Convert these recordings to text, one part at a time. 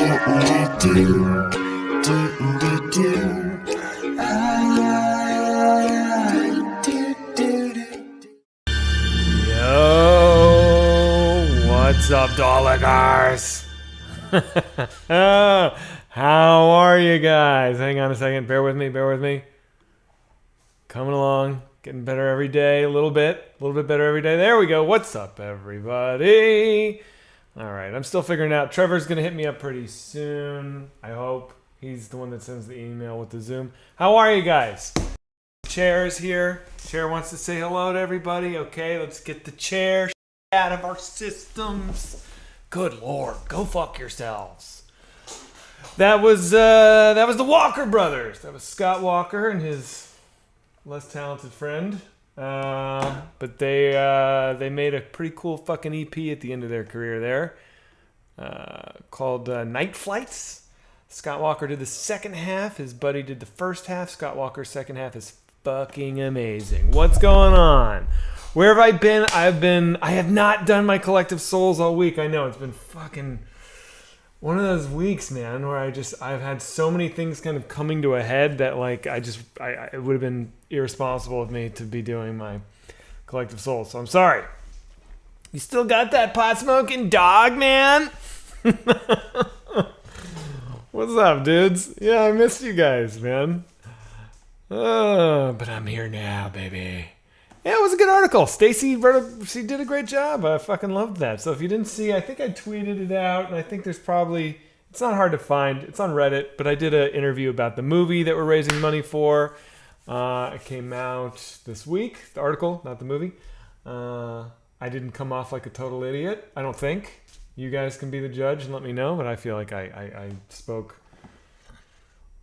Yo, what's up, Dolligars? How are you guys? Hang on a second. Bear with me. Coming along. Getting better every day. A little bit better every day. There we go. What's up, everybody? All right. I'm still figuring it out. Trevor's going to hit me up pretty soon. I hope. He's the one that sends the email with the Zoom. How are you guys? Chair's here. Chair wants to say hello to everybody. Okay, let's get the chair out of our systems. Good Lord, go fuck yourselves. That was the Walker brothers. That was Scott Walker and his less talented friend. But they made a pretty cool fucking EP at the end of their career there, called Night Flights. Scott Walker did the second half. His buddy did the first half. Scott Walker's second half is fucking amazing. What's going on? Where have I been? I have not done my Collective Souls all week. I know it's been fucking one of those weeks, man, where I've had so many things kind of coming to a head that like it would have been irresponsible of me to be doing my Collective Souls. So I'm sorry. You still got that pot smoking dog, man? What's up, dudes? Yeah, I missed you guys, man. But I'm here now, baby. Yeah, it was a good article. Stacy she did a great job. I fucking loved that. So if you didn't see, I think I tweeted it out, and I think there's probably, it's not hard to find. It's on Reddit, but I did an interview about the movie that we're raising money for. It came out this week, the article, not the movie. I didn't come off like a total idiot, I don't think. You guys can be the judge and let me know, but I feel like I spoke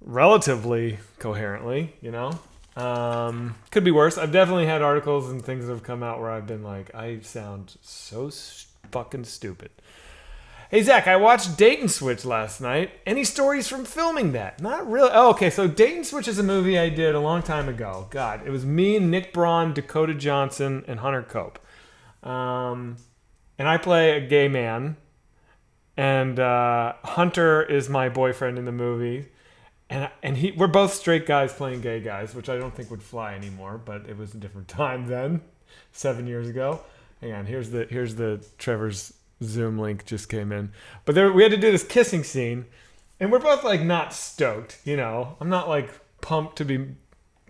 relatively coherently, you know. Could be worse. I've definitely had articles and things that have come out where I've been like, I sound so fucking stupid. Hey Zach, I watched Dayton Switch last night. Any stories from filming that? Not really. Oh, okay, so Dayton Switch is a movie I did a long time ago. God, it was me, Nick Braun, Dakota Johnson, and Hunter Cope. And I play a gay man, and Hunter is my boyfriend in the movie. And we're both straight guys playing gay guys, which I don't think would fly anymore, but it was a different time then, 7 years ago. Hang on, here's the Trevor's Zoom link just came in. But we had to do this kissing scene, and we're both like not stoked, you know. I'm not like pumped to be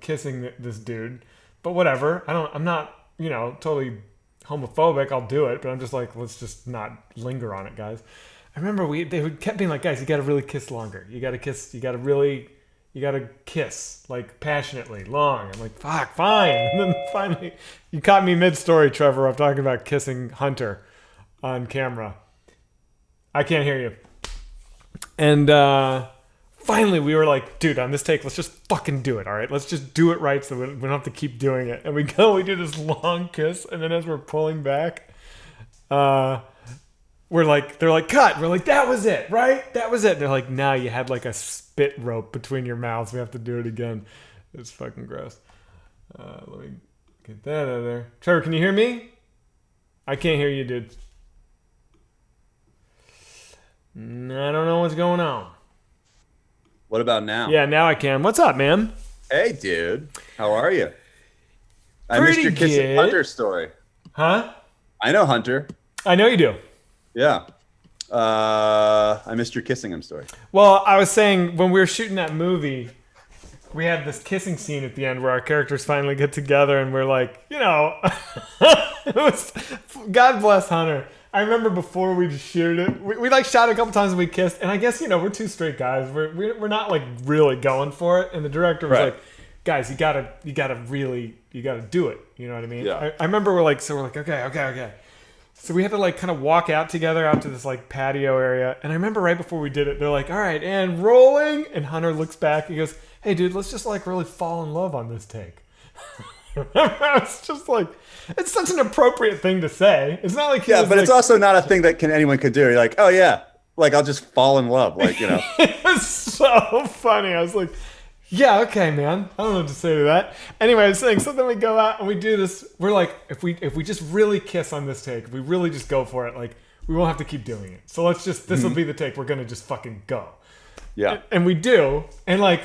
kissing this dude, but whatever. I'm not, you know, totally homophobic. I'll do it, but I'm just like, let's just not linger on it, guys. I remember they kept being like, guys, you got to really kiss longer. You got to kiss. You got to kiss like passionately, long. I'm like, fuck, fine. And then finally, you caught me mid-story, Trevor. I'm talking about kissing Hunter on camera. I can't hear you. And finally, we were like, dude, on this take, let's just fucking do it, all right? Let's just do it right so we don't have to keep doing it. And we do this long kiss, and then as we're pulling back, they're like, cut. We're like, that was it, right? That was it. They're like, nah, you had like a spit rope between your mouths. We have to do it again. It's fucking gross. Let me get that out of there. Trevor, can you hear me? I can't hear you, dude. I don't know what's going on. What about now? Yeah, now I can. What's up, man? Hey, dude. How are you? I Pretty missed your kissing good. Hunter story. Huh? I know Hunter. I know you do. Yeah. I missed your kissing him story. Well, I was saying when we were shooting that movie, we had this kissing scene at the end where our characters finally get together and we're like, you know, it was, God bless Hunter. I remember before we just shoot it, we like shot it a couple times and we kissed, and I guess, you know, we're two straight guys. We're not like really going for it, and the director was like, guys, you gotta do it. You know what I mean? Yeah. I remember we're like, okay. So we had to like kind of walk out together out to this like patio area. And I remember right before we did it, they're like, all right, and rolling. And Hunter looks back. He goes, hey, dude, let's just like really fall in love on this take. It's just like, it's such an appropriate thing to say. It's not like, but it's also not a thing that anyone could do. You're like, oh yeah, like I'll just fall in love. Like, you know, it was so funny. I was like, yeah, okay, man. I don't know what to say to that. Anyway, I was saying, so then we go out and we do this. We're like, if we just really kiss on this take, if we really just go for it, like we won't have to keep doing it. So let's just, this will be the take. We're going to just fucking go. Yeah. And we do. And like,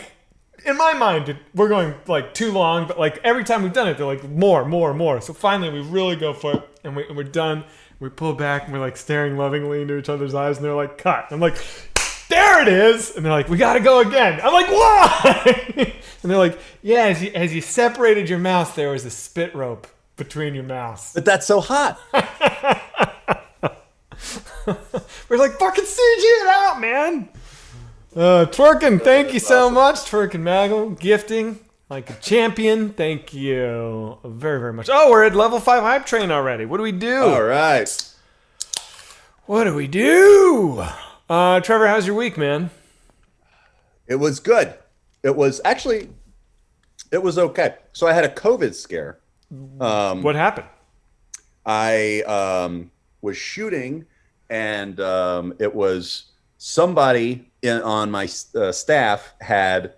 in my mind, we're going like too long, but like every time we've done it, they're like more. So finally we really go for it and we're done. We pull back and we're like staring lovingly into each other's eyes and they're like, cut. I'm like, there it is. And they're like, we got to go again. I'm like, why? And they're like, yeah, as you separated your mouths, there was a spit rope between your mouths. But that's so hot. We're like, fucking CG it out, man. Twerking, thank you so much. Twerking Maggle, gifting like a champion. Thank you very, very much. Oh, we're at level 5 hype train already. What do we do? All right. What do we do? Trevor, how's your week, man? It was good. It was okay. So I had a COVID scare. What happened? I was shooting, and it was somebody on my staff had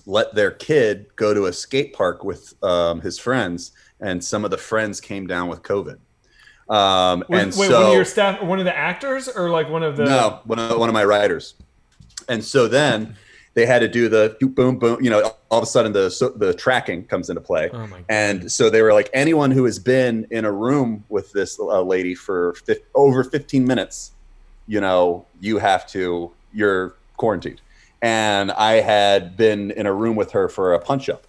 let their kid go to a skate park with his friends, and some of the friends came down with COVID. One of your staff, one of the actors, or like one of the... No, one of my writers. And so then they had to do the boom, boom, all of a sudden the tracking comes into play. Oh my God. And so they were like, anyone who has been in a room with this lady for over 15 minutes, you're quarantined. And I had been in a room with her for a punch-up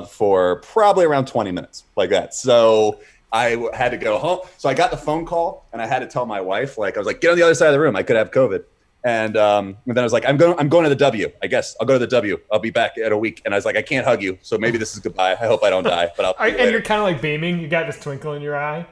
for probably around 20 minutes, like that. So I had to go home. So I got the phone call, and I had to tell my wife, I was like, get on the other side of the room. I could have COVID. And then I was like, I'm going to the W. I guess I'll go to the W. I'll be back at a week. And I was like, I can't hug you, so maybe this is goodbye. I hope I don't die. But and you're kind of like beaming. You got this twinkle in your eye.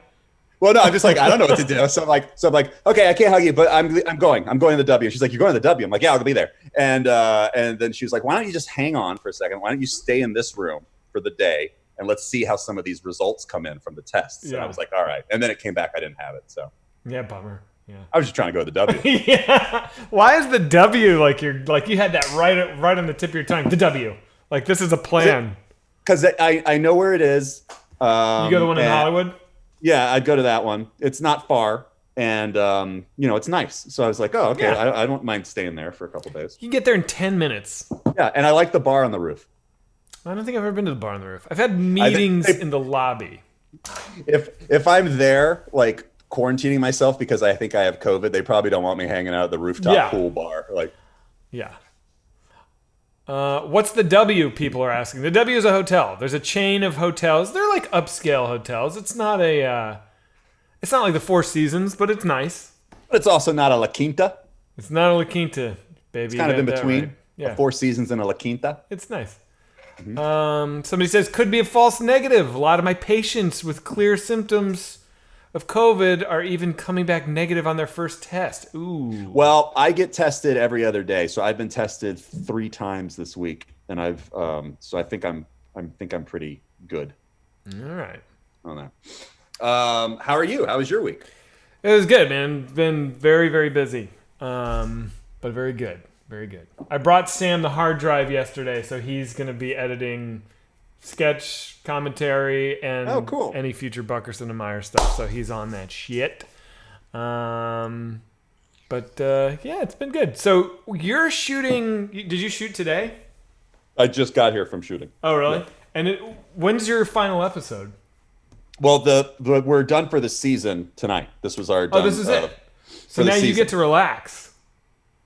Well, no, I'm just like, I don't know what to do. So I'm like, okay, I can't hug you, but I'm going to the W. She's like, you're going to the W. I'm like, yeah, I'll be there. And then she was like, why don't you just hang on for a second? Why don't you stay in this room for the day, and let's see how some of these results come in from the tests. Yeah. And I was like, all right. And then it came back. I didn't have it. So yeah, bummer. Yeah. I was just trying to go to the W. Yeah. Why is the W like you had that right on the tip of your tongue? The W. Like this is a plan. Because I know where it is. You go to the one in Hollywood? Yeah, I'd go to that one. It's not far, and it's nice. So I was like, oh, okay, yeah. I don't mind staying there for a couple days. You can get there in 10 minutes. Yeah, and I like the bar on the roof. I don't think I've ever been to the bar on the roof. I've had meetings in the lobby. If I'm there, like quarantining myself because I think I have COVID, they probably don't want me hanging out at the rooftop pool bar. Yeah. What's the W? People are asking. The W is a hotel. There's a chain of hotels. They're like upscale hotels. It's not like the Four Seasons, but it's nice. But it's also not a La Quinta. It's not a La Quinta, baby. It's kind of in between. Right. Yeah. A Four Seasons and a La Quinta. It's nice. Mm-hmm. Somebody says, could be a false negative. A lot of my patients with clear symptoms of COVID are even coming back negative on their first test. Ooh. Well, I get tested every other day, so I've been tested 3 times this week, and I've so I think I'm pretty good. All right. On that. How are you? How was your week? It was good, man. Been very, very busy, but very good. Very good. I brought Sam the hard drive yesterday, so he's going to be editing sketch commentary and any future Buckerson and Meyer stuff. So he's on that shit. Yeah, it's been good. So you're shooting. Did you shoot today? I just got here from shooting. Oh, really? Yeah. And when's your final episode? Well, we're done for the season tonight. This was our. This is it. So now you get to relax.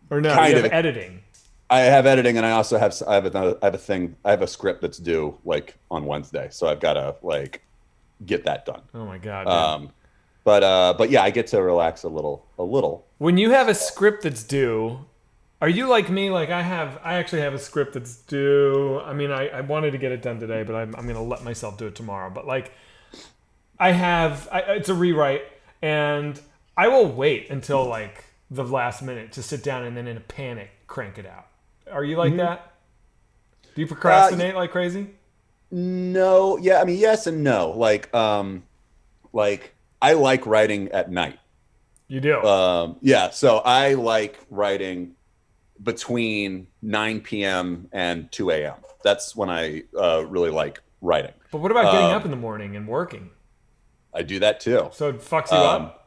Or no, you have editing. I have editing, and I also have a script that's due on Wednesday, so I've got to get that done. Oh my god! But yeah, I get to relax a little. When you have a script that's due, are you like me? I actually have a script that's due. I mean, I wanted to get it done today, but I'm gonna let myself do it tomorrow. But it's a rewrite, and I will wait until the last minute to sit down and then in a panic crank it out. Are you like that? Do you procrastinate like crazy? No. Yeah. I mean, yes and no. I like writing at night. You do? Yeah. So I like writing between 9 p.m. and 2 a.m. That's when I really like writing. But what about getting up in the morning and working? I do that too. So it fucks you up?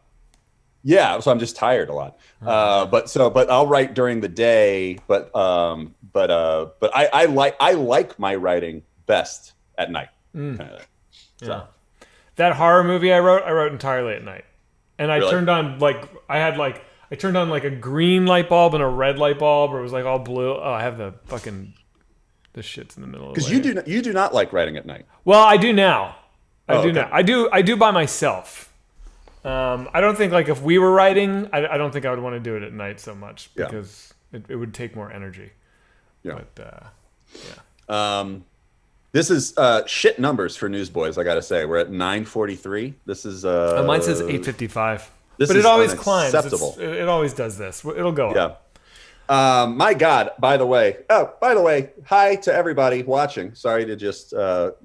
Yeah, so I'm just tired a lot. But I'll write during the day. But I like my writing best at night. Kind of thing. So. Yeah. That horror movie I wrote entirely at night, and I Really? turned on I turned on like a green light bulb and a red light bulb, or it was like all blue. Oh, I have the shit's in the middle of the way. Because you do not like writing at night. Well, I do now. I do okay. now. I do by myself. I don't think like if we were writing, I don't think I would want to do it at night so much because it would take more energy. Yeah. But yeah. This is shit numbers for Newsboyz. I gotta say, we're at 9:43. This is Mine says 8:55. This But is it always climbs. unacceptable. It always does this. It'll go up. Yeah. My God. By the way, hi to everybody watching. Sorry to just have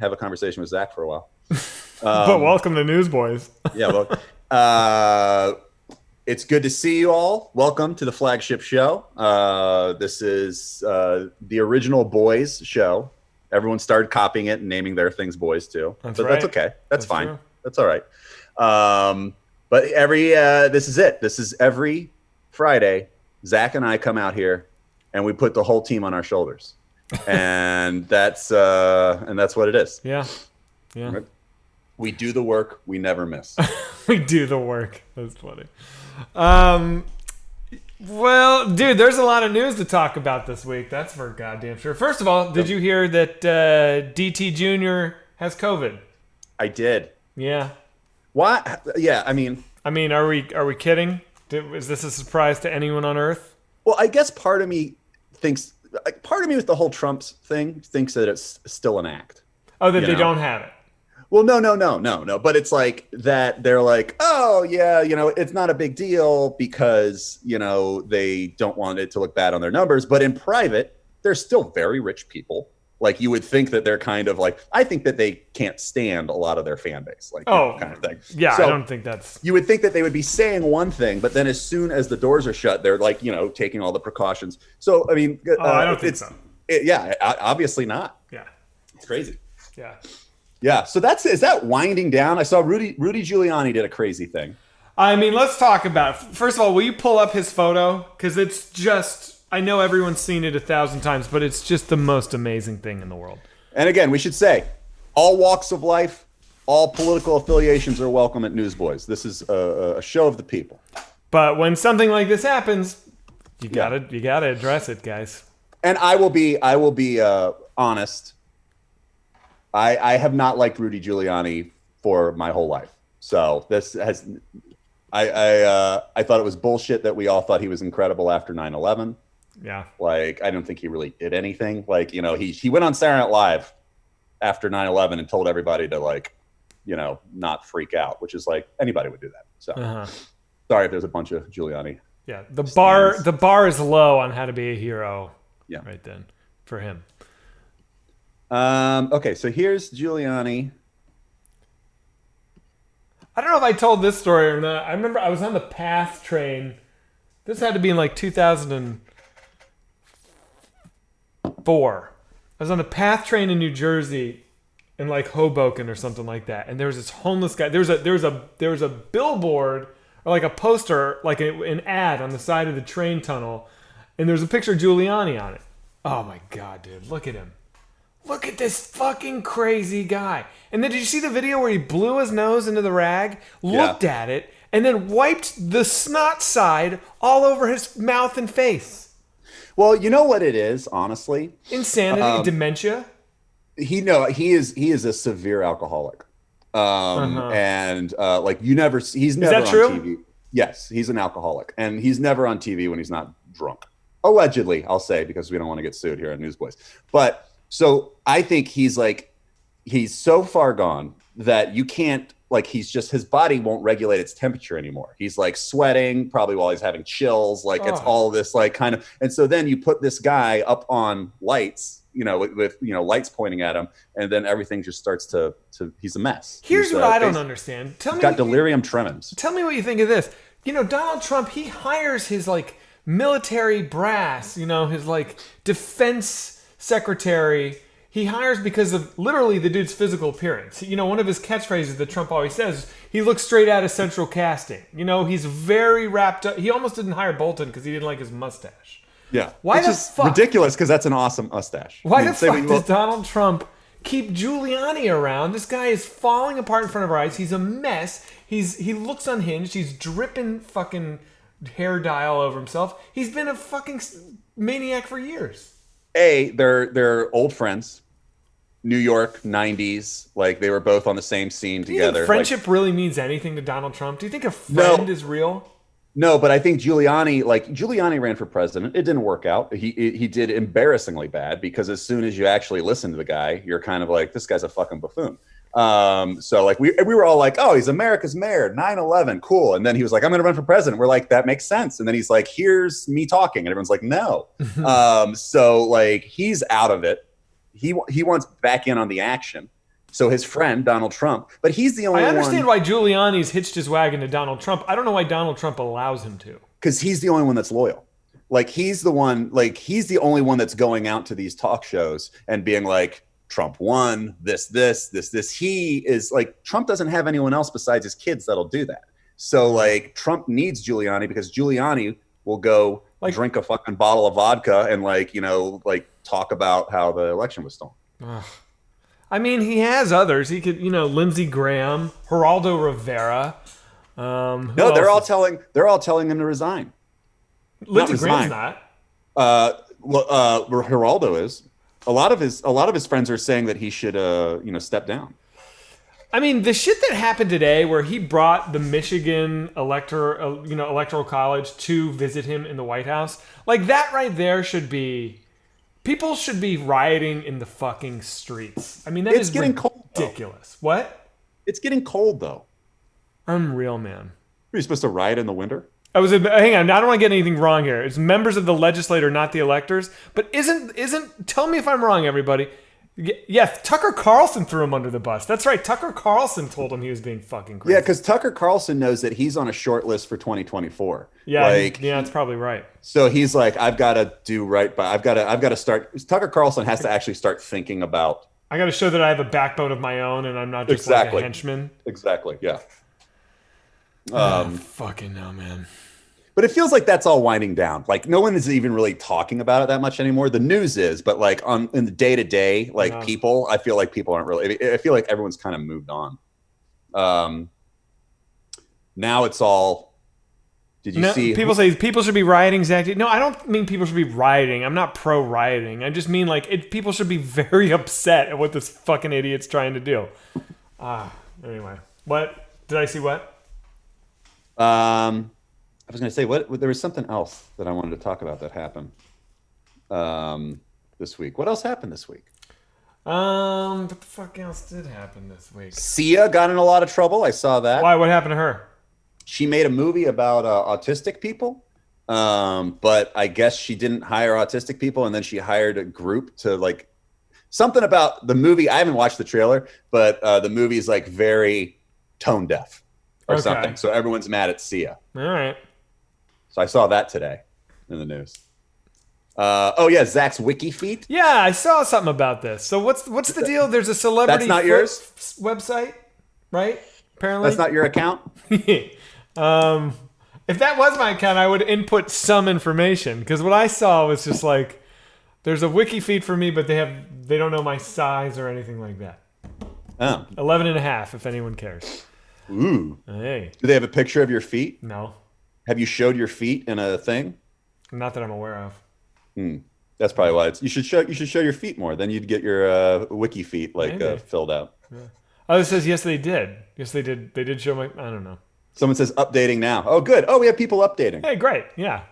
a conversation with Zach for a while. But welcome to Newsboyz. Yeah, well, it's good to see you all. Welcome to the flagship show. This is the original Boys show. Everyone started copying it and naming their things Boys too. That's but right. That's okay. That's fine. True. That's all right. But this is it. This is every Friday. Zach and I come out here and we put the whole team on our shoulders. And that's what it is. Yeah. Yeah. We do the work. We never miss. We do the work. That's funny. Well, dude, there's a lot of news to talk about this week. That's for goddamn sure. First of all, did you hear that DT Jr. has COVID? I did. Yeah. What? Yeah, I mean, are we kidding? Is this a surprise to anyone on Earth? well, I guess part of me with the whole Trump thing thinks that it's still an act. Oh, that they don't have it. Well, no. But it's like that they're like, oh, yeah, it's not a big deal because, they don't want it to look bad on their numbers. But in private, they're still very rich people. Like you would think that they're kind of like, I think that they can't stand a lot of their fan base, like kind of thing. Yeah, so I don't think that's. You would think that they would be saying one thing, but then as soon as the doors are shut, they're like, taking all the precautions. So, I mean, I don't think so. Obviously not. Yeah. It's crazy. Yeah. Yeah. So is that winding down? I saw Rudy Giuliani did a crazy thing. I mean, let's talk about it. First of all, will you pull up his photo? Because it's just, I know everyone's seen it 1,000 times, but it's just the most amazing thing in the world. And again, we should say, all walks of life, all political affiliations are welcome at Newsboyz. This is a show of the people. But when something like this happens, you gotta address it, guys. And I will be honest. I have not liked Rudy Giuliani for my whole life. So this has, I thought it was bullshit that we all thought he was incredible after 9/11. Yeah. Like, I don't think he really did anything. Like, he went on Saturday Night Live after 9/11 and told everybody to like, not freak out, which is like anybody would do that. So sorry if there's a bunch of Giuliani. Yeah. The bar is low on how to be a hero. Yeah. Right then for him. Okay, so here's Giuliani. I don't know if I told this story or not. I remember I was on the PATH train. This had to be in like 2004. I was on the PATH train in New Jersey, in like Hoboken or something like that, and there was this homeless guy. There was a billboard or like a poster, like an ad on the side of the train tunnel, and there was a picture of Giuliani on it. Oh my god, dude, look at him. Look at this fucking crazy guy. And then did you see the video where he blew his nose into the rag, looked at it, and then wiped the snot side all over his mouth and face? Well, you know what it is, honestly? Insanity, dementia. He is a severe alcoholic. And like he's never on TV. Yes, he's an alcoholic, and he's never on TV when he's not drunk. Allegedly, I'll say, because we don't want to get sued here at Newsboyz. But so I think he's so far gone that you can't, like, his body won't regulate its temperature anymore. He's like sweating probably while he's having chills. Like it's all this like kind of, and so then you put this guy up on lights, with lights pointing at him, and then everything just starts to he's a mess. Here's what I don't understand. He's got delirium tremens. Tell me what you think of this. Donald Trump, he hires his like military brass, his like defense secretary. He hires because of literally the dude's physical appearance. One of his catchphrases that Trump always says, he looks straight out of Central Casting. You know, he's very wrapped up. He almost didn't hire Bolton because he didn't like his mustache. Yeah. Why the fuck? Ridiculous because that's an awesome mustache. Why the fuck does Donald Trump keep Giuliani around? This guy is falling apart in front of our eyes. He's a mess. He looks unhinged. He's dripping fucking hair dye all over himself. He's been a fucking maniac for years. They're old friends. New York, 90s. Like, they were both on the same scene together. Do you think friendship really means anything to Donald Trump? Do you think a friend is real? No, but I think Giuliani ran for president. It didn't work out. He did embarrassingly bad because as soon as you actually listen to the guy, you're kind of like, this guy's a fucking buffoon. So like we were all like, oh, he's America's mayor, 9/11, cool. And then he was like, I'm going to run for president. We're like, that makes sense. And then he's like, here's me talking. And everyone's like, no. So like he's out of it. He wants back in on the action. So his friend, Donald Trump, but he's the only one. I understand why Giuliani's hitched his wagon to Donald Trump. I don't know why Donald Trump allows him to. Because he's the only one that's loyal. Like he's the only one that's going out to these talk shows and being like, Trump won, this. He is like, Trump doesn't have anyone else besides his kids that'll do that. So like Trump needs Giuliani because Giuliani will go drink a fucking bottle of vodka and talk about how the election was stolen. Ugh. I mean, he has others. He could, Lindsey Graham, Geraldo Rivera. No, they're all telling him to resign. Lindsey Graham's not. Geraldo is. A lot of his friends are saying that he should, step down. I mean, the shit that happened today, where he brought the Michigan electoral college to visit him in the White House, like that right there should be. People should be rioting in the fucking streets. I mean, it's getting ridiculous. Cold, what? It's getting cold, though. Unreal, man. Are you supposed to riot in the winter? Hang on. I don't want to get anything wrong here. It's members of the legislature, not the electors. But isn't? Tell me if I'm wrong, everybody. Yes, Tucker Carlson threw him under the bus. That's right. Tucker Carlson told him he was being fucking crazy. Yeah, because Tucker Carlson knows that he's on a short list for 2024. Yeah, that's probably right. So he's like, I've got to do right, but I've got to start. Tucker Carlson has to actually start thinking about. I got to show that I have a backbone of my own, and I'm not just like a henchman. Exactly. Yeah. Fucking no, man. But it feels like that's all winding down. Like no one is even really talking about it that much anymore. The news is, but like in the day to day, people, I feel like people aren't really. I feel like everyone's kind of moved on. Now it's all. Did you see? People say people should be rioting, Zach. No, I don't mean people should be rioting. I'm not pro rioting. I just mean people should be very upset at what this fucking idiot's trying to do. Anyway, what did I see? What? I was going to say there was something else that I wanted to talk about that happened this week. What else happened this week? What the fuck else did happen this week? Sia got in a lot of trouble. I saw that. Why? What happened to her? She made a movie about autistic people, but I guess she didn't hire autistic people, and then she hired a group to something about the movie. I haven't watched the trailer, but the movie is very tone deaf or something. So everyone's mad at Sia. All right. So I saw that today in the news. Zach's wiki feet. Yeah, I saw something about this. So what's the deal? There's a celebrity That's not yours? Website, right? Apparently. That's not your account? If that was my account, I would input some information. Because what I saw was just there's a wiki feed for me, but they don't know my size or anything like that. Oh. 11.5, if anyone cares. Ooh. Hey. Do they have a picture of your feet? No. Have you showed your feet in a thing? Not that I'm aware of. That's probably why you should show your feet more. Then you'd get your wiki feet filled out. Yeah. Oh, it says yes, they did. Yes, they did. They did show my. I don't know. Someone says updating now. Oh, good. Oh, we have people updating. Hey, great. Yeah.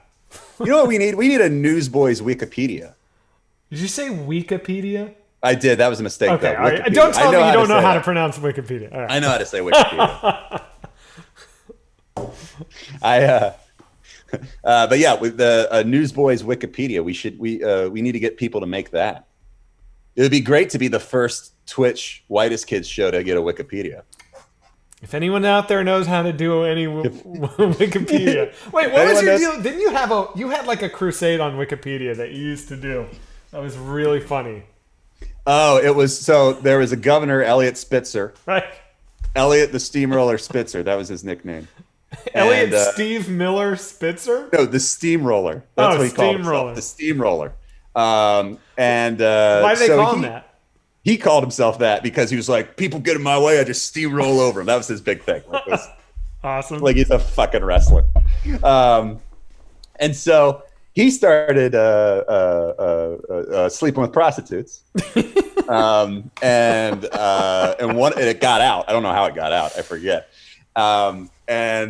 You know what we need? We need a Newsboyz Wikipedia. Did you say Wikipedia? I did. That was a mistake. Okay. All right. Don't tell me you don't know how to pronounce Wikipedia. All right. I know how to say Wikipedia. But yeah, with the Newsboyz Wikipedia, we need to get people to make that. It would be great to be the first Twitch whitest kids show to get a Wikipedia. If anyone out there knows how to do any Wikipedia, wait, what was your deal? Didn't you had a crusade on Wikipedia that you used to do? That was really funny. Oh, there was a governor, Elliot Spitzer. Right. Elliot the Steamroller Spitzer. That was his nickname. Elliot And, Steve Miller Spitzer? No, the Steamroller. That's what he called Steamroller. himself. The Steamroller. Why did they call him that? He called himself that because he was like, people get in my way, I just steamroll over him. That was his big thing. Awesome. Like he's a fucking wrestler. And so he started sleeping with prostitutes. And it got out. I don't know how it got out. I forget. And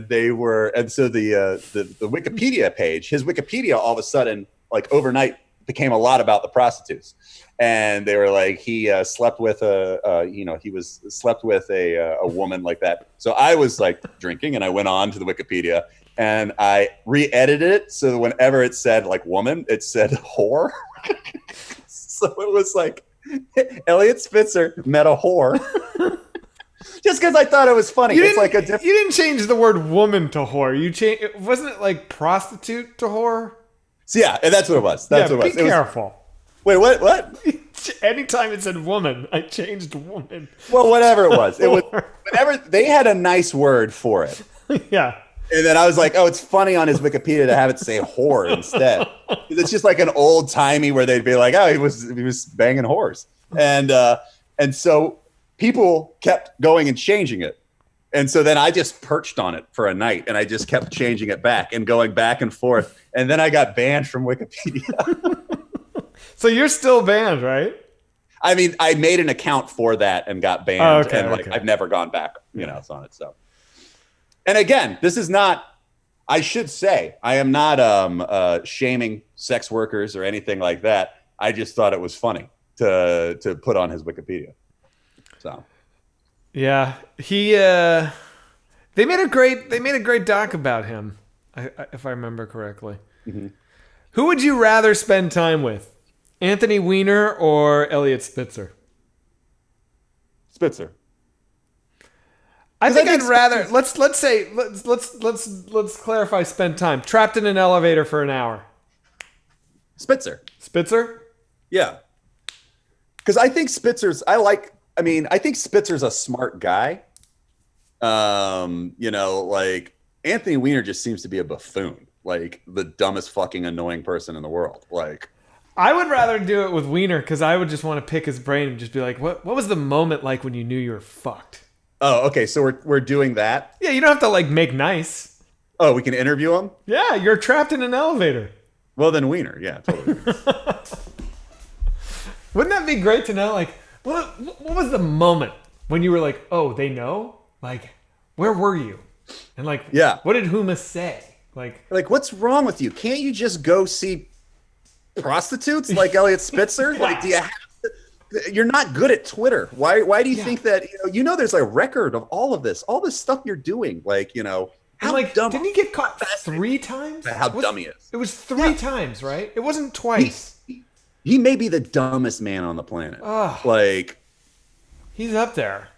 so the Wikipedia page, his Wikipedia, all of a sudden, like overnight, became a lot about the prostitutes. And they were like, he slept with a woman like that. So I was like drinking, and I went on to the Wikipedia, and I re-edited it so that whenever it said like woman, it said whore. So it was like Elliot Spitzer met a whore. Just because I thought it was funny. You It's like a you didn't change the word woman to whore. Wasn't it like prostitute to whore? So yeah, and that's what it was. That's what it was. Be careful. Wait, what? Anytime it said woman, I changed woman. Well, whatever it was. It was whenever they had a nice word for it. Yeah. And then I was like, oh, it's funny on his Wikipedia to have it say whore instead. It's just like an old timey where they'd be like, oh, he was banging whores. And so people kept going and changing it. And so then I just perched on it for a night, and I just kept changing it back and going back and forth. And then I got banned from Wikipedia. So you're still banned, right? I mean, I made an account for that and got banned. Oh, okay, and okay. I've never gone back, on it. So, and again, this is not, I should say, I am not shaming sex workers or anything like that. I just thought it was funny to put on his Wikipedia. So, yeah, they made a great doc about him, if I remember correctly. Mm-hmm. Who would you rather spend time with, Anthony Weiner or Elliot Spitzer? Spitzer. I think I'd rather let's clarify spend time. Trapped in an elevator for an hour. Spitzer. Spitzer? Yeah. Because I think Spitzer's I think Spitzer's a smart guy. Like Anthony Weiner just seems to be a buffoon. Like the dumbest fucking annoying person in the world. Like I would rather do it with Weiner because I would just want to pick his brain and just be like, what was the moment like when you knew you were fucked? Oh, okay. So we're doing that? Yeah, you don't have to like make nice. Oh, we can interview him? Yeah, you're trapped in an elevator. Well, then Weiner. Yeah, totally. Wouldn't that be great to know? Like, what was the moment when you were like, oh, they know? Like, where were you? And like, yeah. What did Huma say? Like, what's wrong with you? Can't you just go see prostitutes like Elliot Spitzer? Yeah. Like, do you have to, you're not good at Twitter. Why do you think that, there's a record of all this stuff you're doing. Like, how like, dumb. Didn't he get caught 3 times? How dumb he is. It was 3 times, right? It wasn't twice. He may be the dumbest man on the planet. Ugh. Like, he's up there.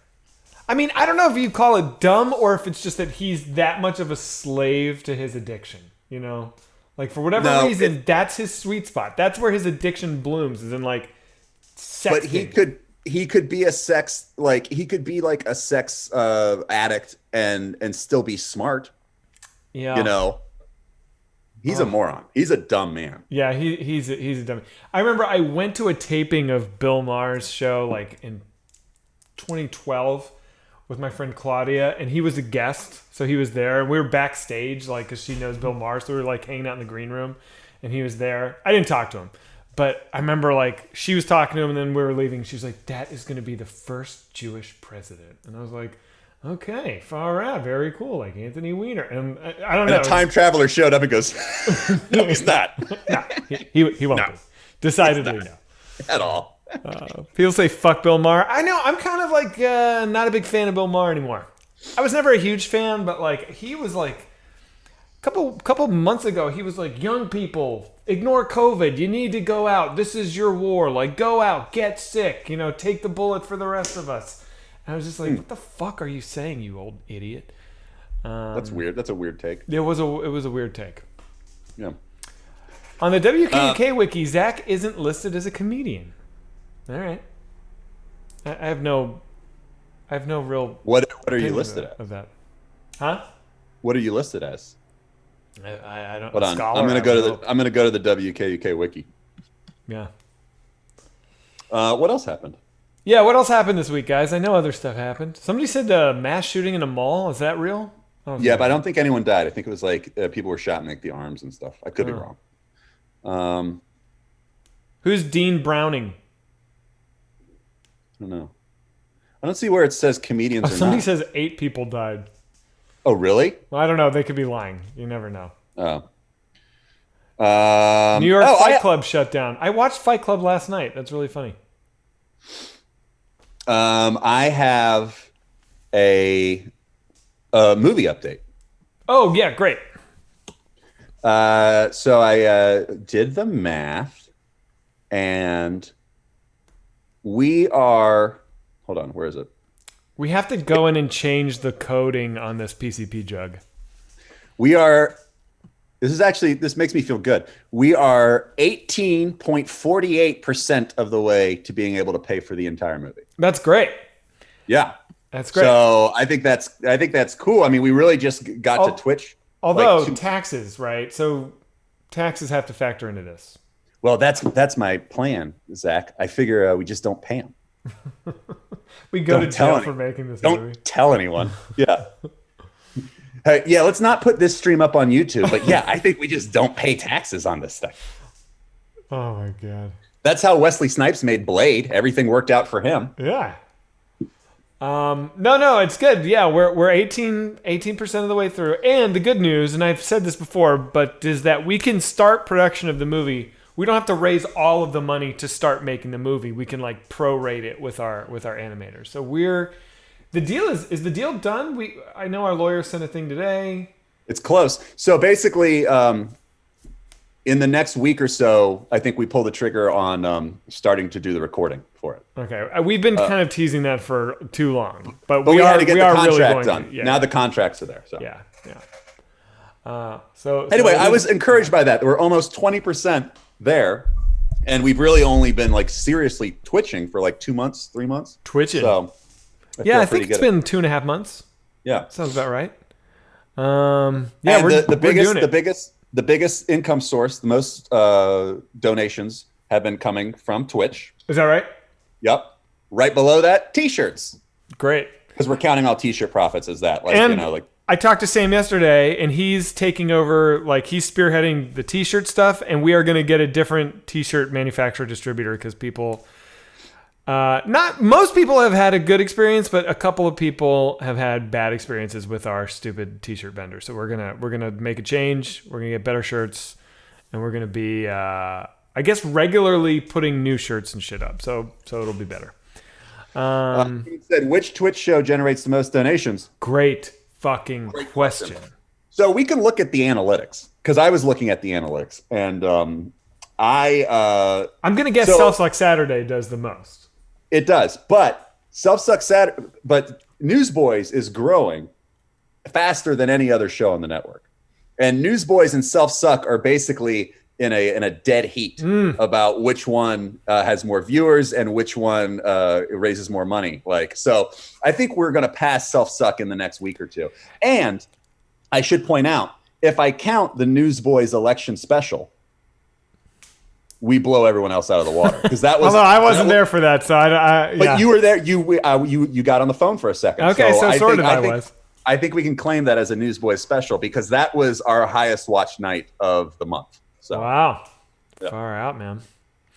I mean, I don't know if you call it dumb or if it's just that he's that much of a slave to his addiction, Like, for whatever reason, that's his sweet spot. That's where his addiction blooms, is in, like, sex. But he could be a sex, like, he could be, like, a sex addict and still be smart. Yeah. He's a moron. He's a dumb man. Yeah, he's a dumb. I remember I went to a taping of Bill Maher's show, like, in 2012 with my friend Claudia, and he was a guest, so he was there, and we were backstage, like, because she knows Bill Maher, so we were like hanging out in the green room, and he was there. I didn't talk to him, but I remember, like, she was talking to him, and then we were leaving. She was like, "That is going to be the first Jewish president," and I was like, "Okay, far out, very cool, like Anthony Weiner." And I don't know. And a time traveler showed up and goes, "No, he's not. No, he won't be. Decidedly no, at all." People say fuck Bill Maher. I know, I'm kind of like not a big fan of Bill Maher anymore. I was never a huge fan, but like he was like couple months ago, he was like, young people, ignore COVID. You need to go out. This is your war. Like, go out, get sick. Take the bullet for the rest of us. And I was just like, what the fuck are you saying, you old idiot? That's weird. That's a weird take. It was a weird take. Yeah. On the WKUK wiki, Zach isn't listed as a comedian. All right. I have no I have no real. What are you opinion listed of as? that? Huh? What are you listed as? I don't. Hold on. Scholar, I'm gonna go to the WKUK wiki. Yeah. What else happened? Yeah. What else happened this week, guys? I know other stuff happened. Somebody said the mass shooting in a mall. Is that real? Yeah, but I don't think anyone died. I think it was like people were shot in like the arms and stuff. I could be wrong. Who's Dean Browning? I don't know. I don't see where it says comedians or Somebody not. says 8 people died. Oh, really? Well, I don't know. They could be lying. You never know. Oh. New York Fight Club shut down. I watched Fight Club last night. That's really funny. I have a movie update. Oh, yeah. Great. So I did the math, and we are. Hold on, where is it? We have to go in and change the coding on this PCP jug. We are. This makes me feel good. We are 18.48% of the way to being able to pay for the entire movie. That's great. Yeah. That's great. So I think that's cool. I mean, we really just got to Twitch. Although taxes, right? So taxes have to factor into this. Well, that's my plan, Zach. I figure we just don't pay them. We go to jail for making this movie. Don't tell anyone. Yeah. Yeah, let's not put this stream up on YouTube. But yeah, I think we just don't pay taxes on this thing. Oh my God. That's how Wesley Snipes made Blade. Everything worked out for him. Yeah. No, it's good. Yeah, we're 18% of the way through. And the good news, and I've said this before, but is that we can start production of the movie. We don't have to raise all of the money to start making the movie. We can like prorate it with our animators. So the deal is the deal done? I know our lawyer sent a thing today. It's close. So basically, in the next week or so, I think we pull the trigger on starting to do the recording for it. Okay, we've been kind of teasing that for too long, but we had to get the contract really going done. to, yeah. Now the contracts are there. So yeah. So anyway, I was encouraged by that. We're almost 20% there, and we've really only been like seriously twitching for like 2 months, 3 months. Twitching. So I think it's been 2.5 months. Yeah, sounds about right. Yeah, we're doing it. The biggest income source, the most donations have been coming from Twitch. Is that right? Yep. Right below that, T-shirts. Great. Because we're counting all T-shirt profits as that. I talked to Sam yesterday, and he's taking over. Like he's spearheading the T-shirt stuff, and we are going to get a different T-shirt manufacturer distributor because people. Not most people have had a good experience, but a couple of people have had bad experiences with our stupid T-shirt vendor. So we're gonna make a change. We're gonna get better shirts, and we're gonna be, I guess, regularly putting new shirts and shit up. So it'll be better. He said, which Twitch show generates the most donations? Great fucking question. So we can look at the analytics because I was looking at the analytics, and I'm gonna guess Self Suck Saturday does the most. It does, but but Newsboyz is growing faster than any other show on the network, and Newsboyz and Self Suck are basically in a dead heat about which one has more viewers and which one raises more money. So I think we're going to pass Self Suck in the next week or two. And I should point out, if I count the Newsboyz election special, we blow everyone else out of the water because that was. Although I wasn't there for that, so but you were there. You got on the phone for a second. Okay, so I was. I think we can claim that as a Newsboyz special because that was our highest watched night of the month. So wow, far out, man.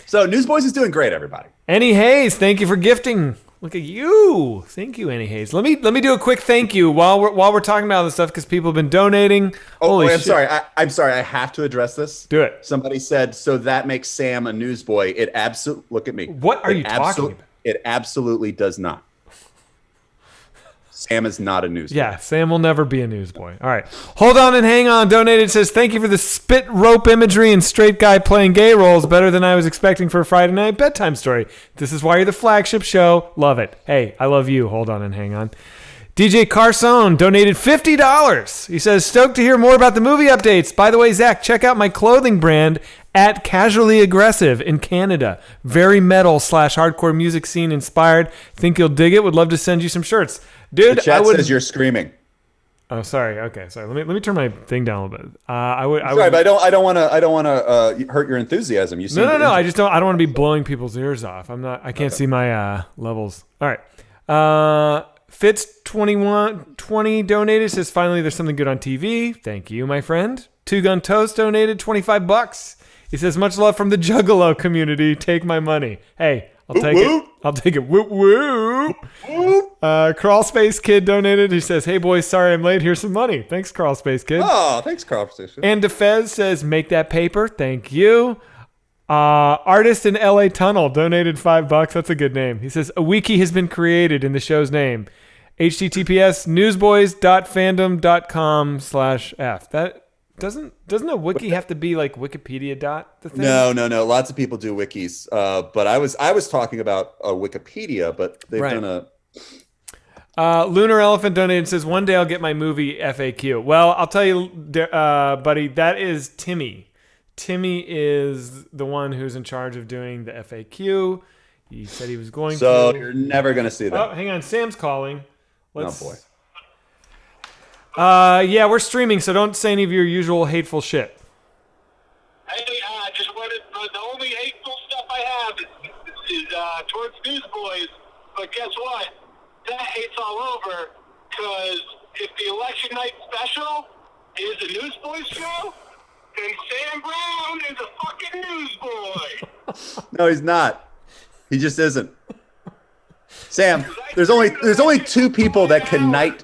So Newsboyz is doing great, everybody. Annie Hayes, thank you for gifting. Look at you. Thank you, Annie Hayes. Let me do a quick thank you while we're talking about this stuff because people have been donating. Holy shit. I'm sorry. I have to address this. Do it. Somebody said, so that makes Sam a newsboy. It absolutely, look at me. What are you talking about? It absolutely does not. Sam is not a newsboy. Yeah, Sam will never be a newsboy. All right. Hold on and hang on. Donated says, thank you for the spit rope imagery and straight guy playing gay roles. Better than I was expecting for a Friday night bedtime story. This is why you're the flagship show. Love it. Hey, I love you. Hold on and hang on. DJ Carson donated $50. He says, stoked to hear more about the movie updates. By the way, Zach, check out my clothing brand at Casually Aggressive in Canada. Very metal / hardcore music scene inspired. Think you'll dig it. Would love to send you some shirts. Dude, The chat says you're screaming. Oh, sorry. Okay, sorry. Let me turn my thing down a little bit. But I don't want to hurt your enthutism. You seem no. I don't want to be blowing people's ears off. I can't see my levels. All right. Fitz 2120 donated, says finally there's something good on TV. Thank you, my friend. Two Gun Toast donated $25. He says much love from the Juggalo community. Take my money. Hey, I'll take it. I'll take it. Whoop whoop. Crawl Space Kid donated. He says, hey boys, sorry I'm late. Here's some money. Thanks, Crawl Space Kid. Oh, thanks, Crawl Space Kid. And DeFez says, make that paper. Thank you. Artist in LA Tunnel donated $5. That's a good name. He says, a wiki has been created in the show's name. https newsboys.fandom.com/f. That doesn't a wiki have to be like Wikipedia the thing? No. Lots of people do wikis. But I was talking about Wikipedia, but they've done a Lunar Elephant donated and says, one day I'll get my movie FAQ. Well, I'll tell you, buddy, that is Timmy. Timmy is the one who's in charge of doing the FAQ. He said he was going to. So you're never going to see that. Oh, hang on. Sam's calling. Oh, boy. Yeah, we're streaming, so don't say any of your usual hateful shit. Hey, just wanted the only hateful stuff I have is towards Newsboyz. But guess what? That hate's all over, because if the election night special is a Newsboyz show, then Sam Brown is a fucking newsboy. No, he's not. He just isn't. Sam, there's only two people that can knight.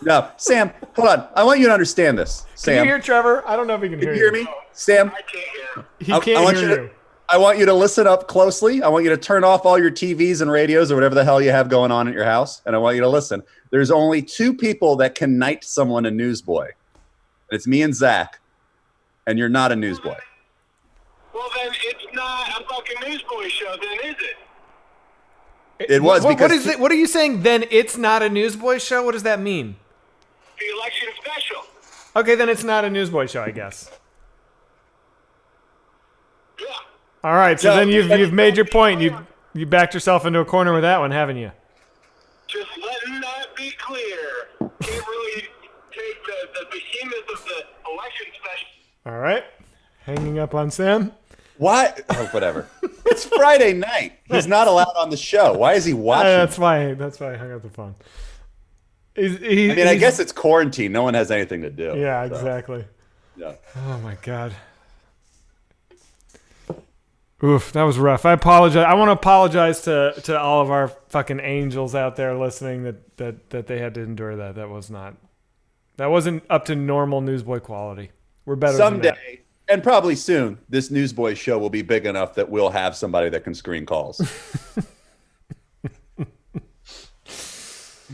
No, Sam, hold on. I want you to understand this. Sam, can you hear Trevor? I don't know if he can hear you. Can you hear me? Sam, I can't hear. He can't hear you. I want you to listen up closely. I want you to turn off all your TVs and radios or whatever the hell you have going on at your house, and I want you to listen. There's only two people that can knight someone a newsboy. It's me and Zach, and you're not a newsboy. Well, then it's not a fucking Newsboy show, then is it? It was because... What is it? What are you saying? Then it's not a Newsboy show? What does that mean? The election special. Okay, then it's not a Newsboy show, I guess. Yeah. All right, so then you've made your point. You backed yourself into a corner with that one, haven't you? Just letting that be clear. Can't really take the behemoth of the election special. All right. Hanging up on Sam. Why? Oh, whatever. It's Friday night. He's not allowed on the show. Why is he watching? That's why I hung up the phone. I guess it's quarantine. No one has anything to do. Yeah, so. Exactly. Yeah. Oh my God. Oof, that was rough. I apologize. I want to apologize to all of our fucking angels out there listening that they had to endure that. That wasn't up to normal Newsboy quality. We're better someday, than that. And probably soon, this Newsboys show will be big enough that we'll have somebody that can screen calls.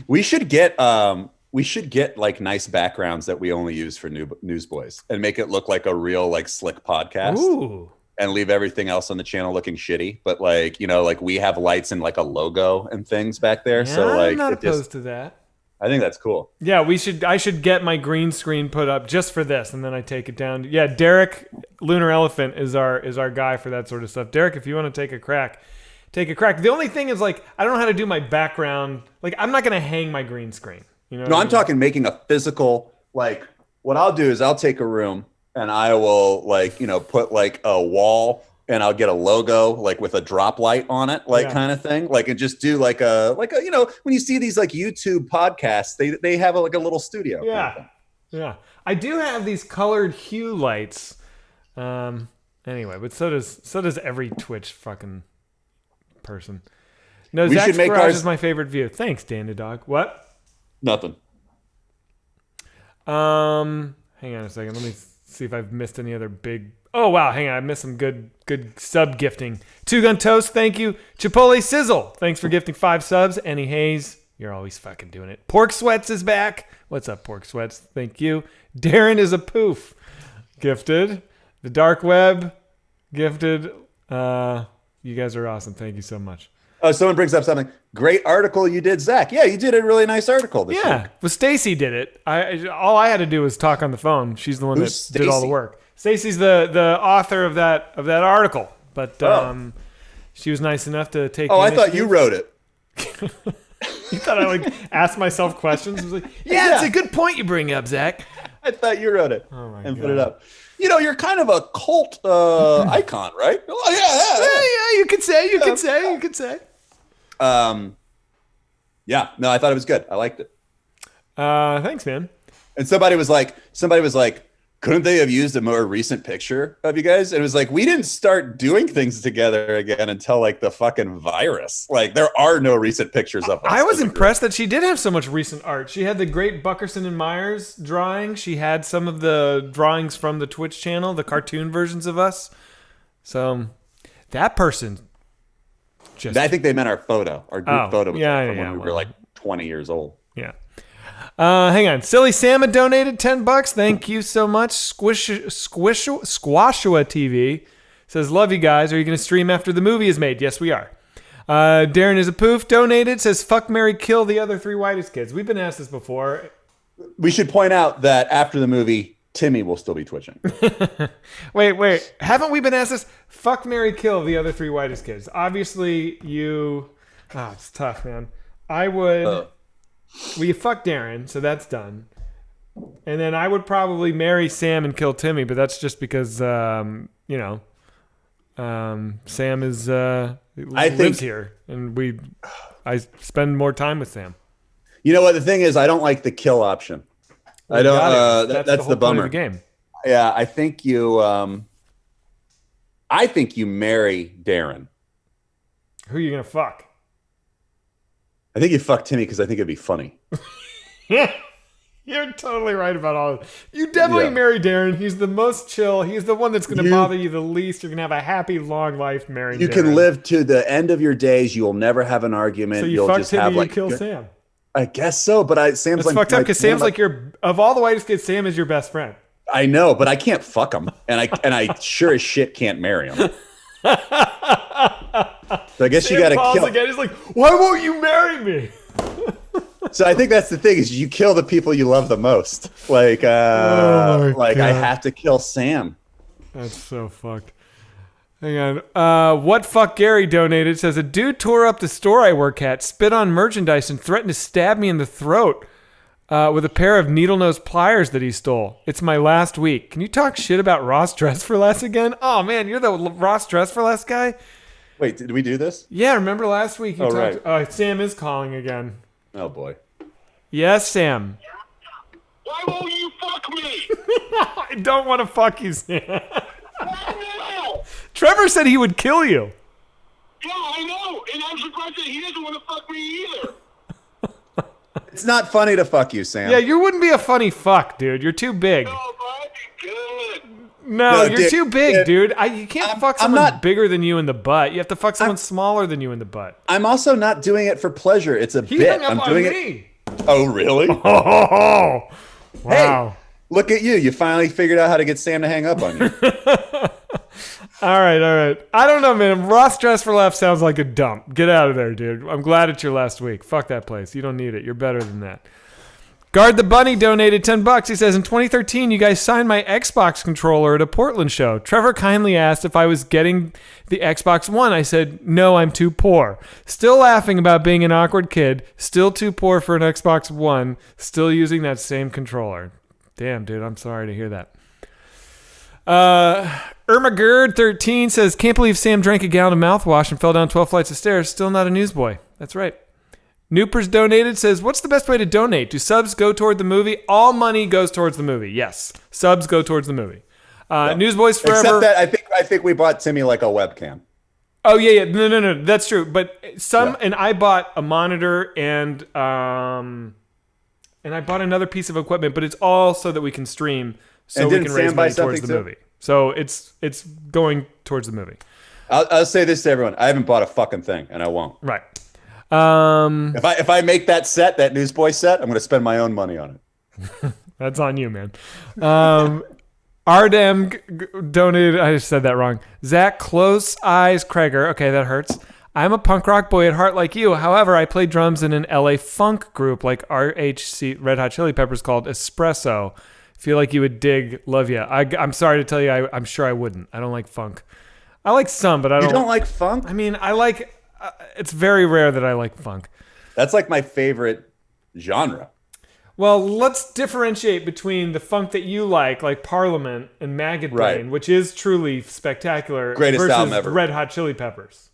We should get like nice backgrounds that we only use for Newsboys and make it look like a real like slick podcast. Ooh. And leave everything else on the channel looking shitty. But like, like we have lights and like a logo and things back there. Yeah, so like I'm not opposed to that. I think that's cool. Yeah, I should get my green screen put up just for this, and then I take it down. Yeah, Derek Lunar Elephant is our guy for that sort of stuff. Derek, if you want to take a crack. The only thing is like I don't know how to do my background. Like I'm not gonna hang my green screen. No, I'm talking making a physical. Like what I'll do is I'll take a room and I will like put like a wall. And I'll get a logo like with a drop light on it, kind of thing. Like and just do like a when you see these like YouTube podcasts, they have like a little studio. Yeah, kind of yeah. I do have these colored hue lights. Anyway, but so does every Twitch fucking person. No, we Zach's should make garage ours... is my favorite view. Thanks, Danny Dog. What? Nothing. Hang on a second. Let me see if I've missed any other big. Oh, wow. Hang on. I missed some good sub gifting. Two Gun Toast. Thank you. Chipotle Sizzle. Thanks for gifting 5 subs. Annie Hayes. You're always fucking doing it. Pork Sweats is back. What's up, Pork Sweats? Thank you. Darren is a poof. Gifted. The Dark Web. Gifted. You guys are awesome. Thank you so much. Oh, someone brings up something. Great article you did, Zach. Yeah, you did a really nice article this week. Well, Stacy did it. All I had to do was talk on the phone. She's the one Who's that did all the Stacy? work. Stacy's the author of that article, but she was nice enough to take. Oh, I thought you wrote it. You thought I like asked myself questions? I was like, yeah, it's a good point you bring up, Zach. I thought you wrote it God. put it up. You know, you're kind of a cult icon, right? Oh, Yeah, you could say. You could say. Yeah, no, I thought it was good. I liked it. Thanks, man. And somebody was like, couldn't they have used a more recent picture of you guys? And it was like, we didn't start doing things together again until like the fucking virus. Like, there are no recent pictures of us. I was impressed that she did have so much recent art. She had the great Buckerson and Myers drawing. She had some of the drawings from the Twitch channel, the cartoon versions of us. So that person just... I think they meant our photo. Our group photo was yeah, from yeah, when we were like 20 years old. Yeah. Hang on. Silly Salmon donated $10. Thank you so much. Squashua TV says, love you guys. Are you going to stream after the movie is made? Yes, we are. Darren is a poof donated, says, fuck, marry, kill the other three whitest kids. We've been asked this before. We should point out that after the movie, Timmy will still be twitching. Wait. Haven't we been asked this? Fuck, marry, kill the other three whitest kids. Obviously, you... Oh, it's tough, man. I would... Well, you fuck Darren, so that's done. And then I would probably marry Sam and kill Timmy, but that's just because, Sam is lives here, and I spend more time with Sam. You know what? The thing is, I don't like the kill option. I don't. That's the bummer. Of the game. Yeah, I think you marry Darren. Who are you gonna fuck? I think you fuck Timmy because I think it'd be funny. Yeah, you're totally right about all of it. You definitely marry Darren. He's the most chill. He's the one that's going to bother you the least. You're going to have a happy, long life marrying Darren. You can live to the end of your days. You will never have an argument. So You'll fuck just Timmy, have like you kill Sam. I guess so, but Sam's That's fucked up because Sam's like of all the whitest kids, Sam is your best friend. I know, but I can't fuck him, and I sure as shit can't marry him. So I guess Sam you got to calls kill. again. He's like, "Why won't you marry me?" So I think that's the thing is you kill the people you love the most. Like, God. I have to kill Sam. That's so fucked. Hang on. What fuck Gary donated says a dude tore up the store I work at, spit on merchandise, and threatened to stab me in the throat with a pair of needle nose pliers that he stole. It's my last week. Can you talk shit about Ross Dress for Less again? Oh man, you're the Ross Dress for Less guy. Wait, did we do this? Yeah, remember last week you talked. Right. Sam is calling again. Oh boy. Yes, Sam. Why won't you fuck me? I don't want to fuck you, Sam. No. Trevor said he would kill you. Yeah, I know, and I'm surprised that he doesn't want to fuck me either. It's not funny to fuck you, Sam. Yeah, you wouldn't be a funny fuck, dude. You're too big. No, but I'd be good. No, you're Dick, too big, dude. You can't fuck someone bigger than you in the butt. You have to fuck someone smaller than you in the butt. I'm also not doing it for pleasure. It's a He bit. hung up I'm on doing me. it. Oh, really? Oh, wow. Hey, look at you. You finally figured out how to get Sam to hang up on you. All right. I don't know, man. Ross Dress for Left sounds like a dump. Get out of there, dude. I'm glad it's your last week. Fuck that place. You don't need it. You're better than that. Guard the Bunny donated $10. He says, in 2013, you guys signed my Xbox controller at a Portland show. Trevor kindly asked if I was getting the Xbox One. I said, no, I'm too poor. Still laughing about being an awkward kid. Still too poor for an Xbox One. Still using that same controller. Damn, dude. I'm sorry to hear that. Irma Gerd 13 says, can't believe Sam drank a gallon of mouthwash and fell down 12 flights of stairs. Still not a newsboy. That's right. Noopers donated says, what's the best way to donate? Do subs go toward the movie? All money goes towards the movie. Yes. Subs go towards the movie. Newsboys Forever. Except that I think we bought Timmy like a webcam. Oh, yeah. No. That's true. But and I bought a monitor and I bought another piece of equipment, but it's all so that we can stream so we can raise money towards the movie. So it's going towards the movie. I'll say this to everyone. I haven't bought a fucking thing, and I won't. Right. If I make that Newsboy set, I'm going to spend my own money on it. That's on you, man. Ardem donated. I just said that wrong. Zach Close Eyes Kreger. Okay, that hurts. I'm a punk rock boy at heart like you. However, I play drums in an LA funk group like RHC Red Hot Chili Peppers called Espresso. Feel like you would dig. Love ya. I'm sorry to tell you, I'm sure I wouldn't. I don't like funk. I like some, but I don't. You don't like funk? I mean, I like. It's very rare that I like funk. That's like my favorite genre. Well, let's differentiate between the funk that you like Parliament and Maggot Brain, Right. which is truly spectacular, Greatest versus album ever. Red Hot Chili Peppers.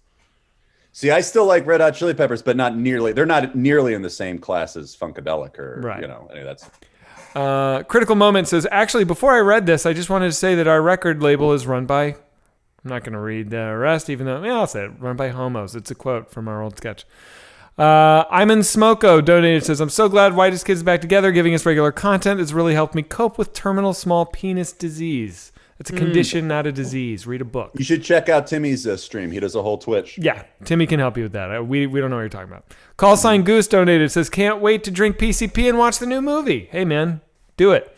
See, I still like Red Hot Chili Peppers, but not nearly. They're not nearly in the same class as Funkadelic or Right. any of that stuff. Critical Moment says, actually, before I read this, I just wanted to say that our record label is run by, I'm not going to read the rest, even though, I'll say it, run by homos. It's a quote from our old sketch. I'm in Smoko donated, says, I'm so glad Whitest Kids is back together, giving us regular content. It's really helped me cope with terminal small penis disease. It's a condition, not a disease. Read a book. You should check out Timmy's stream. He does a whole Twitch. Yeah, Timmy can help you with that. We don't know what you're talking about. Call sign Goose donated, says, can't wait to drink PCP and watch the new movie. Hey, man, do it.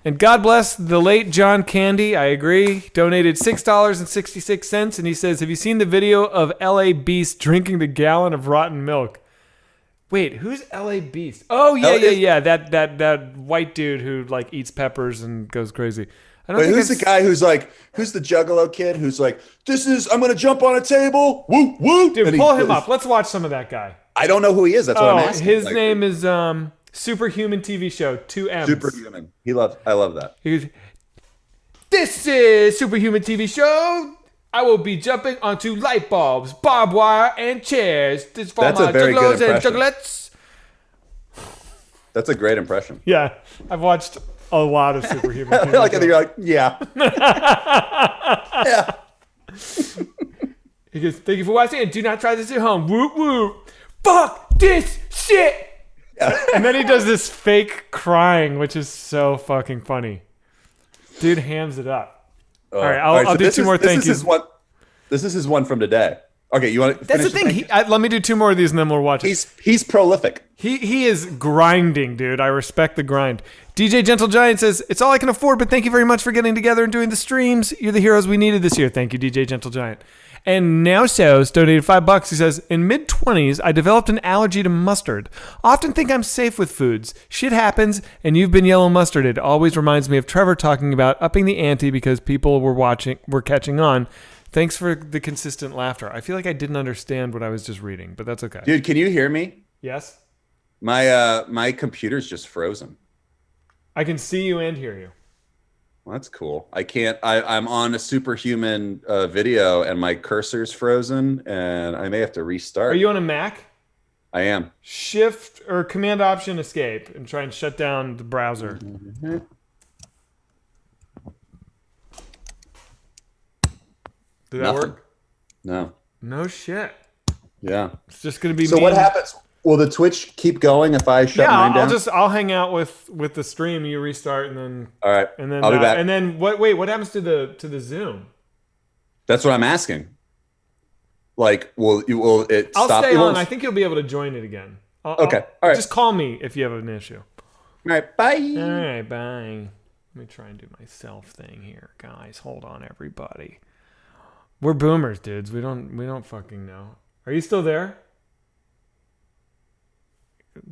And God bless the late John Candy. I agree. Donated $6.66. And he says, have you seen the video of L.A. Beast drinking the gallon of rotten milk? Wait, who's L.A. Beast? Oh, yeah. That white dude who like eats peppers and goes crazy. I don't Wait, think who's the guy who's the Juggalo kid who's like, I'm going to jump on a table. Woo, woo. Dude, And pull him up. Let's watch some of that guy. I don't know who he is. That's what I'm asking. His name is Superhuman TV show, 2 M's. Superhuman. I love that. He goes, this is Superhuman TV show. I will be jumping onto light bulbs, barbed wire, and chairs. This for That's my a very good juggalos and impression. juggalettes. That's a great impression. Yeah, I've watched a lot of Superhuman TV Like, shows. you're like, yeah. Yeah. He goes, thank you for watching, and do not try this at home. Whoop, whoop. Fuck this shit. And then he does this fake crying, which is so fucking funny. Dude hams it up. All right, I'll do two more thank yous. This is his one from today. Okay, you want to That's the finish thing. Let me do two more of these, and then we'll watch it. He's prolific. He is grinding, dude. I respect the grind. DJ Gentle Giant says, it's all I can afford, but thank you very much for getting together and doing the streams. You're the heroes we needed this year. Thank you, DJ Gentle Giant. And Now So's donated $5. He says, in mid-20s, I developed an allergy to mustard. Often think I'm safe with foods. Shit happens, and you've been yellow mustard. It always reminds me of Trevor talking about upping the ante because people were catching on. Thanks for the consistent laughter. I feel like I didn't understand what I was just reading, but that's okay. Dude, can you hear me? Yes? My computer's just frozen. I can see you and hear you. Well, that's cool. I can't. I'm on a Superhuman video, and my cursor's frozen, and I may have to restart. Are you on a Mac? I am. Shift or Command Option Escape and try and shut down the browser. Mm-hmm. Did that work? No. No shit. Yeah. It's just gonna be. So what happens? Will the Twitch keep going if I shut mine down? I'll hang out with the stream. You restart and then. All right. And then I'll be back. And then what? Wait, what happens to the Zoom? That's what I'm asking. Like, will it I'll stop? stay on. I think you'll be able to join it again. Okay. All right. Just call me if you have an issue. All right. Bye. All right. Bye. Let me try and do my self thing here, guys. Hold on, everybody. We're boomers, dudes. We don't fucking know. Are you still there?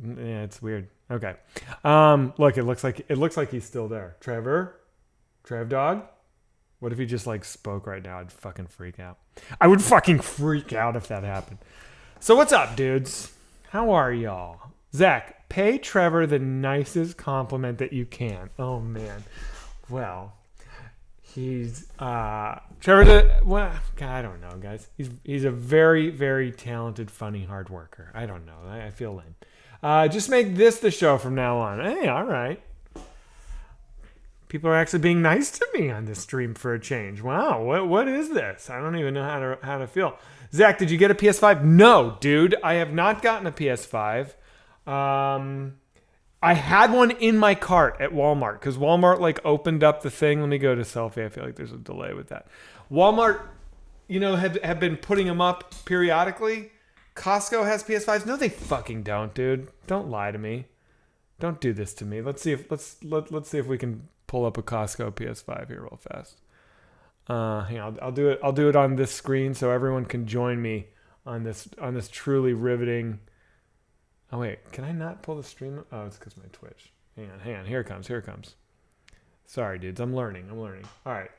Yeah, it's weird. Okay. Look, it looks like he's still there. Trevor? Trev Dog? What if he just like spoke right now? I'd fucking freak out. I would fucking freak out if that happened. So what's up, dudes? How are y'all? Zach, pay Trevor the nicest compliment that you can. Oh man. Well, he's Trevor. Well, I don't know, guys. He's a very, very talented, funny, hard worker. I don't know. I feel lame. Just make this the show from now on. Hey, all right. People are actually being nice to me on this stream for a change. Wow, what is this? I don't even know how to feel. Zach, did you get a PS5? No, dude, I have not gotten a PS5. I had one in my cart at Walmart because Walmart like opened up the thing. Let me go to selfie. I feel like there's a delay with that. Walmart, have been putting them up periodically. Costco has PS5s. No, they fucking don't, dude. Don't lie to me. Don't do this to me. Let's see if we can pull up a Costco PS5 here real fast. Hang on, I'll do it on this screen so everyone can join me on this truly riveting. Oh wait, can I not pull the stream up? Oh, it's because my Twitch. Hang on. Here it comes. Sorry, dudes. I'm learning. All right.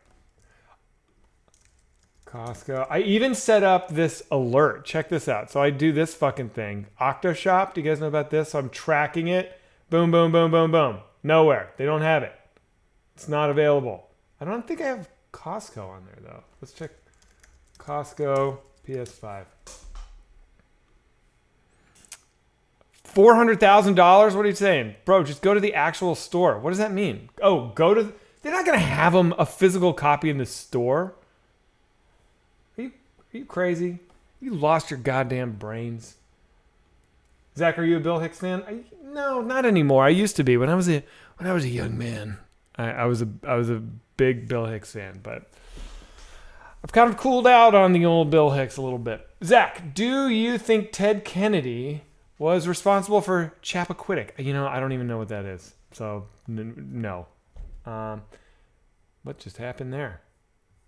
Costco. I even set up this alert. Check this out. So I do this fucking thing. OctoShop. Do you guys know about this? So I'm tracking it. Boom, boom, boom, boom, boom. Nowhere. They don't have it. It's not available. I don't think I have Costco on there though. Let's check Costco PS5. $400,000? What are you saying? Bro, just go to the actual store. What does that mean? Oh, they're not going to have them a physical copy in the store. Are you crazy? You lost your goddamn brains. Zach, are you a Bill Hicks fan? No, not anymore. I used to be when I was a young man. I was a big Bill Hicks fan, but I've kind of cooled out on the old Bill Hicks a little bit. Zach, do you think Ted Kennedy was responsible for Chappaquiddick? I don't even know what that is. So no. What just happened there?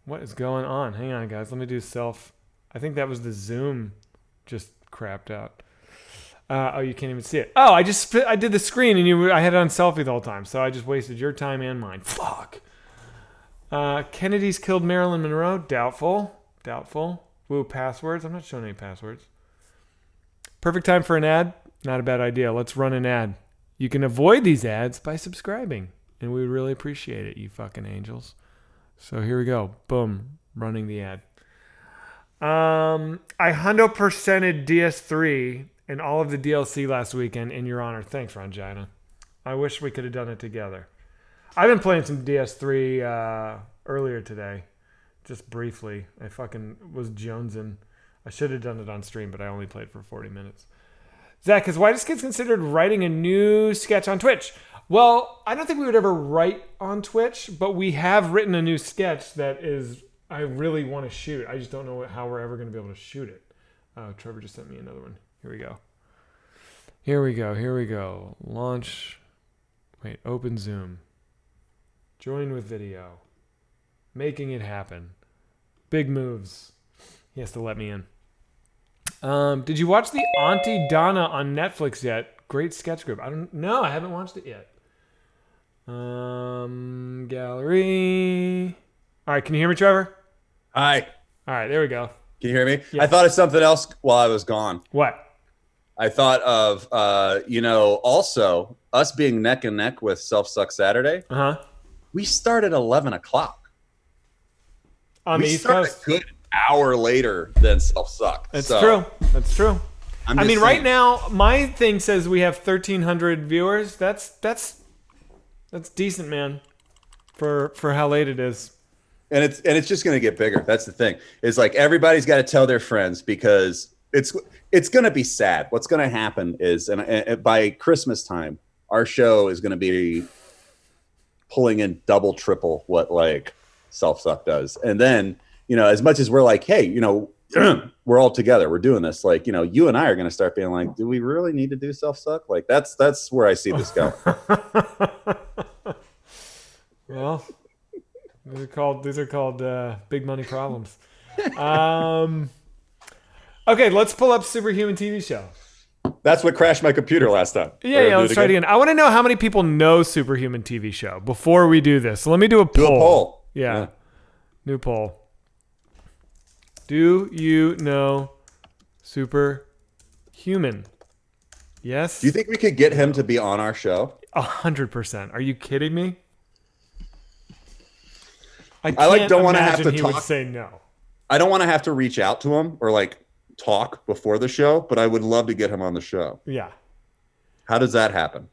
What is going on? Hang on, guys. Let me do self. I think that was the Zoom just crapped out. Oh, you can't even see it. Oh, I did the screen and I had it on selfie the whole time. So I just wasted your time and mine. Fuck. Kennedy's killed Marilyn Monroe. Doubtful. Woo, passwords. I'm not showing any passwords. Perfect time for an ad? Not a bad idea. Let's run an ad. You can avoid these ads by subscribing. And we would really appreciate it, you fucking angels. So here we go. Boom. Running the ad. I 100%ed DS3 and all of the DLC last weekend in your honor. Thanks, Rangina. I wish we could have done it together. I've been playing some DS3 earlier today. Just briefly. I fucking was jonesing. I should have done it on stream, but I only played for 40 minutes. Zach, has Whitest Kids considered writing a new sketch on Twitch? Well, I don't think we would ever write on Twitch, but we have written a new sketch that I really want to shoot. I just don't know how we're ever going to be able to shoot it. Oh, Trevor just sent me another one. Here we go. Launch. Wait, open Zoom. Join with video. Making it happen. Big moves. He has to let me in. Did you watch the Auntie Donna on Netflix yet? Great sketch group. I haven't watched it yet. Gallery. All right, can you hear me, Trevor? Hi. All right, there we go. Can you hear me? Yeah. I thought of something else while I was gone. What? I thought of, also us being neck and neck with Self Suck Saturday. Uh-huh. We started at 11 o'clock. On the we East started Coast. a good hour later than Self Suck. That's true. I mean, right saying. now, my thing says we have 1,300 viewers. That's decent, man, for how late it is. And it's just going to get bigger. That's the thing. It's like everybody's got to tell their friends because it's going to be sad. What's going to happen is, and by Christmas time, our show is going to be pulling in double, triple what like Self Suck does. And then, as much as we're like, hey, we're all together, we're doing this. Like, you and I are going to start being like, do we really need to do Self Suck? Like, that's where I see this going. Well, these are called big money problems. Okay, let's pull up Superhuman TV show. That's what crashed my computer last time. Yeah, let's try it again. I want to know how many people know Superhuman TV show before we do this. So let me do a poll. Do a poll. Yeah. New poll. Do you know Superhuman? Yes. Do you think we could get him to be on our show? 100%. Are you kidding me? I don't want to have to he talk. Would say no. I don't want to have to reach out to him or like talk before the show, but I would love to get him on the show. Yeah. How does that happen?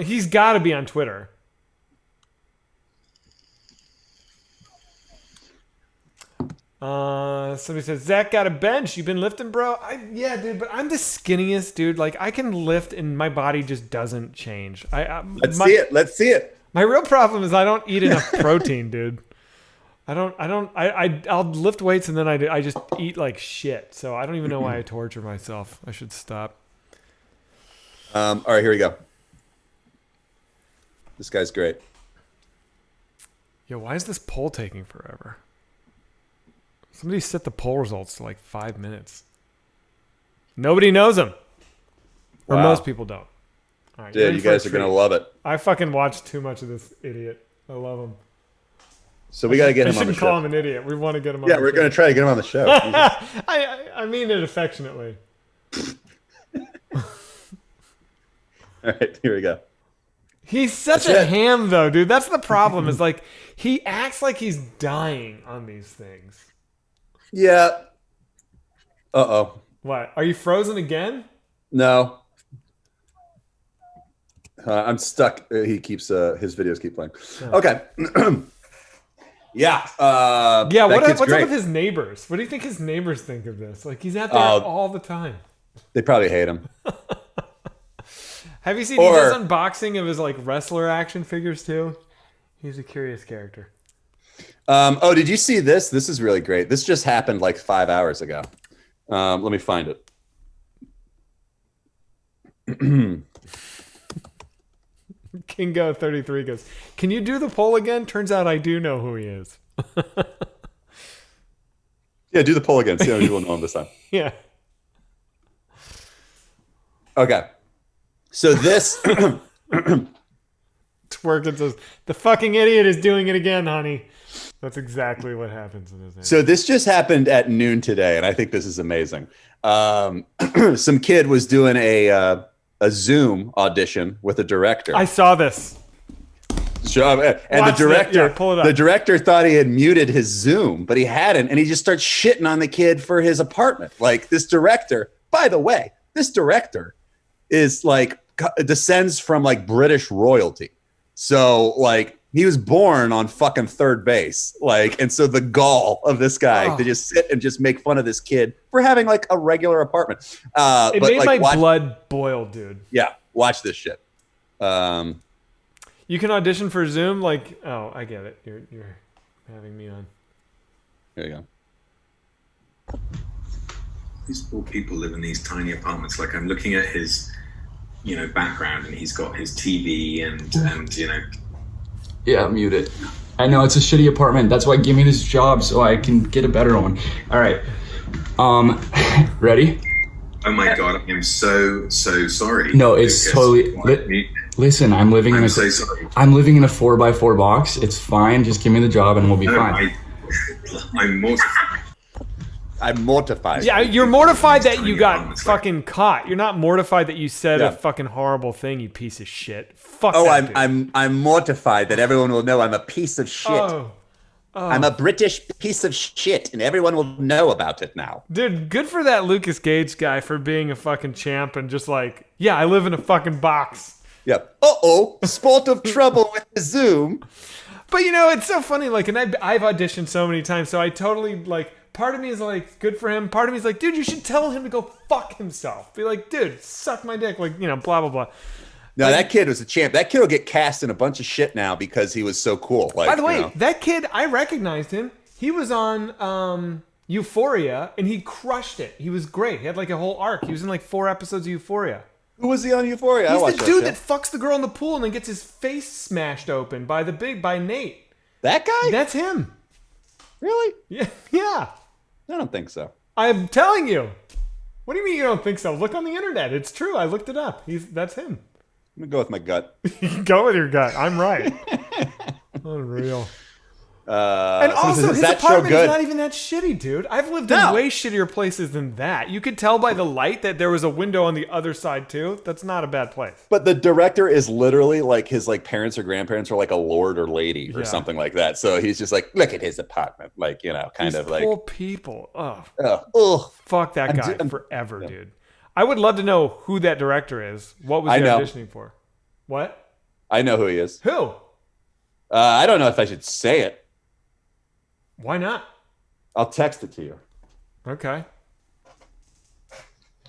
He's got to be on Twitter. Somebody says, Zach got a bench. You've been lifting, bro? Yeah, dude, but I'm the skinniest, dude. Like, I can lift and my body just doesn't change. Let's see it. My real problem is I don't eat enough protein, dude. I'll lift weights and then I just eat like shit. So I don't even know why I torture myself. I should stop. All right, here we go. This guy's great. Yo, why is this poll taking forever? Somebody set the poll results to like 5 minutes. Nobody knows them. Or Wow. most people don't. All right, Dude, you guys are going to love it. I fucking watched too much of this idiot. I love him. So we got to get him on the shouldn't show. call him an idiot. We want to get him on Yeah, the we're show. going to try to get him on the show. I mean it affectionately. All right, here we go. He's such That's a it. ham, though, dude. That's the problem. Is like he acts like he's dying on these things. Yeah. Uh-oh. What? Are you frozen again? No. I'm stuck. He keeps his videos keep playing. Okay. Yeah. Yeah. That kid's What's up great. with his neighbors? What do you think his neighbors think of this? Like he's out there Oh. all the time. They probably hate him. Have you seen? Or- he does unboxing of his like wrestler action figures too. He's a curious character. Oh, did you see this? This is really great. This just happened like 5 hours ago. Let me find it. Kingo33 goes, "Can you do the poll again?" Turns out I do know who he is. Yeah, do the poll again. See how many people know him this time. Yeah. Okay. So this Twerkin says, "The fucking idiot is doing it again, honey." That's exactly what happens in his name. So this just happened at noon today, and I think this is amazing. Some kid was doing a Zoom audition with a director. I saw this. And Watch the director, that. Yeah, pull it up. the director thought he had muted his Zoom, but he hadn't, and he just starts shitting on the kid for his apartment. Like this director, by the way, this director is like descends from like British royalty. So like he was born on fucking third base. Like, and so the gall of this guy to just sit and just make fun of this kid for having like a regular apartment. It but, made like, my blood boil, dude. Yeah, watch this shit. You can audition for Zoom, like, oh, I get it. You're having me on. Here you go. These poor people live in these tiny apartments. Like I'm looking at his, background, and he's got his TV and Yeah, muted. I know it's a shitty apartment. That's why give me this job so I can get a better one. All right. Ready? Oh my god, I'm so sorry. No, it's Lucas. totally. Listen, I'm living in I'm a. so sorry. I'm living in a 4x4 box. It's fine. Just give me the job and we'll be No, fine. I'm mortified. I'm mortified. Yeah, you're mortified that you got apartments, fucking caught. You're not mortified that you said Yeah. a fucking horrible thing, you piece of shit. Fuck Oh, that dude. I'm mortified that everyone will know I'm a piece of shit. Oh, I'm a British piece of shit, and everyone will know about it now. dude, good for that Lucas Gage guy for being a fucking champ and just like, yeah, I live in a fucking box. Yep. Uh-oh, sport of trouble with the Zoom. But it's so funny. Like, and I've auditioned so many times, so I totally like. Part of me is like, good for him. Part of me is like, dude, you should tell him to go fuck himself. Be like, dude, suck my dick. Like, blah blah blah. No, that kid was a champ. That kid will get cast in a bunch of shit now because he was so cool. Like, By the way, that kid, I recognized him. He was on Euphoria, and he crushed it. He was great. He had like a whole arc. He was in like 4 episodes of Euphoria. who was he on Euphoria? I He's watched the dude that that fucks the girl in the pool and then gets his face smashed open by Nate. That guy? That's him. Really? Yeah. I don't think so. I'm telling you. What do you mean you don't think so? Look on the internet. It's true. I looked it up. That's him. I'm gonna go with my gut. Go with your gut. I'm right. Unreal. And So also, is his that show apartment is good? not even that shitty, dude. I've lived No. in way shittier places than that. You could tell by the light that there was a window on the other side too. That's not a bad place. But the director is literally like his like parents or grandparents are like a lord or lady or Yeah. something like that. So he's just like, look at his apartment, like kind These of like, poor people. Oh, ugh. fuck that guy I'm- forever, dude. I would love to know who that director is. What was I he know. auditioning for? What? I know who he is. Who? I don't know if I should say it. Why not? I'll text it to you. Okay.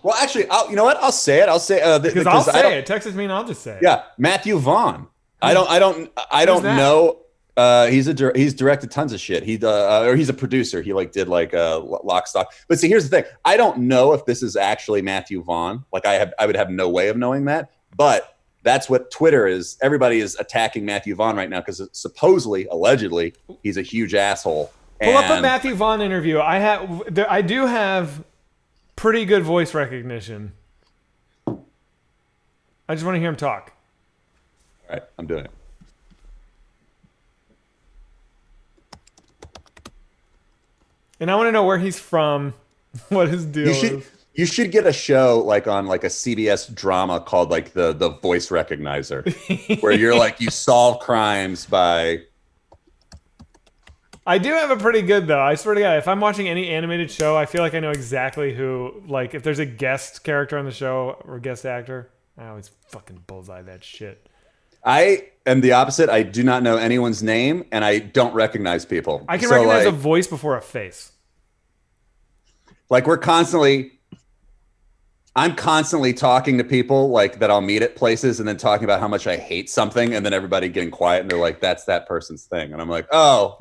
Well, actually, you know what? I'll say it. I'll say Because I'll say it. Text me and I'll just say it. Yeah, Matthew Vaughn. I don't that? know. He's directed tons of shit. Or he's a producer. He did Lock, Stock. But see, here's the thing. I don't know if this is actually Matthew Vaughn. Like I would have no way of knowing that. But that's what Twitter is. Everybody is attacking Matthew Vaughn right now because supposedly, allegedly, he's a huge asshole Pull up a Matthew Vaughn interview. I do have pretty good voice recognition. I just want to hear him talk. All right, I'm doing it. And I want to know where he's from, what his deal is. You should get a show like on like a CBS drama called like the Voice Recognizer, where you're like you solve crimes by. I do have a pretty good though. I swear to God, if I'm watching any animated show, I feel like I know exactly who. Like if there's a guest character on the show or guest actor, I always fucking bullseye that shit. I am the opposite. I do not know anyone's name, and I don't recognize people. I can recognize a voice before a face. Like I'm constantly talking to people like that I'll meet at places and then talking about how much I hate something, and then everybody getting quiet and they're like, that's that person's thing. And I'm like, oh,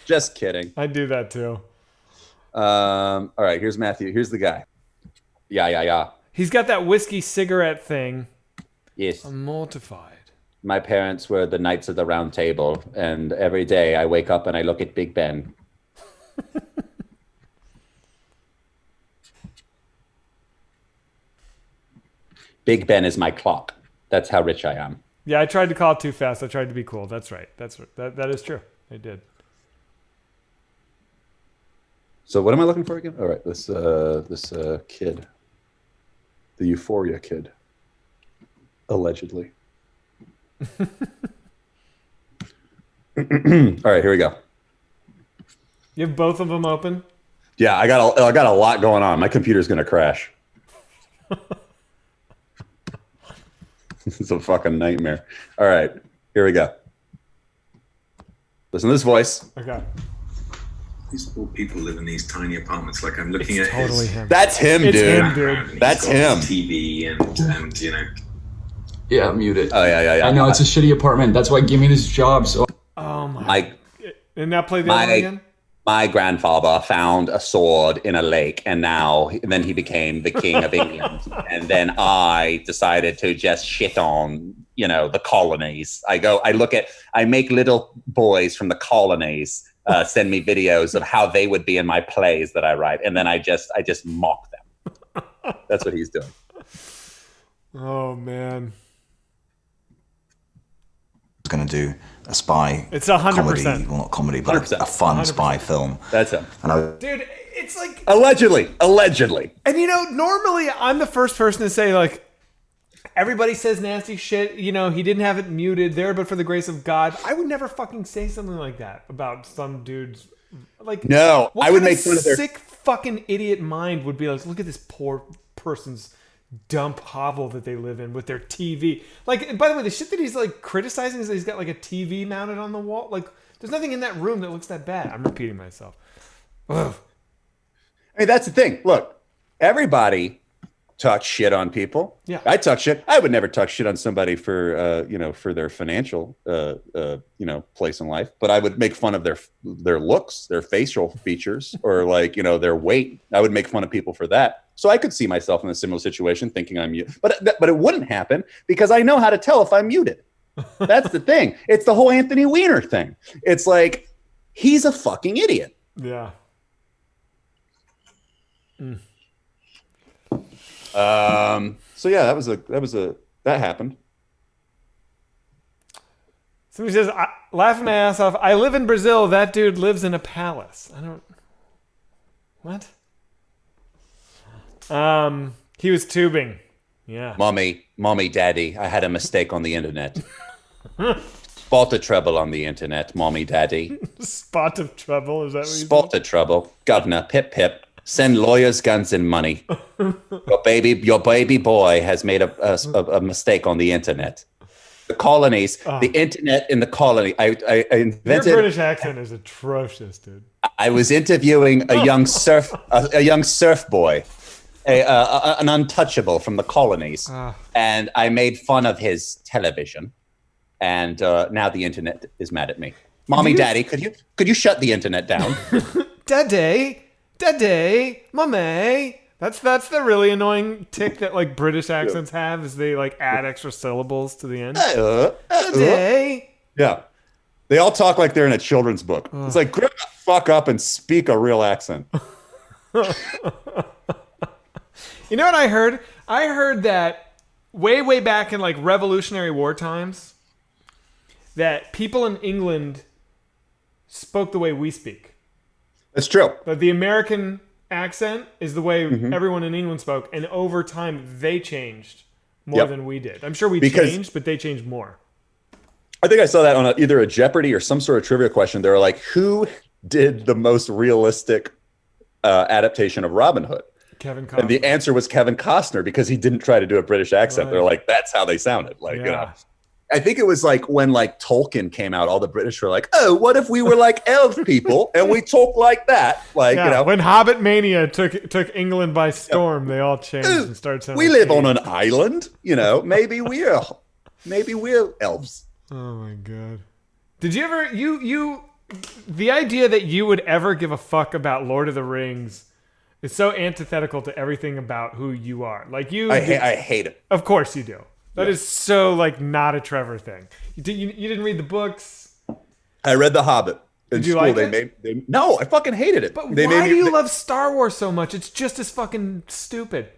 just kidding. I do that too. All right, here's Matthew. Here's the guy. Yeah. He's got that whiskey cigarette thing. Yes. I'm mortified. My parents were the Knights of the Round Table, and every day I wake up and I look at Big Ben. Big Ben is my clock. That's how rich I am. Yeah, I tried to call it too fast. I tried to be cool. That's right. That is true. I did. So what am I looking for again? All right, this kid, the Euphoria kid, allegedly. All right, here we go. You have both of them open? Yeah, I got a lot going on. My computer's gonna crash. It's a fucking nightmare. All right, here we go. Listen to this voice. Okay. These poor people live in these tiny apartments. Like I'm looking It's at totally his him. That's him, It's dude. him, dude. background, and That's he's got him. his TV and you know. Yeah, muted. Oh yeah. I know it's a shitty apartment. That's why give me this job. So Oh my. My And now play the other one again? my grandfather found a sword in a lake, and then he became the king of England. And then I decided to just shit on, the colonies. I make little boys from the colonies send me videos of how they would be in my plays that I write, and then I just mock them. That's what he's doing. Oh man. Going to do a spy It's 100%. comedy, well not comedy, but 100%. a fun 100%. spy film. That's him. And Dude, it's like, Allegedly. and normally I'm the first person to say like, everybody says nasty shit. He didn't have it muted there, but for the grace of God, I would never fucking say something like that about some dude's. Like, No, what I would kind make of fun of their. sick fucking idiot mind would be like, look at this poor person's dump hovel that they live in with their TV. Like, and by the way, the shit that he's like criticizing is that he's got like a TV mounted on the wall. Like, there's nothing in that room that looks that bad. I'm repeating myself. Ugh. I mean, that's the thing. Look, everybody talks shit on people. Yeah. I talk shit. I would never talk shit on somebody for for their financial place in life, but I would make fun of their looks, their facial features, or their weight. I would make fun of people for that. So I could see myself in a similar situation thinking I'm muted, but it wouldn't happen because I know how to tell if I'm muted. That's the thing. It's the whole Anthony Weiner thing. It's like, he's a fucking idiot. Yeah. So yeah, that happened. Somebody says, laughing my ass off. I live in Brazil. That dude lives in a palace. What? He was tubing. Yeah. Mommy, daddy, I had a mistake on the internet. Spot of trouble on the internet, mommy, daddy. Spot of trouble. Is that what you Spot of trouble. Governor, pip, pip. Send lawyers, guns, and money. Your baby boy has made a mistake on the internet. The colonies, the internet in the colony. I invented. Your British accent is atrocious, dude. I was interviewing a young surf boy, an untouchable from the colonies, and I made fun of his television, and now the internet is mad at me. Mommy, daddy, could you shut the internet down? Daddy, mommy. That's the really annoying tick that like British accents have, is they like add extra syllables to the end. Daddy. Yeah. They all talk like they're in a children's book. It's like, grow the fuck up and speak a real accent. You know what I heard? I heard that way back in like Revolutionary War times, that people in England spoke the way we speak. That's true. But the American accent is the way everyone in England spoke, and over time they changed more than we did. I'm sure we changed, but they changed more. I think I saw that on either a Jeopardy or some sort of trivia question. They were like, who did the most realistic adaptation of Robin Hood? Kevin Costner. And the answer was Kevin Costner, because he didn't try to do a British accent. Right. They're like, that's how they sounded. Like, you know. I think it was like when like Tolkien came out, all the British were like, oh, what if we were like elf people and we talk like that? Like, you know. When Hobbit Mania took England by storm, they all changed and started sounding we like live on an island, you know, maybe we're elves. Oh my god. Did you ever the idea that you would ever give a fuck about Lord of the Rings is so antithetical to everything about who you are. Like I hate it. Of course you do. That is so like not a Trevor thing. You didn't read the books. I read The Hobbit in Did you school. like They no, I fucking hated it. But why do you love Star Wars so much? It's just as fucking stupid.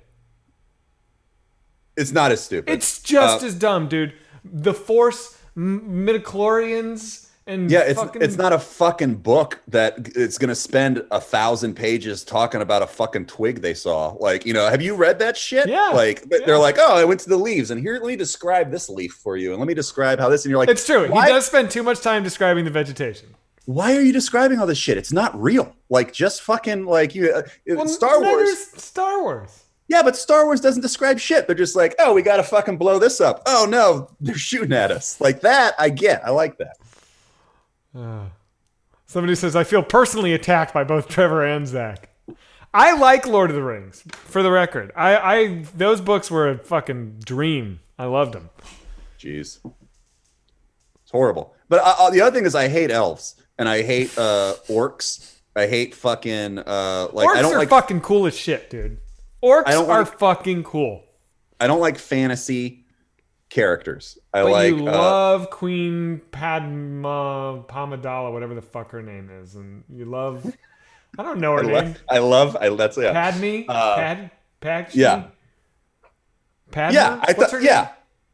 It's not as stupid. It's just as dumb, dude. The Force, midichlorians, and it's not a fucking book that it's gonna spend 1,000 pages talking about a fucking twig they saw. Like, you know, have you read that shit? Yeah. Like, they're like, oh, I went to the leaves, and here, let me describe this leaf for you, and let me describe how this, and you're like, it's true. Why? He does spend too much time describing the vegetation. Why are you describing all this shit? It's not real. Like, just fucking like you. Star Wars. Star Wars. Yeah, but Star Wars doesn't describe shit. They're just like, oh, we got to fucking blow this up. Oh, no, they're shooting at us. Like that, I get. I like that. Somebody says, I feel personally attacked by both Trevor and Zach. I like Lord of the Rings, for the record. Those books were a fucking dream. I loved them. Jeez. It's horrible. But the other thing is I hate elves, and I hate orcs. I hate fucking... orcs I don't are like fucking cool as shit, dude. Orcs are fucking cool. I don't like fantasy characters. But you love Queen Padmala, whatever the fuck her name is, and you love. I don't know her name. That's yeah. Padme. Padme. Yeah. Padme. Yeah, I What's thought. her Yeah, name?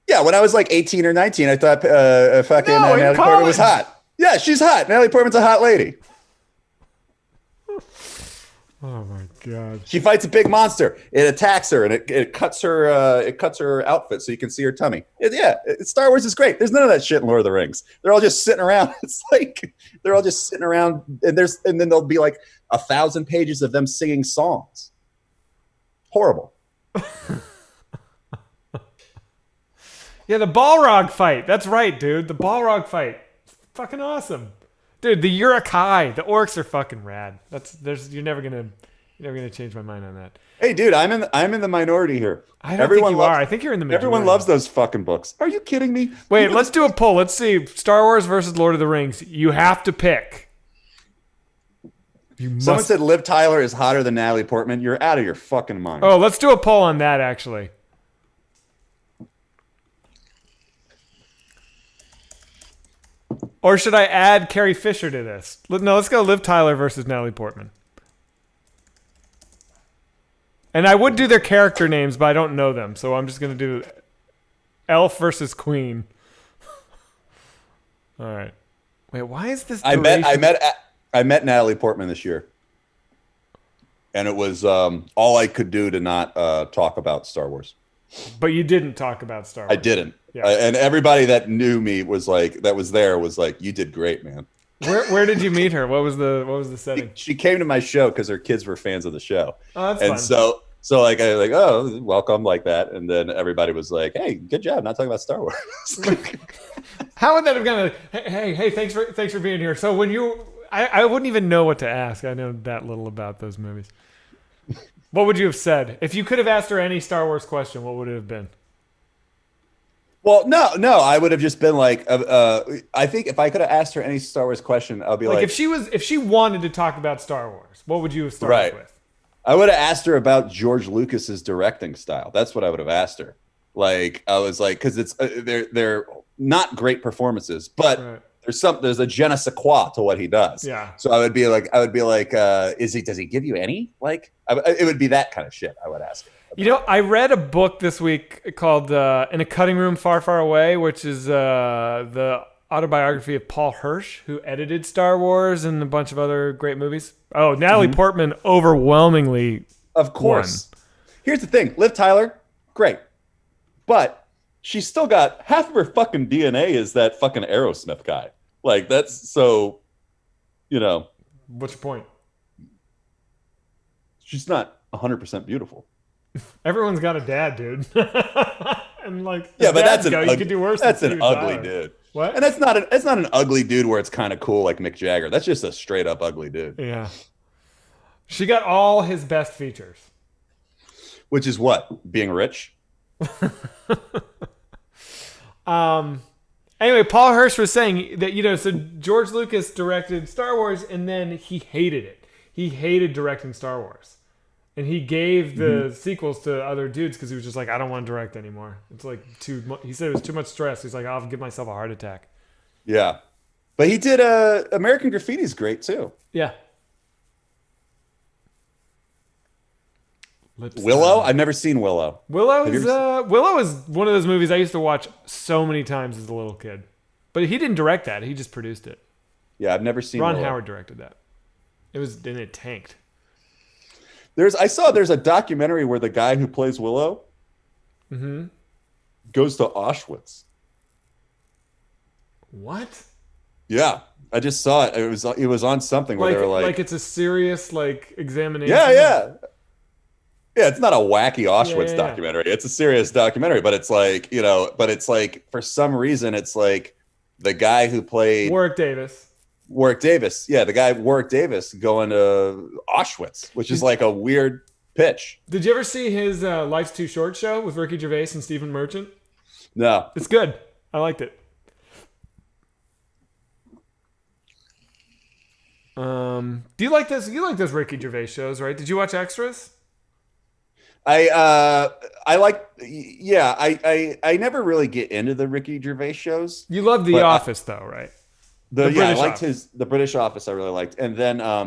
yeah. When I was like 18 or 19, I thought fucking Natalie Portman was hot. Yeah, she's hot. Natalie Portman's a hot lady. Oh my god. She fights a big monster. It attacks her and it cuts her outfit so you can see her tummy. Star Wars is great. There's none of that shit in Lord of the Rings. They're all just sitting around. It's like they're all just sitting around and then there'll be like 1,000 pages of them singing songs. Horrible. Yeah, the Balrog fight. That's right, dude. The Balrog fight. Fucking awesome. Dude, the Uruk-hai, the orcs are fucking rad. You're never gonna change my mind on that. Hey, dude, I'm in the minority here. I don't think you are. I think you're in the majority. Everyone loves those fucking books. Are you kidding me? Wait, let's do a poll. Let's see. Star Wars versus Lord of the Rings. You have to pick. Someone said Liv Tyler is hotter than Natalie Portman. You're out of your fucking mind. Oh, let's do a poll on that, actually. Or should I add Carrie Fisher to this? No, let's go Liv Tyler versus Natalie Portman. And I would do their character names, but I don't know them, so I'm just going to do Elf versus Queen. All right. Wait, why is this duration? I met Natalie Portman this year. And it was all I could do to not talk about Star Wars. But you didn't talk about Star Wars. I didn't. Yeah. And everybody that knew me was like, you did great, man. Where did you meet her? What was the setting? She came to my show because her kids were fans of the show. Oh, that's and fun. So like I like, oh, welcome, like that. And then everybody was like, hey, good job not talking about Star Wars. How would that have gone? Hey, thanks for being here. So when I wouldn't even know what to ask. I know that little about those movies. What would you have said? If you could have asked her any Star Wars question, what would it have been? Well, no, I would have just been like, I think if I could have asked her any Star Wars question, I'll be like, if she wanted to talk about Star Wars, what would you have started with? I would have asked her about George Lucas's directing style. That's what I would have asked her. Like, I was like, because it's they're not great performances, but there's a je ne sais quoi to what he does. Yeah. So I would be like, does he give you any? Like, it would be that kind of shit. I would ask him. You know, I read a book this week called "In a Cutting Room Far, Far Away," which is the autobiography of Paul Hirsch, who edited Star Wars and a bunch of other great movies. Oh, Natalie Portman overwhelmingly. Of course. Here's the thing. Liv Tyler, great. But she's still got half of her fucking DNA is that fucking Aerosmith guy. Like, that's so, What's your point? She's not 100% beautiful. Everyone's got a dad, dude. And like, yeah, but that's you could do worse. That's than an Steven ugly Tyler. dude. What? And that's not an ugly dude where it's kind of cool like Mick Jagger. That's just a straight up ugly dude. Yeah. She got all his best features. Which is what? Being rich? Anyway, Paul Hirsch was saying that, so George Lucas directed Star Wars and then he hated it. He hated directing Star Wars. And he gave the sequels to other dudes because he was just like, I don't want to direct anymore. It's like he said it was too much stress. He's like, I'll give myself a heart attack. Yeah. But he did American Graffiti's great too. Yeah. Willow? I've never seen Willow. Willow is one of those movies I used to watch so many times as a little kid. But he didn't direct that. He just produced it. Yeah, I've never seen Ron Willow. Howard directed that. It tanked. There's a documentary where the guy who plays Willow goes to Auschwitz. What? Yeah, I just saw it. It was on something where they were like it's a serious examination. Yeah. It's not a wacky Auschwitz documentary. It's a serious documentary, but it's like, for some reason it's like the guy who played Warwick Davis. Yeah, the guy Warwick Davis going to Auschwitz, which is like a weird pitch. Did you ever see his Life's Too Short show with Ricky Gervais and Stephen Merchant? No. It's good. I liked it. Do you like this? You like those Ricky Gervais shows, right? Did you watch Extras? I never really get into the Ricky Gervais shows. You love The Office though, right? I liked the British Office. I really liked, and then I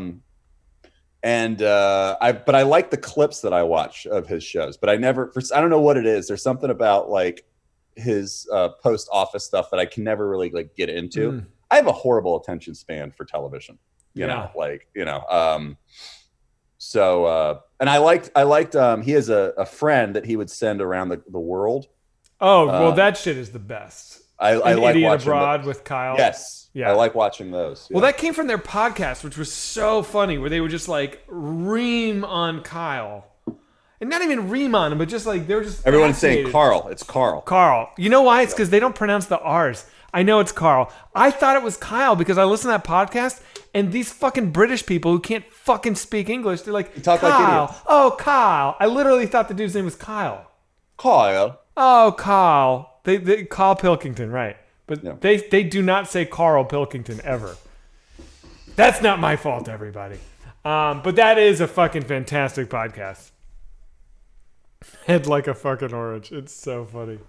like the clips that I watch of his shows, but I don't know what it is. There's something about like his post office stuff that I can never really like get into. I have a horrible attention span for television. So and I liked he has a friend that he would send around the world. Oh, well, that shit is the best. I like Idiot watching Abroad with Kyle. Yes. Yeah. I like watching those. Yeah. Well, that came from their podcast, which was so funny, where they would just like ream on Kyle. And not even ream on him, but just like, they were just everyone's saying fascinated. Carl. It's Carl. Carl. You know why? It's because they don't pronounce the R's. I know it's Carl. I thought it was Kyle because I listened to that podcast, and these fucking British people who can't fucking speak English, they're like, talk Kyle. like idiots. Oh, Kyle. I literally thought the dude's name was Kyle. Kyle. Oh, Kyle. They Kyle Pilkington, right. But Yeah. they do not say Carl Pilkington ever. That's not my fault, everybody. But that is a fucking fantastic podcast. Head like a fucking orange. It's so funny.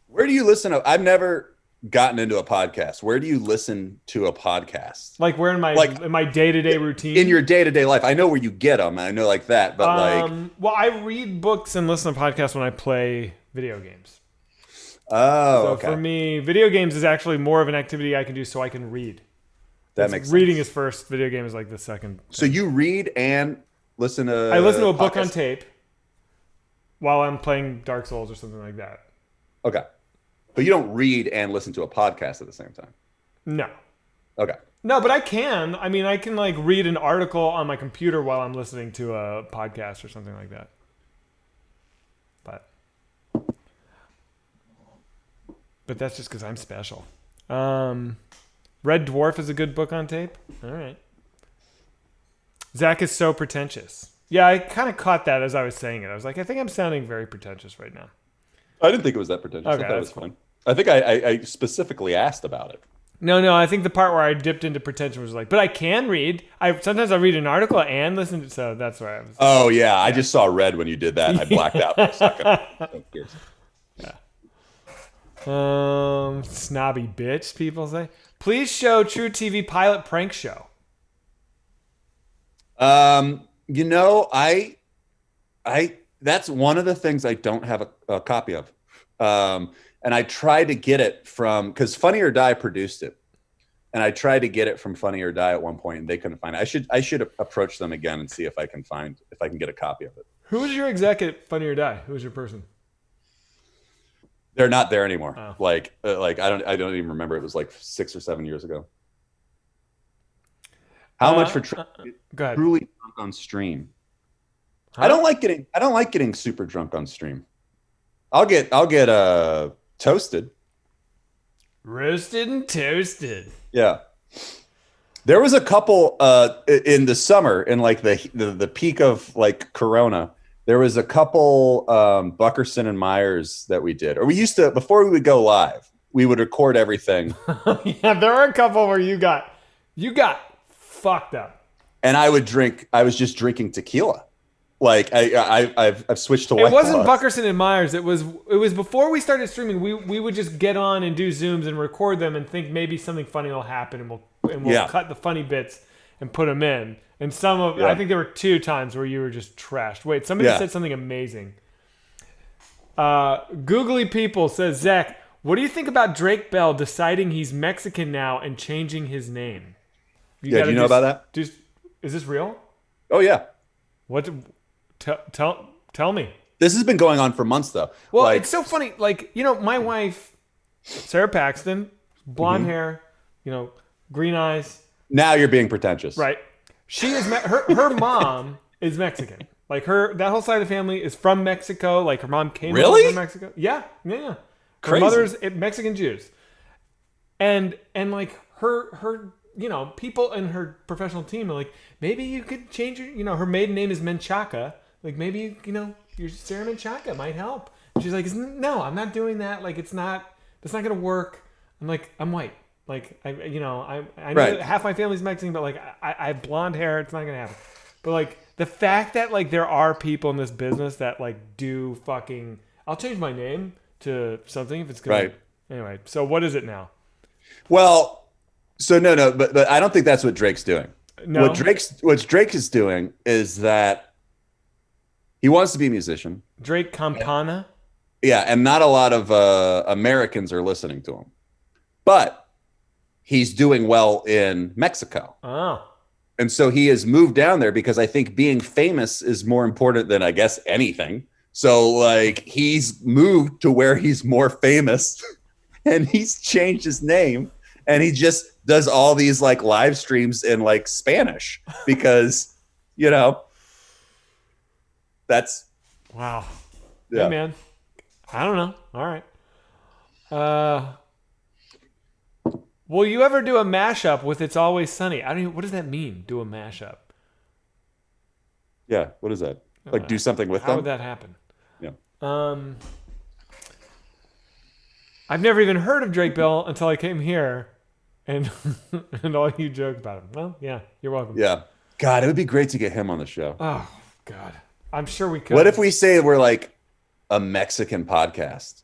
Where do you listen to? I've never gotten into a podcast. Where do you listen to a podcast? Like where in my day-to-day routine? In your day-to-day life. I know where you get them. I know like that, but well, I read books and listen to podcasts when I play video games. Oh, So okay. for me, video games is actually more of an activity I can do so I can read. That makes sense. Reading is first, video game is like the second. So you read and listen to I listen to a book on podcasts? tape while I'm playing Dark Souls or something like that. Okay. But you don't read and listen to a podcast at the same time. No. Okay. No, but I can. I mean, I can like read an article on my computer while I'm listening to a podcast or something like that. But that's just because I'm special. Red Dwarf is a good book on tape. All right. Zach is so pretentious. Yeah, I kind of caught that as I was saying it. I was like, I think I'm sounding very pretentious right now. I didn't think it was that pretentious. Okay, I thought it was that's fun. I think I specifically asked about it. No, I think the part where I dipped into pretension was like, but I can read. Sometimes I read an article and listen to, so that's where I was. Oh, yeah. I just saw red when you did that. I blacked out for a second. Snobby bitch, people say. Please show True TV pilot prank show. You know, I that's one of the things I don't have a copy of. And I tried to get it from, because Funny or Die produced it. And I tried to get it from Funny or Die at one point, and they couldn't find it. I should approach them again and see if I can get a copy of it. Who was your exec at Funny or Die? Who was your person? They're not there anymore. Oh. Like I don't even remember. It was like 6 or 7 years ago. How much for go ahead. truly drunk on stream? Huh? I don't like getting super drunk on stream. I'll get toasted. Roasted and toasted. Yeah. There was a couple in the summer, in like the peak of like Corona. There was a couple Buckerson and Myers that we did. Or we used to, before we would go live, we would record everything. Yeah, there were a couple where you got fucked up. And I was just drinking tequila. Like I've switched to white It wasn't claws. Buckerson and Myers. It was before we started streaming. We would just get on and do Zooms and record them and think maybe something funny will happen, and we'll cut the funny bits and put them in. And I think there were 2 times where you were just trashed. Wait, somebody said something amazing. Googly People says, Zach, what do you think about Drake Bell deciding he's Mexican now and changing his name? Do you know about that? Is this real? Oh yeah. What? Tell me. This has been going on for months though. Well, it's so funny. Like, you know, my wife, Sarah Paxton, blonde hair, you know, green eyes. Now you're being pretentious. Right. She is her mom is Mexican. Like that whole side of the family is from Mexico. Like her mom came over from Mexico. Yeah. Her Crazy. mother's Mexican Jews. And like her you know, people in her professional team are like, maybe you could change your, you know, her maiden name is Menchaca. Like maybe, you know, your Sarah Menchaca might help. And she's like, no, I'm not doing that. Like that's not going to work. I'm like, I'm white. Like I know that half my family's Mexican, but like I have blonde hair. It's not going to happen. But like the fact that like there are people in this business that like do fucking, I'll change my name to something if it's going Right. to. Anyway, so what is it now? Well, so no, but I don't think that's what Drake's doing. No. What Drake is doing is that he wants to be a musician. Drake Campana? Yeah, and not a lot of Americans are listening to him. But he's doing well in Mexico. Oh. And so he has moved down there because I think being famous is more important than, I guess, anything. So like he's moved to where he's more famous and he's changed his name and he just does all these like live streams in like Spanish because, you know, that's Wow. Yeah. Hey, man. I don't know. All right. Will you ever do a mashup with It's Always Sunny? I don't even, what does that mean? Do a mashup? Yeah. What is that? Like do something with How them? would that happen? Yeah. I've never even heard of Drake Bell until I came here, and and all you joke about him. Well, yeah, you're welcome. Yeah. God, it would be great to get him on the show. Oh God, I'm sure we could. What if we say we're like a Mexican podcast?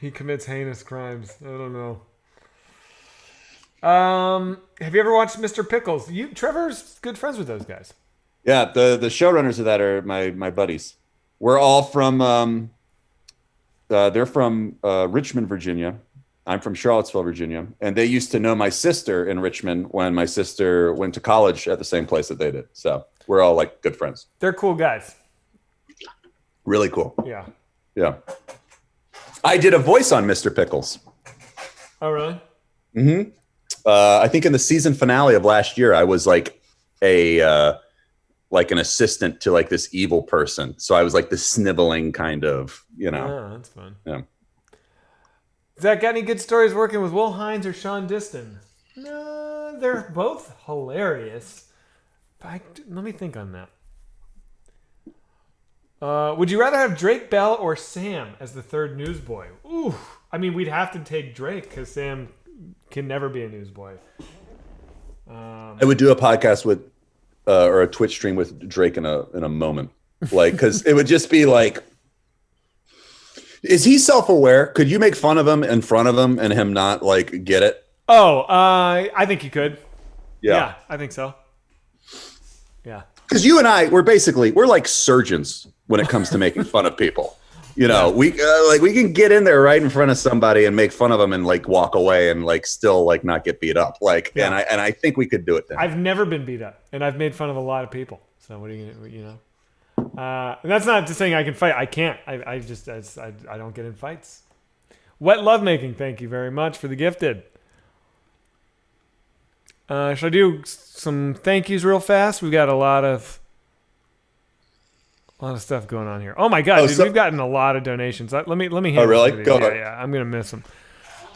He commits heinous crimes. I don't know. Have you ever watched Mr. Pickles? Trevor's good friends with those guys. Yeah, the showrunners of that are my buddies. We're all from they're from Richmond, Virginia. I'm from Charlottesville, Virginia, and they used to know my sister in Richmond when my sister went to college at the same place that they did. So we're all like good friends. They're cool guys. Really cool. Yeah. Yeah. I did a voice on Mr. Pickles. Oh, really? Mm-hmm. I think in the season finale of last year, I was like like an assistant to like this evil person. So I was like the sniveling kind of, you know. Oh, that's fun. Yeah. Zach, got any good stories working with Will Hines or Sean Diston? No, they're both hilarious. Let me think on that. Would you rather have Drake Bell or Sam as the third newsboy? Ooh, I mean, we'd have to take Drake because Sam can never be a newsboy. I would do a podcast with or a Twitch stream with Drake in a moment, like because it would just be like Is he self-aware? Could you make fun of him in front of him and him not like get it? Oh, I think you could. Yeah. Yeah, I think so. Yeah. Because you and I, we're like surgeons when it comes to making fun of people. You know, we can get in there right in front of somebody and make fun of them and like walk away and like still like not get beat up. Like, and I think we could do it then. I've never been beat up, and I've made fun of a lot of people. So what are you gonna, you know? And that's not just saying I can fight. I can't. I don't get in fights. Wet lovemaking. Thank you very much for the gifted. Should I do some thank yous real fast? We've got a lot of stuff going on here. Oh my god, dude, we've gotten a lot of donations. Let me handle really? Go ahead. Yeah, I'm gonna miss them.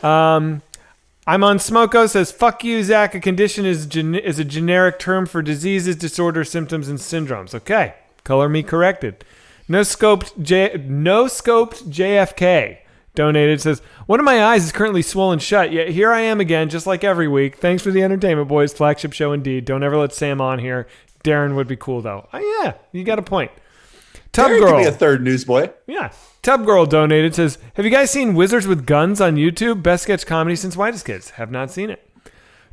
I'm on Smoko says, fuck you, Zach. A condition is a generic term for diseases, disorders, symptoms, and syndromes. Okay. Color me corrected. No scoped JFK donated, says, one of my eyes is currently swollen shut, yet here I am again, just like every week. Thanks for the entertainment, boys. Flagship show indeed. Don't ever let Sam on here. Darren would be cool, though. Oh, yeah. You got a point. Tub Darren Girl. could be a third newsboy. Yeah. Tub Girl donated, says, have you guys seen Wizards with Guns on YouTube? Best sketch comedy since Whitest Kids. Have not seen it.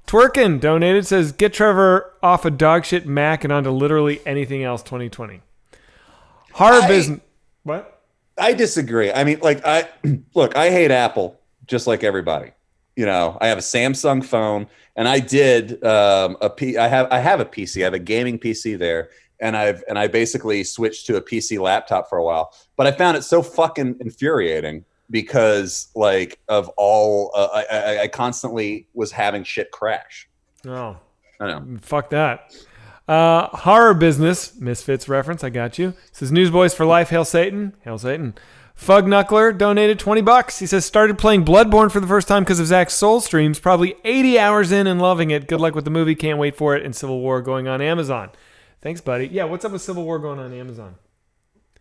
Twerkin donated, says, get Trevor off a dogshit Mac and onto literally anything else 2020. Horror business. What? I disagree. I mean, like, I hate Apple just like everybody. You know, I have a Samsung phone, and I did I have a PC. I have a gaming PC there. And I basically switched to a PC laptop for a while, but I found it so fucking infuriating because like of all, I constantly was having shit crash. Oh, I know. Fuck that. Horror business misfits reference. I got you. Says Newsboys for life. Hail Satan. Hail Satan. Fug Knuckler donated $20. He says started playing Bloodborne for the first time because of Zach's Soul streams. Probably 80 hours in and loving it. Good luck with the movie. Can't wait for it. And Civil War going on Amazon. Thanks, buddy. Yeah, what's up with Civil War going on Amazon?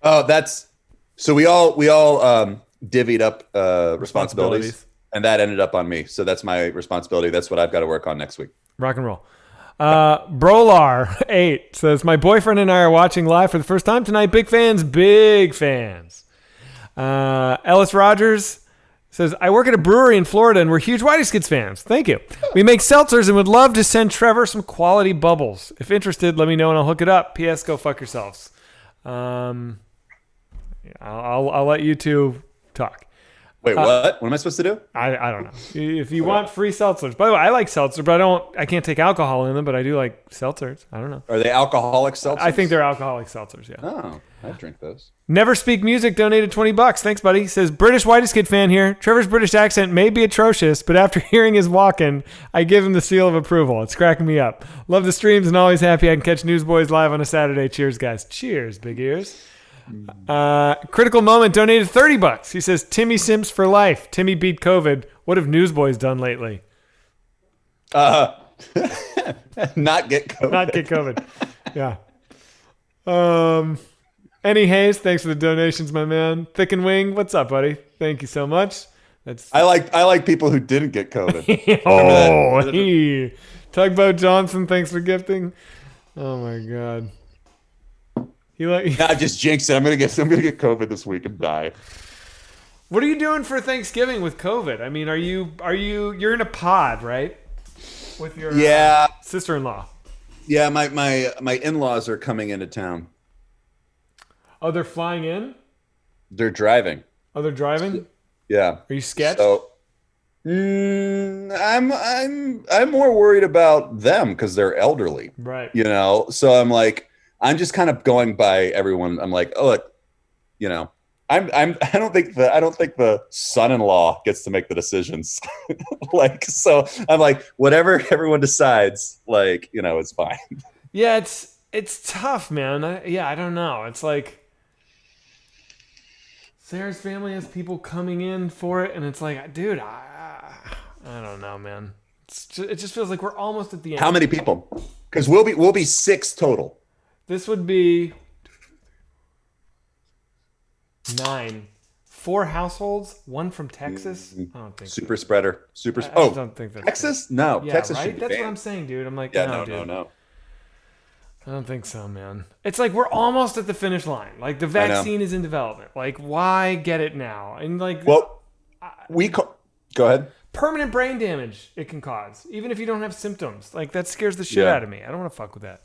Oh, so we all divvied up responsibilities, and that ended up on me. So that's my responsibility. That's what I've got to work on next week. Rock and roll. Brolar8 says, my boyfriend and I are watching live for the first time tonight. Big fans, big fans. Ellis Rogers says, I work at a brewery in Florida and we're huge Whitest Kids fans. Thank you. We make seltzers and would love to send Trevor some quality bubbles. If interested, let me know and I'll hook it up. P.S. Go fuck yourselves. I'll let you two talk. Wait, what? What am I supposed to do? I don't know. If you want free seltzers. By the way, I like seltzer, but I can't take alcohol in them, but I do like seltzers. I don't know. Are they alcoholic seltzers? I think they're alcoholic seltzers, yeah. Oh, I drink those. Never Speak Music donated $20. Thanks, buddy. Says, British Whitest Kid fan here. Trevor's British accent may be atrocious, but after hearing his walk-in, I give him the seal of approval. It's cracking me up. Love the streams and always happy I can catch Newsboys live on a Saturday. Cheers, guys. Cheers, big ears. Critical Moment donated $30. He says, Timmy Simps for life. Timmy beat COVID. What have Newsboys done lately? Not get COVID. Not get COVID. Yeah. Any Hayes, thanks for the donations, my man. Thick and Wing, what's up, buddy? Thank you so much. I like people who didn't get COVID. Tugboat Johnson, thanks for gifting. Oh my god. I just jinxed it. I'm gonna get COVID this week and die. What are you doing for Thanksgiving with COVID? I mean, you're in a pod, right? With your sister-in-law. Yeah, my in-laws are coming into town. Oh, they're flying in? They're driving. Oh, they're driving? Yeah. Are you sketched? So, I'm more worried about them because they're elderly. Right. You know, so I'm just kind of going by everyone. I'm like, oh, look, you know, I don't think the son-in-law gets to make the decisions. So I'm like, whatever everyone decides, like, you know, it's fine. Yeah, it's tough, man. I don't know. It's like Sarah's family has people coming in for it, and it's like, dude, I don't know, man. It just feels like we're almost at the end. How many people? Because we'll be 6 total. This would be 9. 4 households, 1 from Texas. I don't think super spreader. I don't think that's Texas? No, yeah, Texas right? should be That's banned. what I'm saying, dude. I'm like, Yeah, no, no. I don't think so, man. It's like we're almost at the finish line. Like the vaccine is in development. Like why get it now? And like, well, go ahead. Permanent brain damage it can cause, even if you don't have symptoms. Like that scares the shit out of me. I don't want to fuck with that.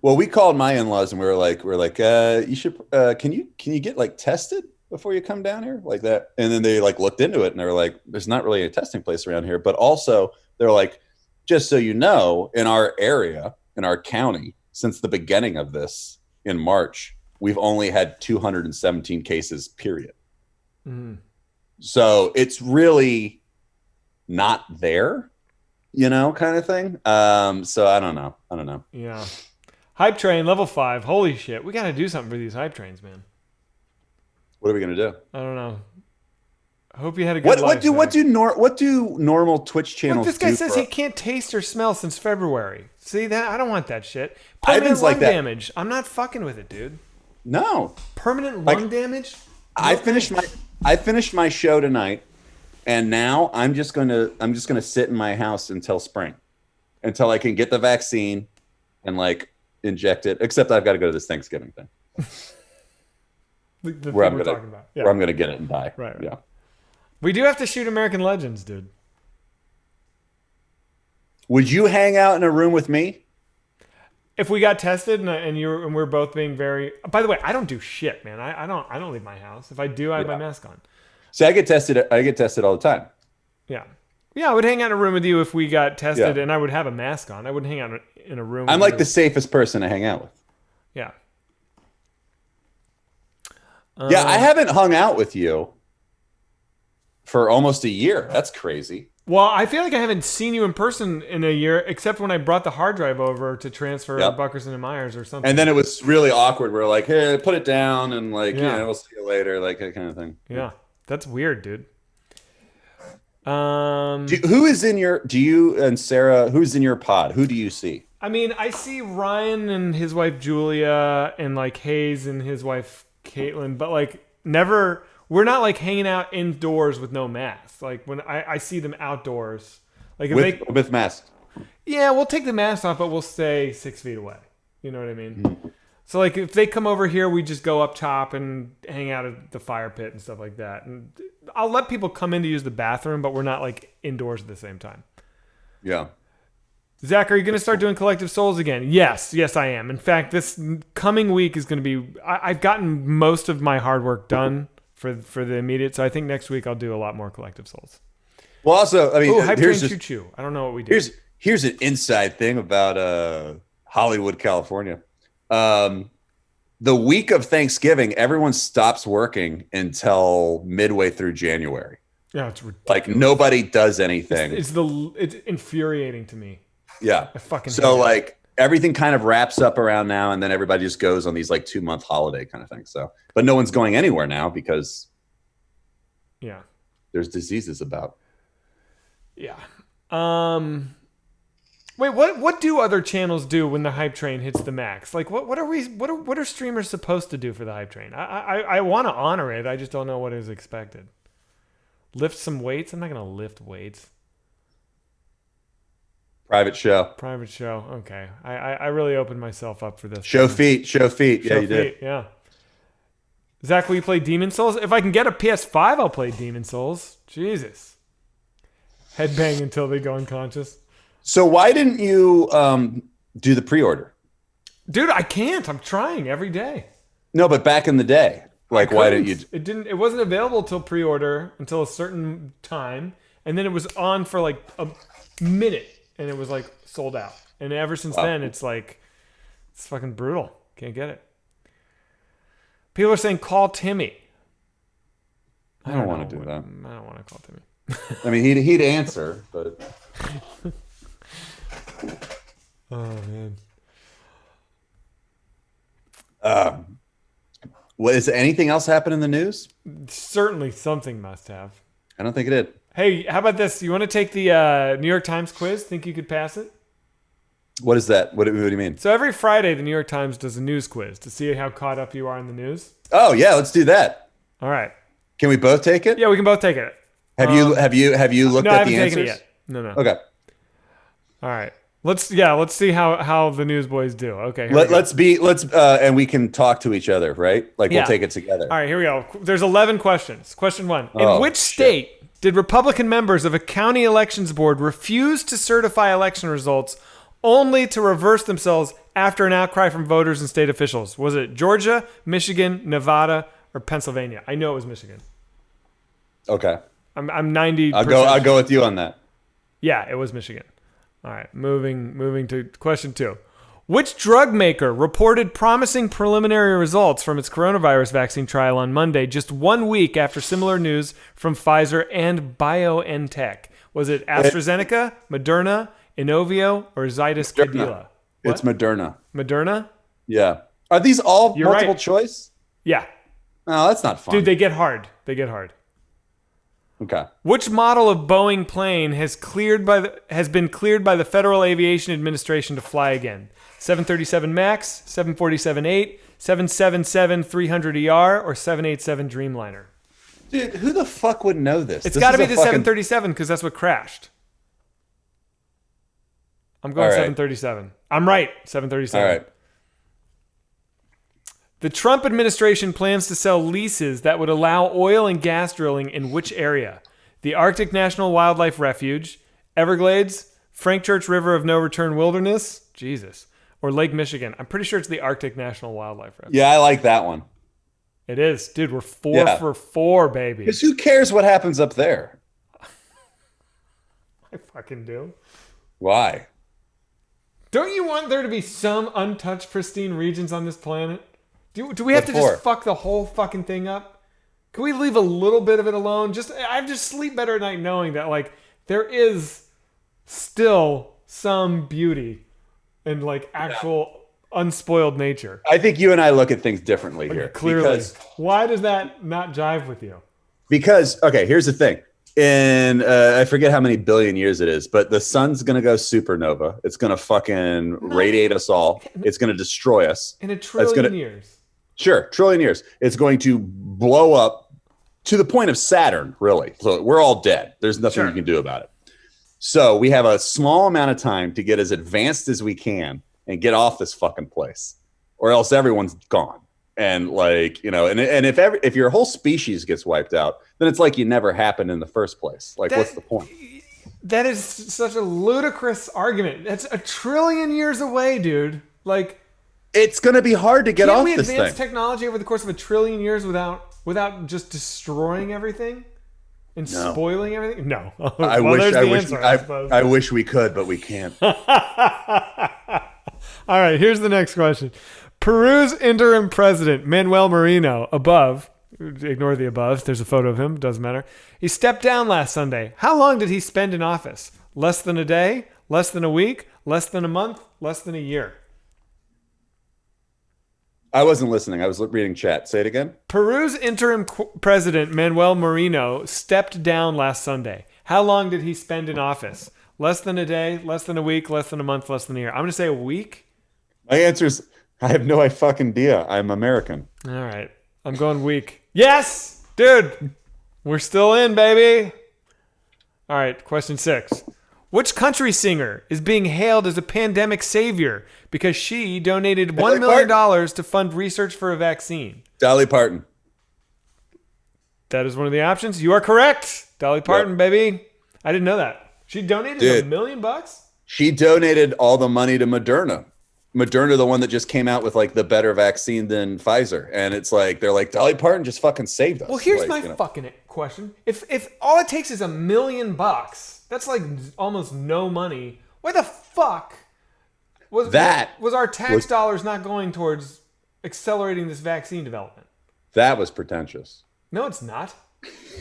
Well, we called my in-laws and we were like, you should, can you get like tested before you come down here like that? And then they like looked into it and they were like, there's not really a testing place around here. But also they're like, just so you know, in our area, in our county, since the beginning of this in March, we've only had 217 cases, period. Mm. So it's really not there, kind of thing. So I don't know. Yeah. Hype train, level 5. Holy shit. We got to do something for these hype trains, man. What are we going to do? I don't know. I hope you had a good life. What do normal Twitch channels do? This guy says he can't taste or smell since February. See that? I don't want that shit. Permanent Permanent like lung that. damage. I'm not fucking with it, dude. No. Permanent lung damage? I finished my show tonight, and now I'm just gonna sit in my house until spring, until I can get the vaccine and like inject it. Except I've got to go to this Thanksgiving thing. where I'm gonna get it and die. Right. Yeah. We do have to shoot American Legends, dude. Would you hang out in a room with me? If we got tested and we're both being very. By the way, I don't do shit, man. I don't leave my house. If I do, I have my mask on. See, I get tested all the time. Yeah. Yeah, I would hang out in a room with you if we got tested, and I would have a mask on. I wouldn't hang out in a room. I'm like the safest person to hang out with. Yeah. Yeah, I haven't hung out with you for almost a year. That's crazy. Well, I feel like I haven't seen you in person in a year, except when I brought the hard drive over to transfer Buckerson and Myers or something. And then it was really awkward. We're like, hey, put it down, and like, we'll see you later, like that kind of thing. Yeah, that's weird, dude. Who is in your? Do you and Sarah? Who's in your pod? Who do you see? I mean, I see Ryan and his wife Julia, and like Hayes and his wife Caitlin, but like never. We're not like hanging out indoors with no masks. Like when I see them outdoors, like if with masks. Yeah, we'll take the mask off, but we'll stay 6 feet away. You know what I mean? Mm-hmm. So like if they come over here, we just go up top and hang out at the fire pit and stuff like that. And I'll let people come in to use the bathroom, but we're not like indoors at the same time. Yeah. Zach, are you going to start doing Collective Souls again? Yes, I am. In fact, this coming week is going to be. I've gotten most of my hard work done for the immediate. So I think next week I'll do a lot more Collective Souls. Well, also, I mean, Hype Train Choo Choo. I don't know what we do. Here's an inside thing about Hollywood, California. The week of Thanksgiving, everyone stops working until midway through January. Yeah, it's ridiculous. Like nobody does anything. It's infuriating to me. Yeah. I fucking so like everything kind of wraps up around now, and then everybody just goes on these like 2-month holiday kind of thing. So, but no one's going anywhere now because there's diseases about. Yeah. Wait, what do other channels do when the hype train hits the max? Like what are streamers supposed to do for the hype train? I want to honor it. I just don't know what is expected. Lift some weights? I'm not going to lift weights. Private show. Okay. I really opened myself up for this. Show feet. Yeah, you did. Yeah. Zach, will you play Demon Souls? If I can get a PS5, I'll play Demon Souls. Jesus. Headbang until they go unconscious. So why didn't you do the pre-order? Dude, I can't. I'm trying every day. No, but back in the day. Like, why didn't you? It wasn't available till pre-order until a certain time. And then it was on for like a minute. And it was like sold out. And ever since then, it's like, it's fucking brutal. Can't get it. People are saying, call Timmy. I don't want to do that. I don't want to call Timmy. I mean, he'd answer, but. Oh, man. What is anything else happen in the news? Certainly something must have. I don't think it did. Hey, how about this? You want to take the New York Times quiz? Think you could pass it? What is that? What do you mean? So every Friday, the New York Times does a news quiz to see how caught up you are in the news. Oh yeah, let's do that. All right. Can we both take it? Yeah, we can both take it. Have you looked at the answers? I haven't taken it yet. No. Okay. All right. Let's see how the Newsboyz do. Okay. Let's and we can talk to each other, right? Like we'll take it together. All right, here we go. There's 11 questions. Question 1. Oh, in which state did Republican members of a county elections board refuse to certify election results only to reverse themselves after an outcry from voters and state officials? Was it Georgia, Michigan, Nevada, or Pennsylvania? I know it was Michigan. Okay. I'm 90%. I'll go with you on that. Yeah, it was Michigan. All right, moving to question 2. Which drug maker reported promising preliminary results from its coronavirus vaccine trial on Monday, just 1 week after similar news from Pfizer and BioNTech? Was it AstraZeneca, Moderna, Inovio, or Zydus Cadila? It's Moderna. Moderna? Yeah. Are these all You're multiple right. choice? Yeah. No, that's not fun. Dude, they get hard. Okay. Which model of Boeing plane has been cleared by the Federal Aviation Administration to fly again? 737 MAX, 747-8, 777-300ER, or 787 Dreamliner? Dude, who the fuck would know this? It's got to be the 737 because that's what crashed. I'm going 737. I'm right, 737. All right. The Trump administration plans to sell leases that would allow oil and gas drilling in which area? The Arctic National Wildlife Refuge, Everglades, Frank Church River of No Return Wilderness, Jesus, or Lake Michigan. I'm pretty sure it's the Arctic National Wildlife Refuge. Yeah, I like that one. It is. Dude, we're 4 for 4, baby. Because who cares what happens up there? I fucking do. Why? Don't you want there to be some untouched, pristine regions on this planet? Do we have to just fuck the whole fucking thing up? Can we leave a little bit of it alone? I just sleep better at night knowing that like there is still some beauty and like actual unspoiled nature. I think you and I look at things differently here. Clearly. Why does that not jive with you? Because, okay, here's the thing. In, I forget how many billion years it is, but the sun's going to go supernova. It's going to fucking radiate us all. It's going to destroy us. In a trillion years. Sure, trillion years. It's going to blow up to the point of Saturn, really. So we're all dead. There's nothing you can do about it. So we have a small amount of time to get as advanced as we can and get off this fucking place, or else everyone's gone. And like, you know, and if your whole species gets wiped out, then it's like you never happened in the first place. Like, what's the point? That is such a ludicrous argument. That's a trillion years away, dude. Like, it's going to be hard to get off this thing. Can't we advance technology over the course of a trillion years without just destroying everything and spoiling everything? No. I wish we could, but we can't. All right, here's the next question. Peru's interim president, Manuel Merino, ignore the above, there's a photo of him, doesn't matter. He stepped down last Sunday. How long did he spend in office? Less than a day? Less than a week? Less than a month? Less than a year? I wasn't listening. I was reading chat. Say it again. Peru's interim president, Manuel Merino, stepped down last Sunday. How long did he spend in office? Less than a day? Less than a week? Less than a month? Less than a year? I'm going to say a week. My answer is I have no fucking idea. I'm American. All right. I'm going week. Yes! Dude! We're still in, baby! All right, question 6. Which country singer is being hailed as a pandemic savior because she donated $1 million to fund research for a vaccine? Dolly Parton. That is one of the options. You are correct. Dolly Parton, baby. I didn't know that. She donated $1 million? She donated all the money to Moderna. Moderna, the one that just came out with like the better vaccine than Pfizer, and it's like they're like Dolly Parton just fucking saved us. Well, here's my fucking question: if all it takes is $1 million, that's like almost no money. Why the fuck was our tax dollars not going towards accelerating this vaccine development? That was pretentious. No, it's not.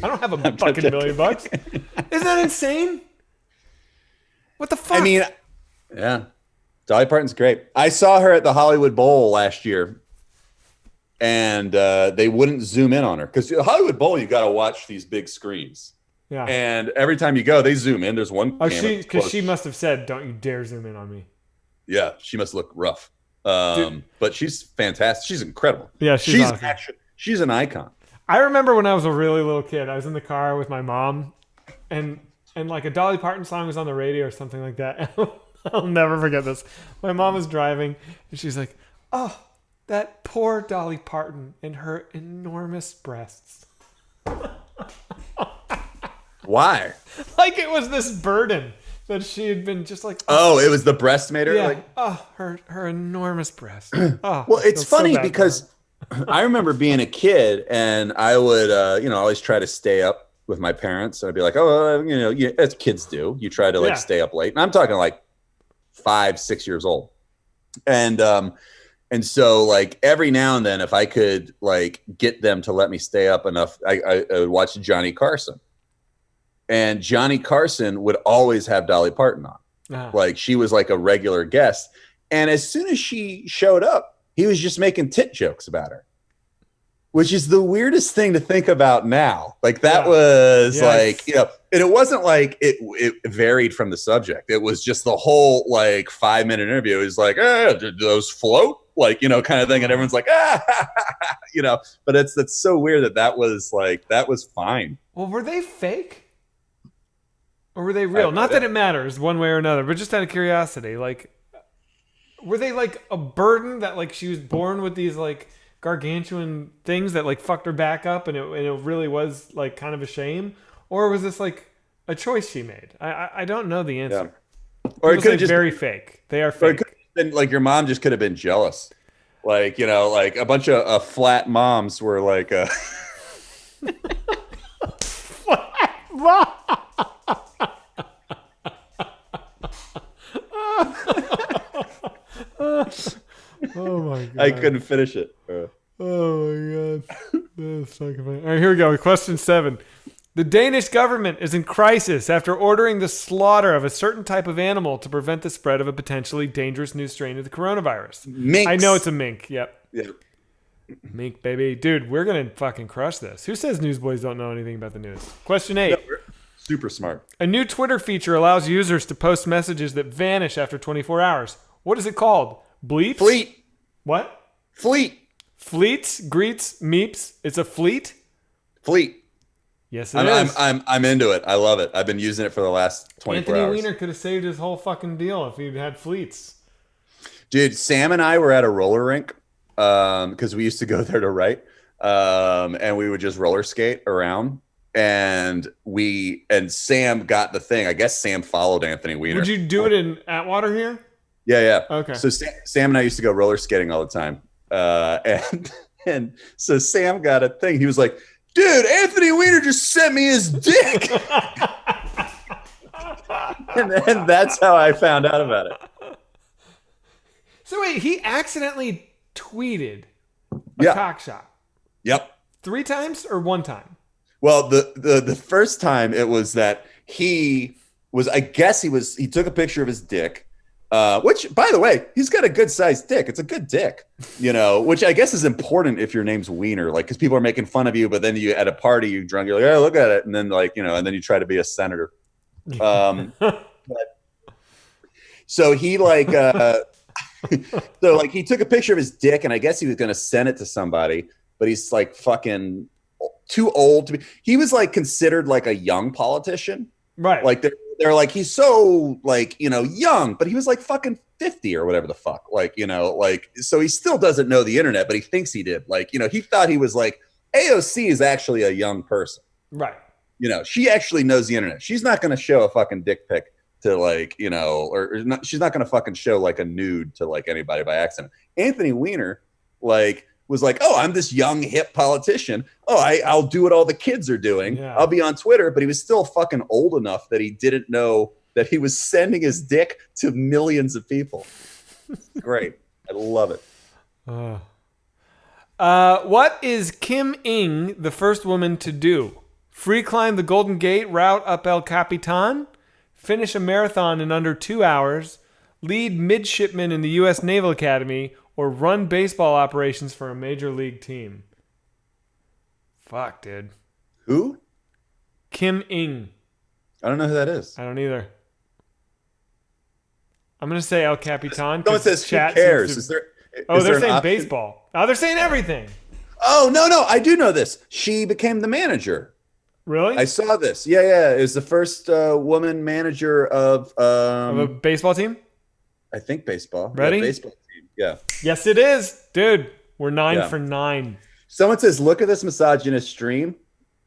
I don't have a fucking $1 million. Isn't that insane? What the fuck? I mean, yeah. Dolly Parton's great. I saw her at the Hollywood Bowl last year, and they wouldn't zoom in on her because the Hollywood Bowl, you got to watch these big screens. Yeah. And every time you go, they zoom in. There's one. Oh, because she must have said, "Don't you dare zoom in on me." Yeah, she must look rough. But she's fantastic. She's incredible. Yeah, she's awesome. She's an icon. I remember when I was a really little kid, I was in the car with my mom, and like a Dolly Parton song was on the radio or something like that. I'll never forget this. My mom was driving, and she's like, "Oh, that poor Dolly Parton and her enormous breasts." Why? Like it was this burden that she had been just like. Oh, it was the breast made her Yeah. like. Oh, her enormous breast. Oh, Well, I it's feel so funny bad for because I remember being a kid and I would, always try to stay up with my parents. I'd be like, as kids do, you try to like stay up late. And I'm talking like 5, 6 years old. And so like every now and then, if I could like get them to let me stay up enough, I would watch Johnny Carson. And Johnny Carson would always have Dolly Parton on. Like she was like a regular guest. And as soon as she showed up, he was just making tit jokes about her, which is the weirdest thing to think about now. Like that was like, and it wasn't like it varied from the subject. It was just the whole like 5-minute interview. It was like, did those float? Like, kind of thing. And everyone's like, but that's so weird that was fine. Well, were they fake? Or were they real? Not that it matters one way or another, but just out of curiosity, like, were they like a burden that like she was born with these like gargantuan things that like fucked her back up and it really was like kind of a shame? Or was this like a choice she made? I don't know the answer. Yeah. Or it could have just very fake. They are fake. Or it could have been like your mom just could have been jealous. Like, like a bunch of flat moms were like Flat mom. Oh my god! I couldn't finish it. Oh my god! That's fucking funny. All right, here we go. Question 7. The Danish government is in crisis after ordering the slaughter of a certain type of animal to prevent the spread of a potentially dangerous new strain of the coronavirus. Minks. I know it's a mink. Yep. Yeah. Mink, baby. Dude, we're going to fucking crush this. Who says Newsboys don't know anything about the news? Question 8. No, we're super smart. A new Twitter feature allows users to post messages that vanish after 24 hours. What is it called? Bleeps? Fleet. What? Fleet. Fleets? Greets? Meeps? It's a fleet? Fleet. Yes, it is. I'm into it. I love it. I've been using it for the last 24 hours. Anthony Weiner could have saved his whole fucking deal if he'd had fleets. Dude, Sam and I were at a roller rink because we used to go there to write, and we would just roller skate around. And Sam got the thing. I guess Sam followed Anthony Weiner. Would you do it in Atwater here? Yeah. Okay. So Sam and I used to go roller skating all the time, and so Sam got a thing. He was like, "Dude, Anthony Weiner just sent me his dick," and then that's how I found out about it. So wait, he accidentally tweeted a cock shot. Yep. 3 times or 1 time? Well, the first time it was that he took a picture of his dick, which, by the way, he's got a good sized dick. It's a good dick, which I guess is important if your name's Wiener, like, because people are making fun of you, but then you at a party, you drunk, you're like, oh, look at it. And then and then you try to be a senator. So he he took a picture of his dick and I guess he was going to send it to somebody, but he's like fucking too old to be. He was like considered like a young politician, right? Like they're like he's so like young, but he was like fucking 50 or whatever the fuck, so he still doesn't know the internet, but he thinks he did. He thought he was like AOC is actually a young person, right? She actually knows the internet. She's not going to show a fucking dick pic to she's not going to fucking show like a nude to like anybody by accident. Anthony Weiner was like, oh, I'm this young hip politician. Oh, I'll do what all the kids are doing. Yeah. I'll be on Twitter, but he was still fucking old enough that he didn't know that he was sending his dick to millions of people. Great. I love it. What is Kim Ng the first woman to do? Free climb the Golden Gate route up El Capitan, finish a marathon in under 2 hours, lead midshipman in the U.S. Naval Academy, or run baseball operations for a major league team? Fuck, dude. Who? Kim Ng. I don't know who that is. I don't either. I'm going to say El Capitan. No, it says who cares. They're saying baseball. Oh, they're saying everything. Oh, no. I do know this. She became the manager. Really? I saw this. Yeah. It was the first woman manager of a baseball team? I think baseball. Ready? Yeah, baseball team. Yeah. Yes, it is. Dude, we're 9 Yeah. for 9. Someone says, look at this misogynist stream.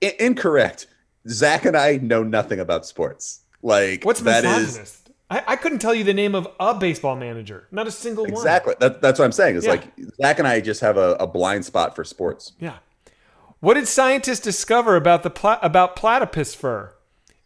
Incorrect. Zach and I know nothing about sports. Like, What's that misogynist? I couldn't tell you the name of a baseball manager. Not a single one. Exactly. That's what I'm saying. It's Yeah. like Zach and I just have a blind spot for sports. Yeah. What did scientists discover about about platypus fur?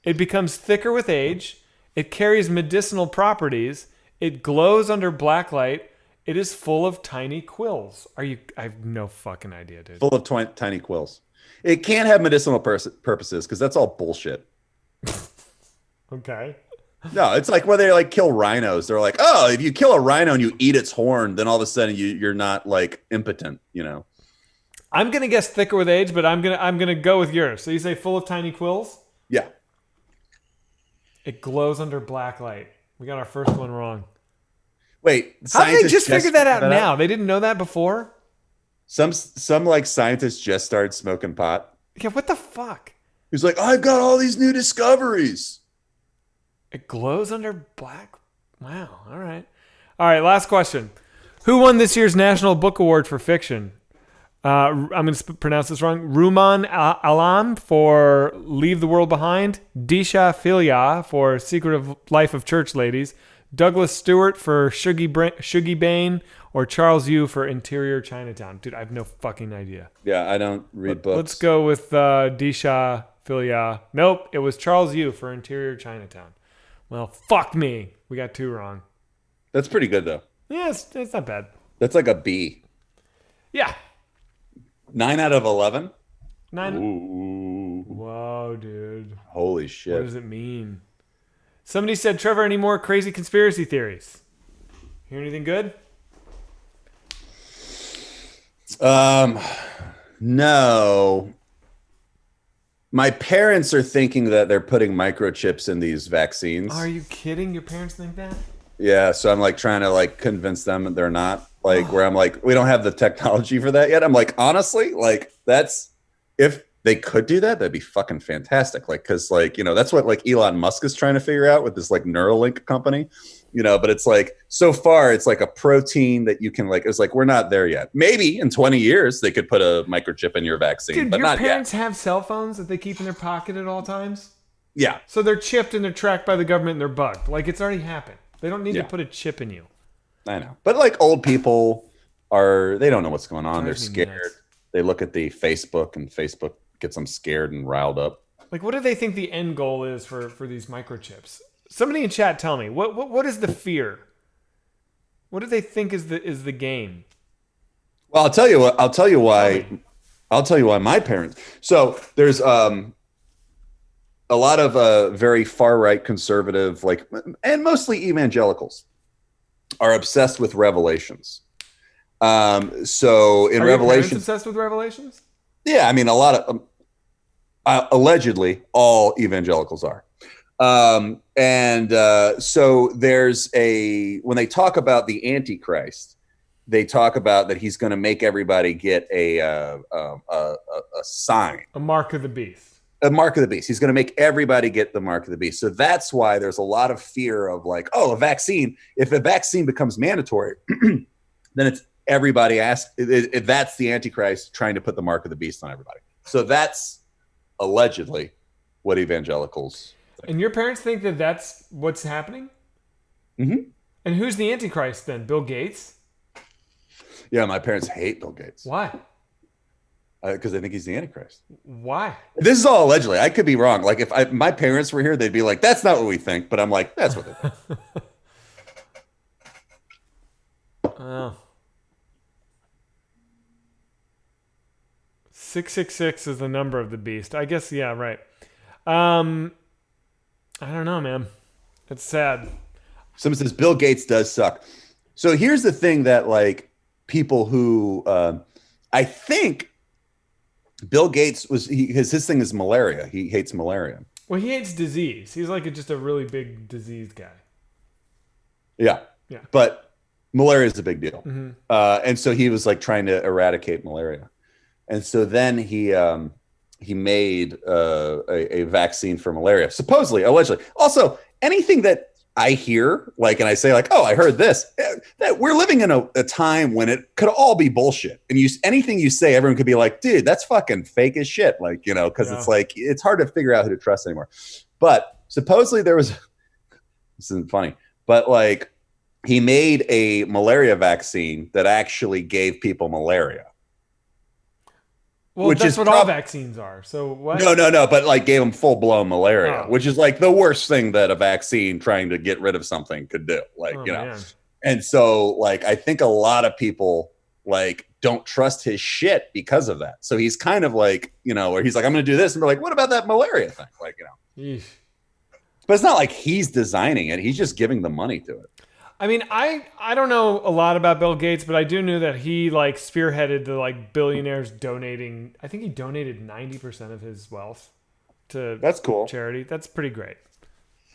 It becomes thicker with age. It carries medicinal properties. It glows under black light. It is full of tiny quills. I have no fucking idea, dude. Full of tiny quills. It can't have medicinal purposes because that's all bullshit. Okay. No, it's like where they like kill rhinos. They're like, oh, if you kill a rhino and you eat its horn, then all of a sudden you're not like impotent, you know. I'm gonna guess thicker with age, but I'm gonna go with yours. So you say full of tiny quills? Yeah. It glows under black light. We got our first one wrong. Wait, How did they scientists just figure that out now? They didn't know that before? Some like scientists just started smoking pot. Yeah, what the fuck? He's like, I've got all these new discoveries. It glows under black. Wow. All right. Last question. Who won this year's National Book Award for fiction? I'm going to pronounce this wrong. Ruman Alam for Leave the World Behind. Disha Philia for Secret Life of Church Ladies. Douglas Stewart for Shuggy Bane. Or Charles Yu for Interior Chinatown. Dude, I have no fucking idea. Yeah, I don't read books. Let's go with Disha Philia. Nope, it was Charles Yu for Interior Chinatown. Well, fuck me. We got 2 wrong. That's pretty good, though. Yeah, it's not bad. That's like a B. Yeah. 9 out of 11? 9. Ooh. Whoa, dude. Holy What shit. does it mean? Somebody said, Trevor, any more crazy conspiracy theories? Hear anything good? No. My parents are thinking that they're putting microchips in these vaccines. Are you kidding? Your parents think that? Yeah, so I'm like trying to like convince them that they're not. Like where I'm like, we don't have the technology for that yet. I'm like, honestly, like that's if they could do that, that'd be fucking fantastic. Like, cause like, you know, that's what like Elon Musk is trying to figure out with this like Neuralink company, you know, but it's like, so far it's like a protein that you can like, it's like, we're not there yet. Maybe in 20 years they could put a microchip in your vaccine, Dude, but your not parents yet. have cell phones that they keep in their pocket at all times? Yeah. So they're chipped and they're tracked by the government and they're bugged. Like it's already happened. They don't need Yeah. to put a chip in you. I know. But like old people they don't know what's going on. They're Drives me scared. nuts. They look at the Facebook and Facebook gets them scared and riled up. Like, what do they think the end goal is for these microchips? Somebody in chat, tell me what is the fear? What do they think is the game? Well, I'll tell you what. I'll tell you why. I'll tell you why my parents. So there's a lot of very far right conservative, like, and mostly evangelicals, are obsessed with Revelations. So in Are your parents Revelations, obsessed with Revelations? yeah, I mean a lot of allegedly all evangelicals are. So there's when they talk about the Antichrist, they talk about that he's going to make everybody get a sign, A mark of the beast. a mark of the beast. He's going to make everybody get the mark of the beast. So that's why there's a lot of fear of like, oh, a vaccine. If a vaccine becomes mandatory, then it's everybody that's the Antichrist trying to put the mark of the beast on everybody. So that's allegedly what evangelicals. And your parents think that that's what's happening? Mm-hmm. And who's the Antichrist then? Bill Gates? Yeah, my parents hate Bill Gates Why? because they think he's the Antichrist. Why? This is all allegedly. I could be wrong. Like if my parents were here, they'd be like, "That's not what we think." But I'm like, "That's what they think." Oh. 666 is the number of the beast. I guess, yeah, right. I don't know, man. It's sad. Someone says Bill Gates does suck. So here's the thing that like people who I think Bill Gates was his thing is malaria. He hates malaria. Well, he hates disease. He's like just a really big disease guy. Yeah. Yeah. But malaria is a big deal. Mm-hmm. And so he was like trying to eradicate malaria. And so then he made a vaccine for malaria, supposedly, allegedly. Also, anything that I hear like, and I say like, oh, I heard this, that we're living in a time when it could all be bullshit. And anything you say, everyone could be like, dude, that's fucking fake as shit. Like, you know, cause it's like, it's hard to figure out who to trust anymore. But supposedly this isn't funny, but like he made a malaria vaccine that actually gave people malaria. Well, that's what all vaccines are. So what? No, but like gave them full blown malaria, which is like the worst thing that a vaccine trying to get rid of something could do. Like, you know, man. And so like, I think a lot of people like don't trust his shit because of that. So he's kind of like, you know, where he's like, I'm going to do this. And we're like, what about that malaria thing? Like, you know, Eesh. But it's not like he's designing it. He's just giving the money to it. I mean, I don't know a lot about Bill Gates, but I do know that he like spearheaded the like billionaires donating. I think he donated 90% of his wealth to that's cool charity. That's pretty great.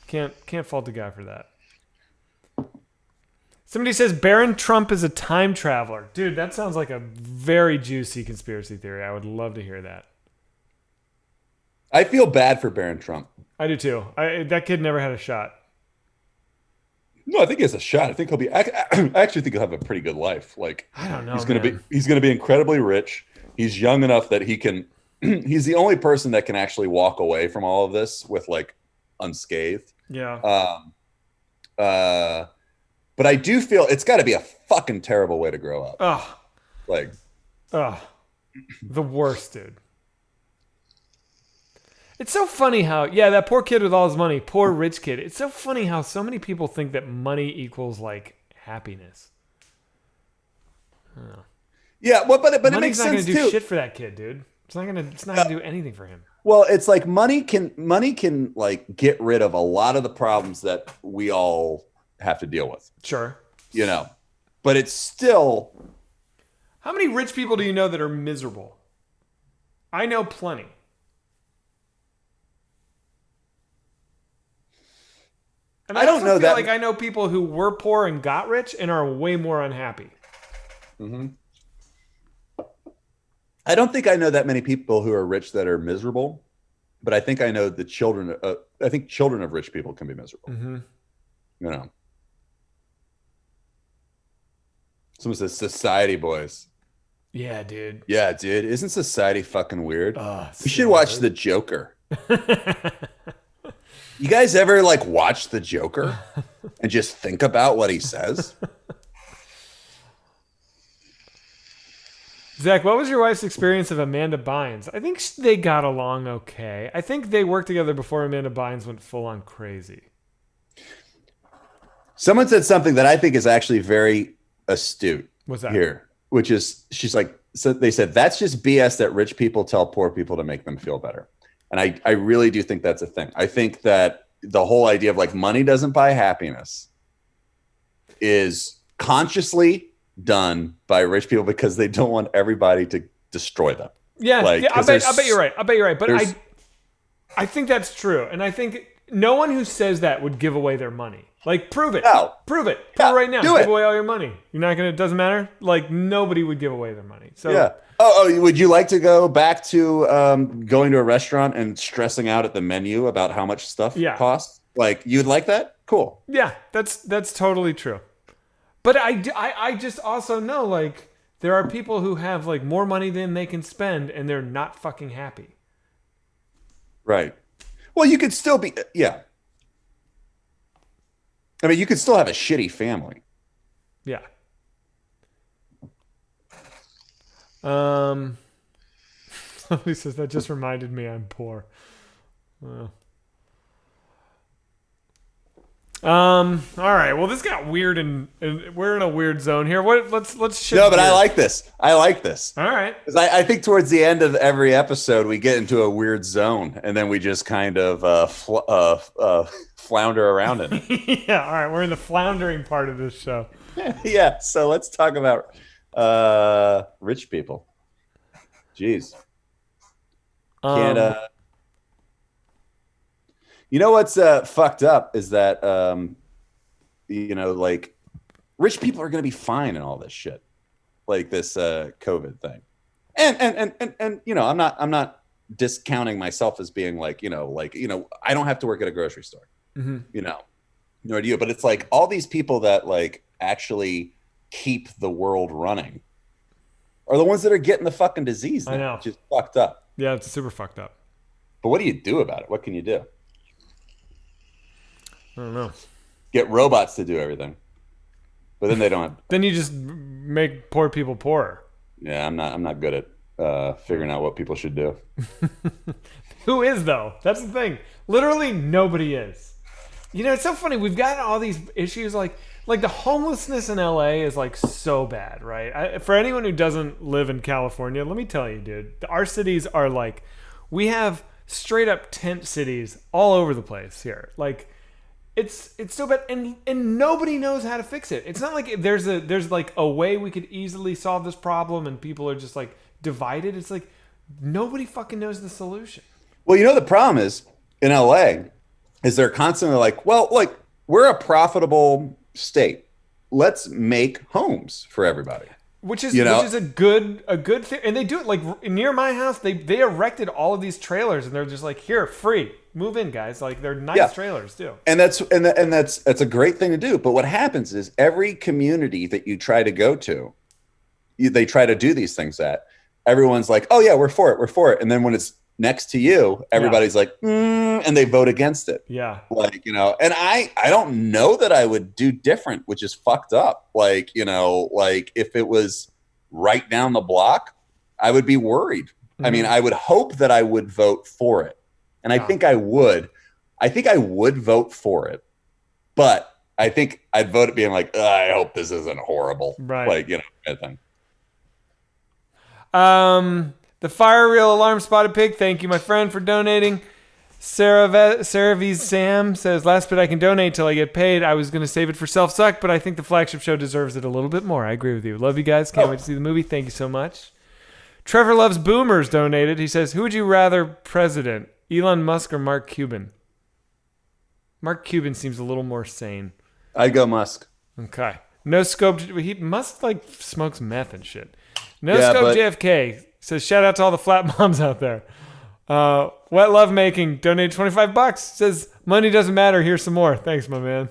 Can't fault the guy for that. Somebody says Barron Trump is a time traveler. Dude, that sounds like a very juicy conspiracy theory. I would love to hear that. I feel bad for Barron Trump. I do too. That kid never had a shot. No, I think he has a shot. I think he'll be. I actually think he'll have a pretty good life. Like I don't know. He's gonna be incredibly rich. He's young enough that he can. He's the only person that can actually walk away from all of this with like unscathed. Yeah. But I do feel it's got to be a fucking terrible way to grow up. Oh, like, the worst, dude. It's so funny how, that poor kid with all his money, poor rich kid. It's so funny how so many people think that money equals like happiness. Yeah, well, but it makes sense too. Money's not going to do shit for that kid, dude. It's not going to do anything for him. Well, it's like money can like get rid of a lot of the problems that we all have to deal with. Sure. You know, but it's still. How many rich people do you know that are miserable? I know plenty. And I don't know that. Like I know people who were poor and got rich and are way more unhappy. Mm-hmm. I don't think I know that many people who are rich that are miserable, but I think I know the children. I think children of rich people can be miserable. Mm-hmm. You know. Someone says Society Boys. Yeah, dude. Yeah, dude. Isn't Society fucking weird? We should so watch weird. The Joker. You guys ever like watch The Joker and just think about what he says? Zach, what was your wife's experience of Amanda Bynes? I think they got along okay. I think they worked together before Amanda Bynes went full on crazy. Someone said something that I think is actually very astute. What's that? Here, which is she's like, so they said that's just BS that rich people tell poor people to make them feel better. And I really do think that's a thing. I think that the whole idea of like money doesn't buy happiness is consciously done by rich people because they don't want everybody to destroy them. Yeah, like, I bet you're right. But I think that's true. And I think no one who says that would give away their money. Like, prove it. No. Prove it. Prove it right now. Give away all your money. You're not going to, it doesn't matter. Like, nobody would give away their money. So yeah. Oh, would you like to go back to going to a restaurant and stressing out at the menu about how much stuff costs? Like, you'd like that? Cool. Yeah, that's totally true. But I just also know, like, there are people who have, like, more money than they can spend, and they're not fucking happy. Right. Well, you could still be, yeah. I mean, you could still have a shitty family. Yeah. Somebody says that just reminded me I'm poor. All right. Well, this got weird, and we're in a weird zone here. Let's shift. No, but gears. I like this. All right. Because I think towards the end of every episode, we get into a weird zone, and then we just kind of flounder around in it. Yeah. All right. We're in the floundering part of this show. Yeah. So let's talk about rich people. Jeez. You know what's fucked up is that like rich people are going to be fine in all this shit, like this COVID thing, and I'm not discounting myself as being like I don't have to work at a grocery store, mm-hmm. nor do you. But it's like all these people that like actually keep the world running are the ones that are getting the fucking disease now, I know. which is fucked up. Yeah, it's super fucked up. But what do you do about it? What can you do? I don't know. Get robots to do everything. But then they don't have... Then you just make poor people poorer. Yeah, I'm not good at figuring out what people should do. Who is, though? That's the thing. Literally nobody is. You know, it's so funny. We've got all these issues like the homelessness in LA is like so bad, right? For anyone who doesn't live in California, let me tell you, dude, our cities are like, we have straight up tent cities all over the place here. Like, it's so bad, and nobody knows how to fix it. It's not like there's like a way we could easily solve this problem, and people are just like divided. It's like nobody fucking knows the solution. Well, you know, the problem is in LA is they're constantly like, well, like we're a profitable state. Let's make homes for everybody. Which is a good thing, and they do it like near my house. They erected all of these trailers, and they're just like, here, free, move in, guys. Like they're nice trailers too. And that's a great thing to do. But what happens is every community that you try to go to, they try to do these things at. Everyone's like, oh yeah, we're for it, and then when it's next to you, everybody's like, and they vote against it. Yeah. Like, you know, and I don't know that I would do different, which is fucked up. Like, you know, like if it was right down the block, I would be worried. I mean, I would hope that I would vote for it. And I think I would. I think I would vote for it. But I think I'd vote it being like, I hope this isn't horrible. Right. Like, you know, kind of thing. The fire real alarm spotted pig. Thank you, my friend, for donating. Sarah V's Sam says, last bit I can donate till I get paid. I was going to save it for Self-Suck, but I think the flagship show deserves it a little bit more. I agree with you. Love you guys. Can't wait to see the movie. Thank you so much. Trevor Loves Boomers donated. He says, who would you rather president, Elon Musk or Mark Cuban? Mark Cuban seems a little more sane. I'd go Musk. Okay. No Scope. Musk like smokes meth and shit. No Scope JFK says, shout out to all the flat moms out there. Wet Love Making donated $25. Says, money doesn't matter. Here's some more. Thanks, my man.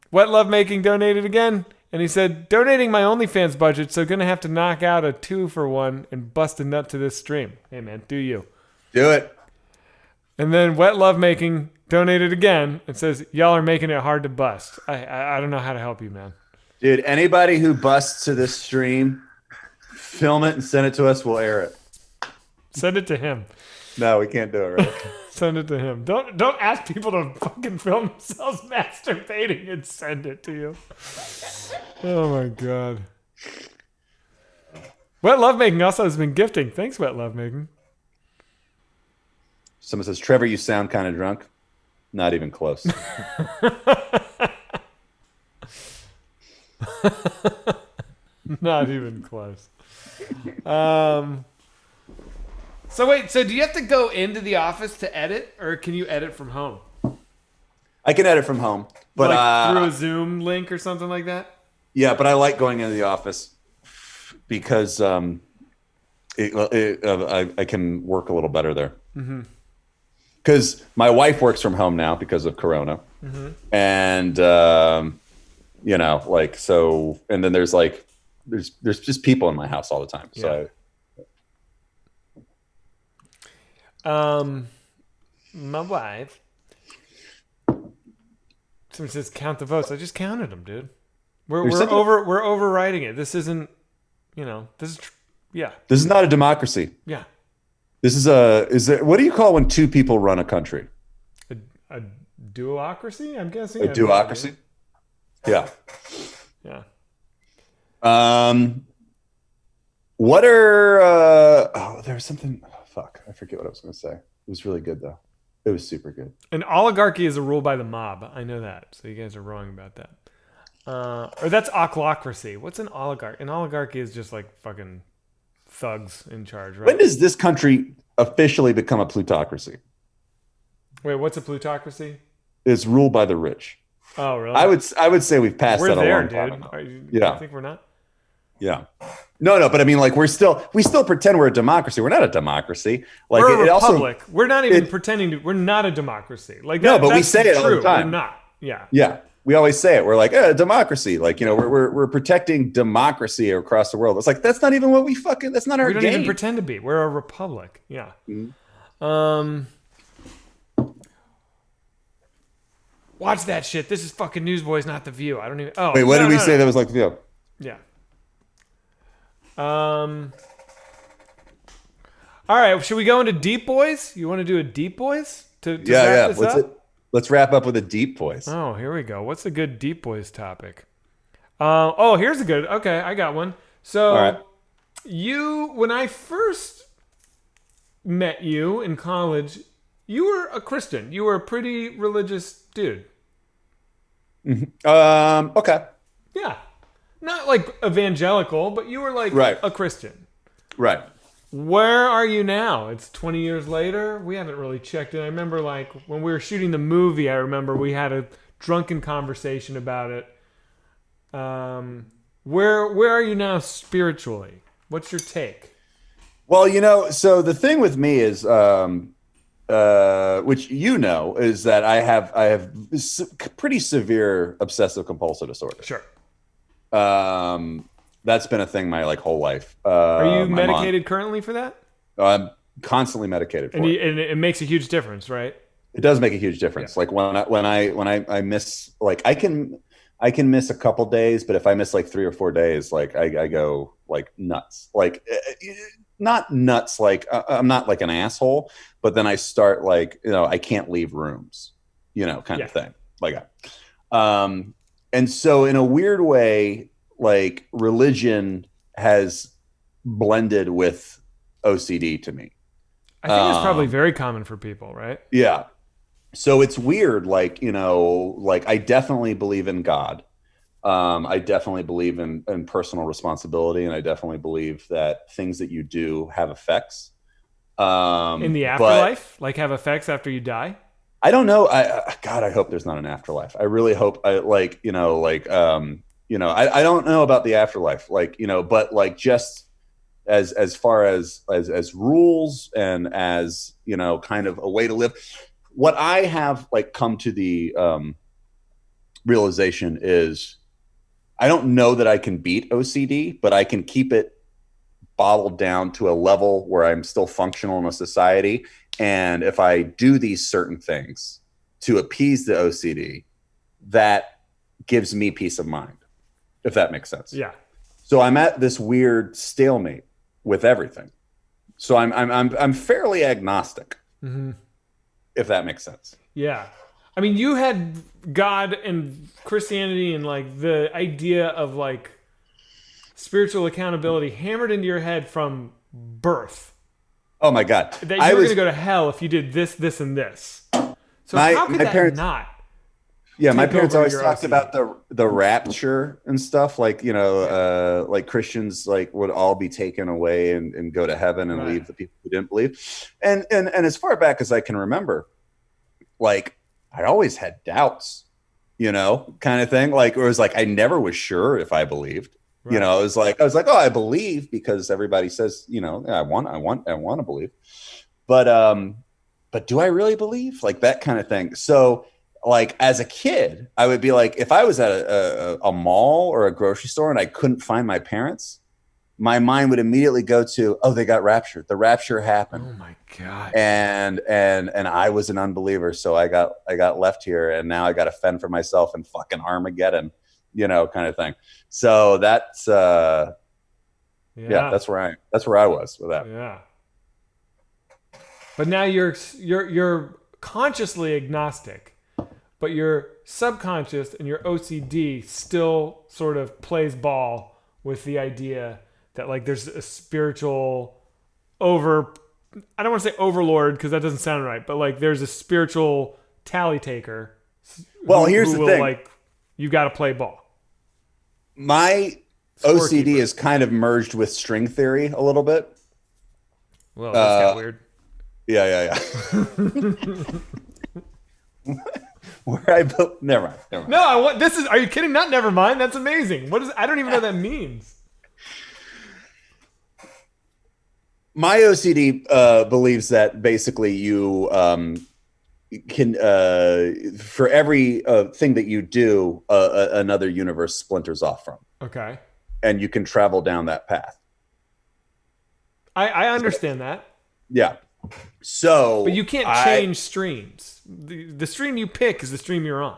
Wet Love Making donated again. And he said, donating my OnlyFans budget, so going to have to knock out a 2-for-1 and bust a nut to this stream. Hey, man, do you. Do it. And then Wet Love Making donated again and says, y'all are making it hard to bust. I don't know how to help you, man. Dude, anybody who busts to this stream, film it and send it to us. We'll air it. Send it to him. No, we can't do it, right? Send it to him. Don't ask people to fucking film themselves masturbating and send it to you. Oh my god. Wet Love Making also has been gifting. Thanks, Wet Love Making. Someone says, Trevor, you sound kind of drunk. Not even close. Not even close. So wait, so do you have to go into the office to edit, or can you edit from home? I can edit from home, but like through a Zoom link or something like that? Yeah, but I like going into the office because I can work a little better there. Because my wife works from home now because of Corona, and you know, like so, and then there's like there's just people in my house all the time. So. My wife. Someone says count the votes. I just counted them, dude. We're overriding it. This isn't, you know, this is not a democracy. Yeah. This is what do you call when two people run a country? A duocracy, I'm guessing. A duocracy? Yeah. Yeah. What are there was something fuck, I forget what I was going to say. It was really good though. It was super good. An oligarchy is a rule by the mob. I know that. So you guys are wrong about that. Or that's ochlocracy. What's an oligarch? An oligarchy is just like fucking thugs in charge, right? When does this country officially become a plutocracy? Wait, what's a plutocracy? It's ruled by the rich. Oh, really? I would say we've passed that a long time ago. Yeah. I think we're not. Yeah. No, but I mean, like we still pretend we're a democracy. We're not a democracy. Like we're a it republic. also, we're not even pretending to. We're not a democracy. Like no, but we that's say it all the true. time. We're not. Yeah. Yeah, we always say it. We're like democracy. Like we're protecting democracy across the world. It's like that's not even what we fucking. That's not our game. We don't even pretend to be. We're a republic. Yeah. Mm-hmm. Watch that shit. This is fucking Newsboyz, not The View. I don't even. Oh, Wait, what did we say that was like The View? Yeah. All right. Should we go into Deep Boys? You want to do a Deep Boys to wrap this up? Let's wrap up with a Deep Boys. Oh, here we go. What's a good Deep Boys topic? Here's a good. Okay, I got one. So, all right. when I first met you in college, you were a Christian. You were a pretty religious dude. Mm-hmm. Okay. Yeah. Not like evangelical, but you were like a Christian. Right. Where are you now? It's 20 years later. We haven't really checked in. I remember like when we were shooting the movie, I remember we had a drunken conversation about it. Where are you now spiritually? What's your take? Well, so the thing with me is, which is that I have pretty severe obsessive compulsive disorder. Sure. That's been a thing my whole life. Are you medicated currently for that? I'm constantly medicated for it. And it makes a huge difference, right? It does make a huge difference. Yeah. Like when I miss, like I can miss a couple days, but if I miss like 3 or 4 days, like I go like nuts. Like not nuts. Like I'm not like an asshole, but then I start like I can't leave rooms, kind of thing. Like and so in a weird way, like religion has blended with OCD to me. I think it's probably very common for people, right? Yeah. So it's weird. Like, like I definitely believe in God. I definitely believe in personal responsibility. And I definitely believe that things that you do have effects. In the afterlife, like have effects after you die? I don't know. God, I hope there's not an afterlife. I really hope I don't know about the afterlife, but like just as far as rules and as, kind of a way to live, what I have like come to the realization is I don't know that I can beat OCD, but I can keep it bottled down to a level where I'm still functional in a society. And if I do these certain things to appease the OCD, that gives me peace of mind, if that makes sense. Yeah. So I'm at this weird stalemate with everything. So I'm fairly agnostic, if that makes sense. Yeah. I mean, you had God and Christianity and like the idea of like spiritual accountability hammered into your head from birth. Oh my God. That you were going to go to hell if you did this, this, and this. So how could that not? Yeah, my parents always talked about the rapture and stuff. Like, like Christians like would all be taken away and go to heaven and leave the people who didn't believe. And as far back as I can remember, like I always had doubts, kind of thing. Like, it was like I never was sure if I believed. Right. I was like, oh, I believe because everybody says, I want to believe. But do I really believe? Like that kind of thing. So like as a kid, I would be like, if I was at a mall or a grocery store and I couldn't find my parents, my mind would immediately go to, oh, they got raptured. The rapture happened. Oh my God. And I was an unbeliever. So I got left here and now I got to fend for myself in fucking Armageddon, kind of thing. So that's, that's where I was with that. Yeah. But now you're consciously agnostic, but your subconscious and your OCD still sort of plays ball with the idea that like there's a spiritual I don't want to say overlord because that doesn't sound right, but like there's a spiritual tally taker. Well, here's the thing. Like, you got to play ball. My OCD is kind of merged with string theory a little bit. Well, that's got weird. Yeah. Never mind. No, are you kidding? Not never mind. That's amazing. What is? I don't even know what that means. My OCD believes that basically you can, for every thing that you do, another universe splinters off from. Okay. And you can travel down that path. I understand that. Yeah. So, but you can't change streams. The stream you pick is the stream you're on.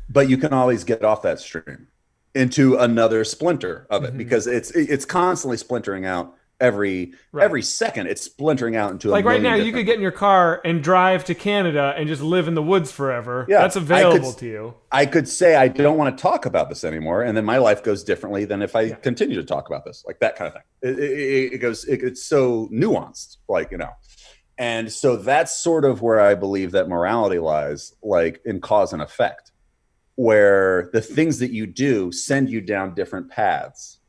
But you can always get off that stream into another splinter of it, because it's constantly splintering out every second. It's splintering out into like right now. You could get in your car and drive to Canada and just live in the woods forever. Yeah, that's available to you. I could say I don't want to talk about this anymore, and then my life goes differently than if I continue to talk about this, like that kind of thing. It's so nuanced, like, you know. And so that's sort of where I believe that morality lies, like in cause and effect, where the things that you do send you down different paths,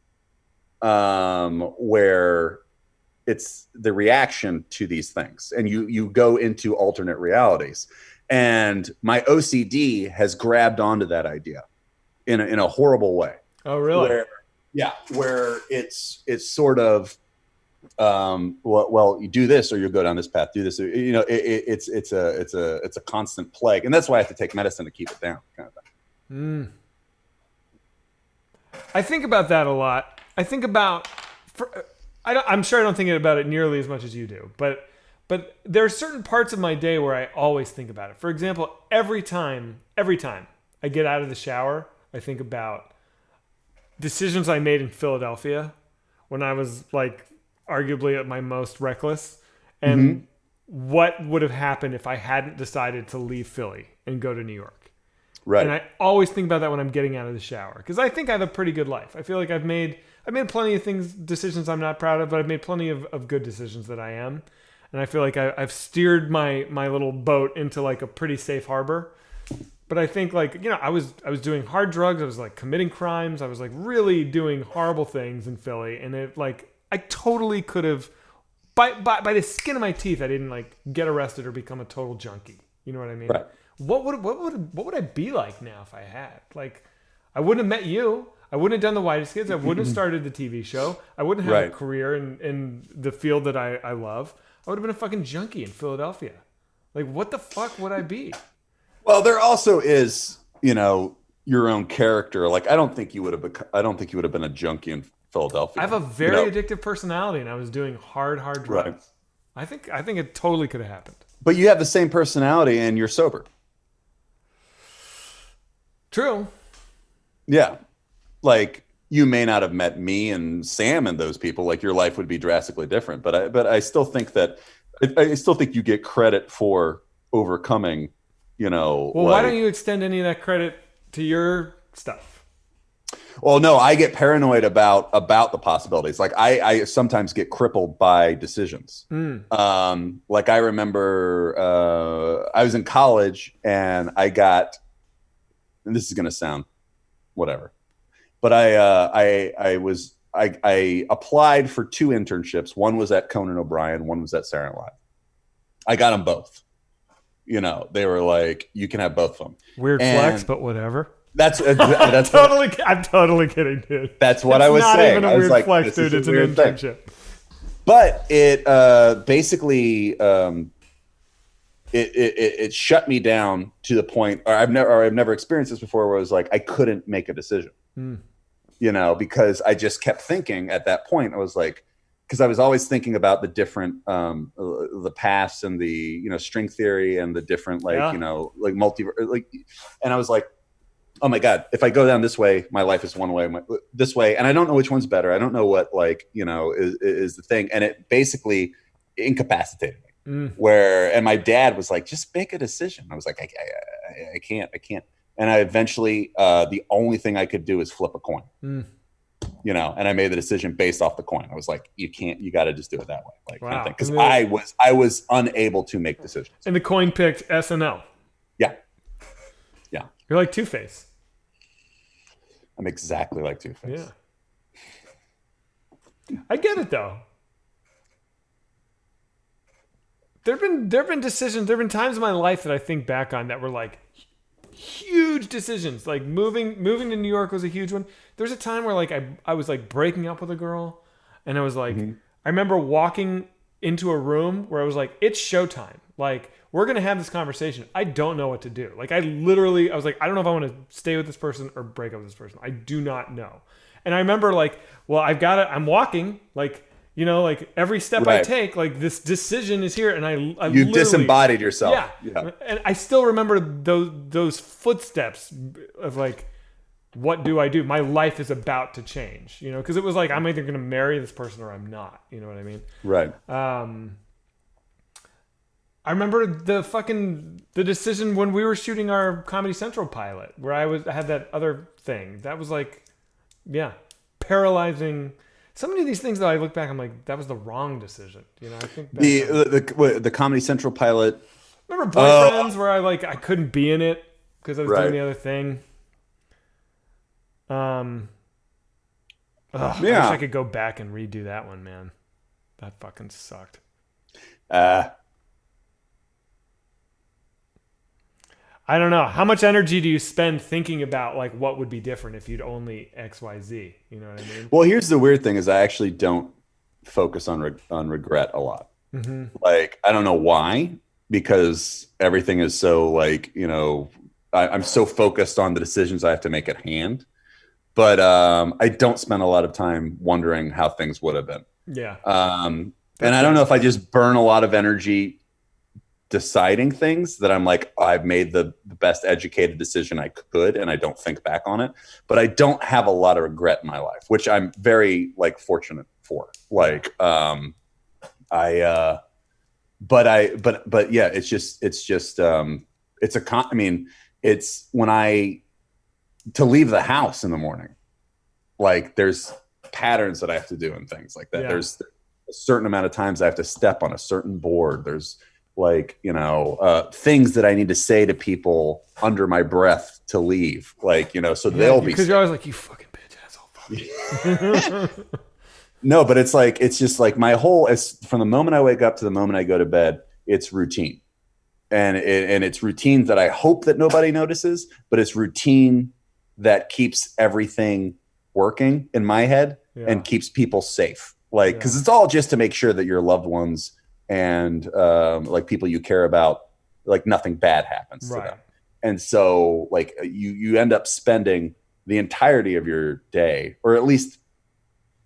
where it's the reaction to these things, and you go into alternate realities. And my OCD has grabbed onto that idea in a horrible way. Oh, really? Where it's sort of, well, you do this or you go down this path, do this, you know, it's a constant plague. And that's why I have to take medicine to keep it down, kind of thing. I think about that a lot. I think about, I'm sure I don't think about it nearly as much as you do, but there are certain parts of my day where I always think about it. For example, every time I get out of the shower, I think about decisions I made in Philadelphia when I was like arguably at my most reckless, and what would have happened if I hadn't decided to leave Philly and go to New York. Right. And I always think about that when I'm getting out of the shower, because I think I have a pretty good life. I feel like I've made plenty of decisions I'm not proud of, but I've made plenty of good decisions that I am. And I feel like I've steered my little boat into like a pretty safe harbor. But I think, like, you know, I was doing hard drugs. I was like committing crimes. I was like really doing horrible things in Philly. And it, like, I totally could have, by the skin of my teeth, I didn't like get arrested or become a total junkie. You know what I mean? Right. What would I be like now if I had? Like, I wouldn't have met you. I wouldn't have done the Whitest Kids. I wouldn't have started the TV show. I wouldn't have a career in the field that I love. I would have been a fucking junkie in Philadelphia. Like, what the fuck would I be? Well, there also is, you know, your own character. Like, I don't think you would have been a junkie in Philadelphia. I have a very addictive personality, and I was doing hard drugs. Right. I think it totally could have happened. But you have the same personality, and you're sober. True. Yeah. Like, you may not have met me and Sam and those people. Like, your life would be drastically different. But I still think that you get credit for overcoming, you know. Well, why don't you extend any of that credit to your stuff? Well, no, I get paranoid about the possibilities. Like, I sometimes get crippled by decisions. Like, I remember I was in college and and this is going to sound whatever, but I applied for 2 internships. One was at Conan O'Brien. One was at Saturday Night Live. I got them both. You know, they were like, you can have both of them. Weird flex, but whatever. That's I'm totally kidding, dude. That's what I was saying. Not even a weird flex, dude. It's an internship. But it basically it shut me down to the point, or I've never experienced this before, where it was like I couldn't make a decision. You know, because I just kept thinking at that point. I was like, because I was always thinking about the different the paths and the, you know, string theory and the different you know, like and I was like, oh my God, if I go down this way, my life is one way, this way. And I don't know which one's better. I don't know what, like, you know, is the thing. And it basically incapacitated me. And my dad was like, just make a decision. I was like, I can't. And I eventually, the only thing I could do is flip a coin, you know, and I made the decision based off the coin. I was like, you got to just do it that way. Like, wow. Because I was unable to make decisions. And the coin picked SNL. Yeah. You're like Two-Face. I'm exactly like Two-Face. Yeah. I get it though. There've been decisions, there've been times in my life that I think back on that were like huge decisions. Like moving to New York was a huge one. There's a time where like I was like breaking up with a girl, and I was like I remember walking into a room where I was like, it's showtime. Like, we're going to have this conversation. I don't know what to do. Like, I was like, I don't know if I want to stay with this person or break up with this person. I do not know. And I remember like, well, I'm walking, like, you know, like every step I take, like this decision is here. And I you disembodied yourself. Yeah. And I still remember those footsteps of like, what do I do? My life is about to change, you know, because it was like, I'm either going to marry this person or I'm not. You know what I mean? Right. I remember the decision when we were shooting our Comedy Central pilot, where I had that other thing that was like, paralyzing. So many of these things that I look back, I'm like, that was the wrong decision. You know, I think the Comedy Central pilot. Remember Boyfriends, where I couldn't be in it because I was doing the other thing. I wish I could go back and redo that one, man. That fucking sucked. I don't know. How much energy do you spend thinking about like what would be different if you'd only XYZ? You know what I mean? Well, here's the weird thing: is I actually don't focus on regret a lot. Mm-hmm. Like, I don't know why, because everything is so like, you know, I'm so focused on the decisions I have to make at hand. But I don't spend a lot of time wondering how things would have been. Yeah. And I don't know if I just burn a lot of energy deciding things that I'm like, oh, I've made the best educated decision I could, and I don't think back on it. But I don't have a lot of regret in my life, which I'm very like fortunate for. Like, but yeah, it's when to leave the house in the morning, like there's patterns that I have to do and things like that. Yeah. There's a certain amount of times I have to step on a certain board. There's like, you know, things that I need to say to people under my breath to leave, like, you know, so they'll be, because you're always like, you fucking bitch asshole. No, but it's just like my whole, from the moment I wake up to the moment I go to bed, it's routine. And it's routines that I hope that nobody notices, but it's routine that keeps everything working in my head and keeps people safe. Like, because it's all just to make sure that your loved ones and like people you care about, like nothing bad happens to them. And so like you end up spending the entirety of your day, or at least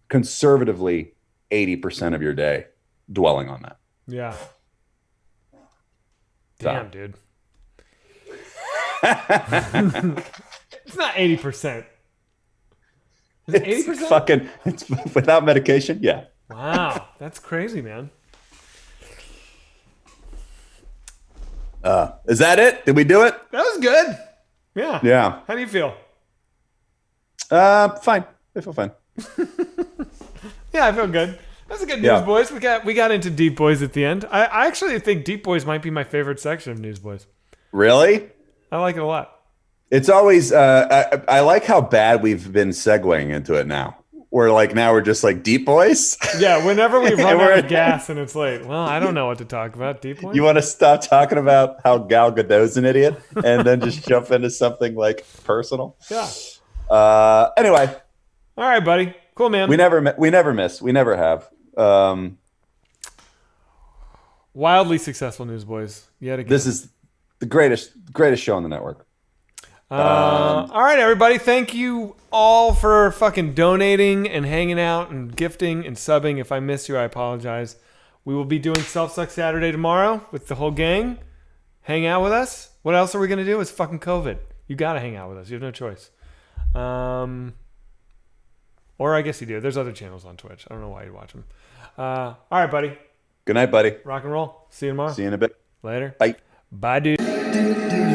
conservatively 80% of your day, dwelling on that. Yeah. Damn, dude. It's not 80%. Is it 80%? It's without medication. Yeah. Wow. That's crazy, man. Is that it? Did we do it? That was good. Yeah. Yeah. How do you feel? Fine. I feel fine. Yeah, I feel good. That's a good Newsboys. We got into Deep Boys at the end. I actually think Deep Boys might be my favorite section of Newsboys. Really? I like it a lot. It's always I like how bad we've been segueing into it now. Now we're just like Deep Boys. Yeah, whenever we run out of gas and it's late. Well, I don't know what to talk about. Deep Boys. You want to stop talking about how Gal Gadot's an idiot and then just jump into something like personal? Yeah. Anyway. All right, buddy. Cool, man. We never miss. We never have. Wildly successful Newsboys. Yet again. This is the greatest show on the network. All right, everybody. Thank you all for fucking donating and hanging out and gifting and subbing. If I missed you, I apologize. We will be doing Self-Suck Saturday tomorrow with the whole gang. Hang out with us. What else are we going to do? It's fucking COVID. You got to hang out with us. You have no choice. Or I guess you do. There's other channels on Twitch. I don't know why you'd watch them. All right, buddy. Good night, buddy. Rock and roll. See you tomorrow. See you in a bit. Later. Bye. Bye, dude.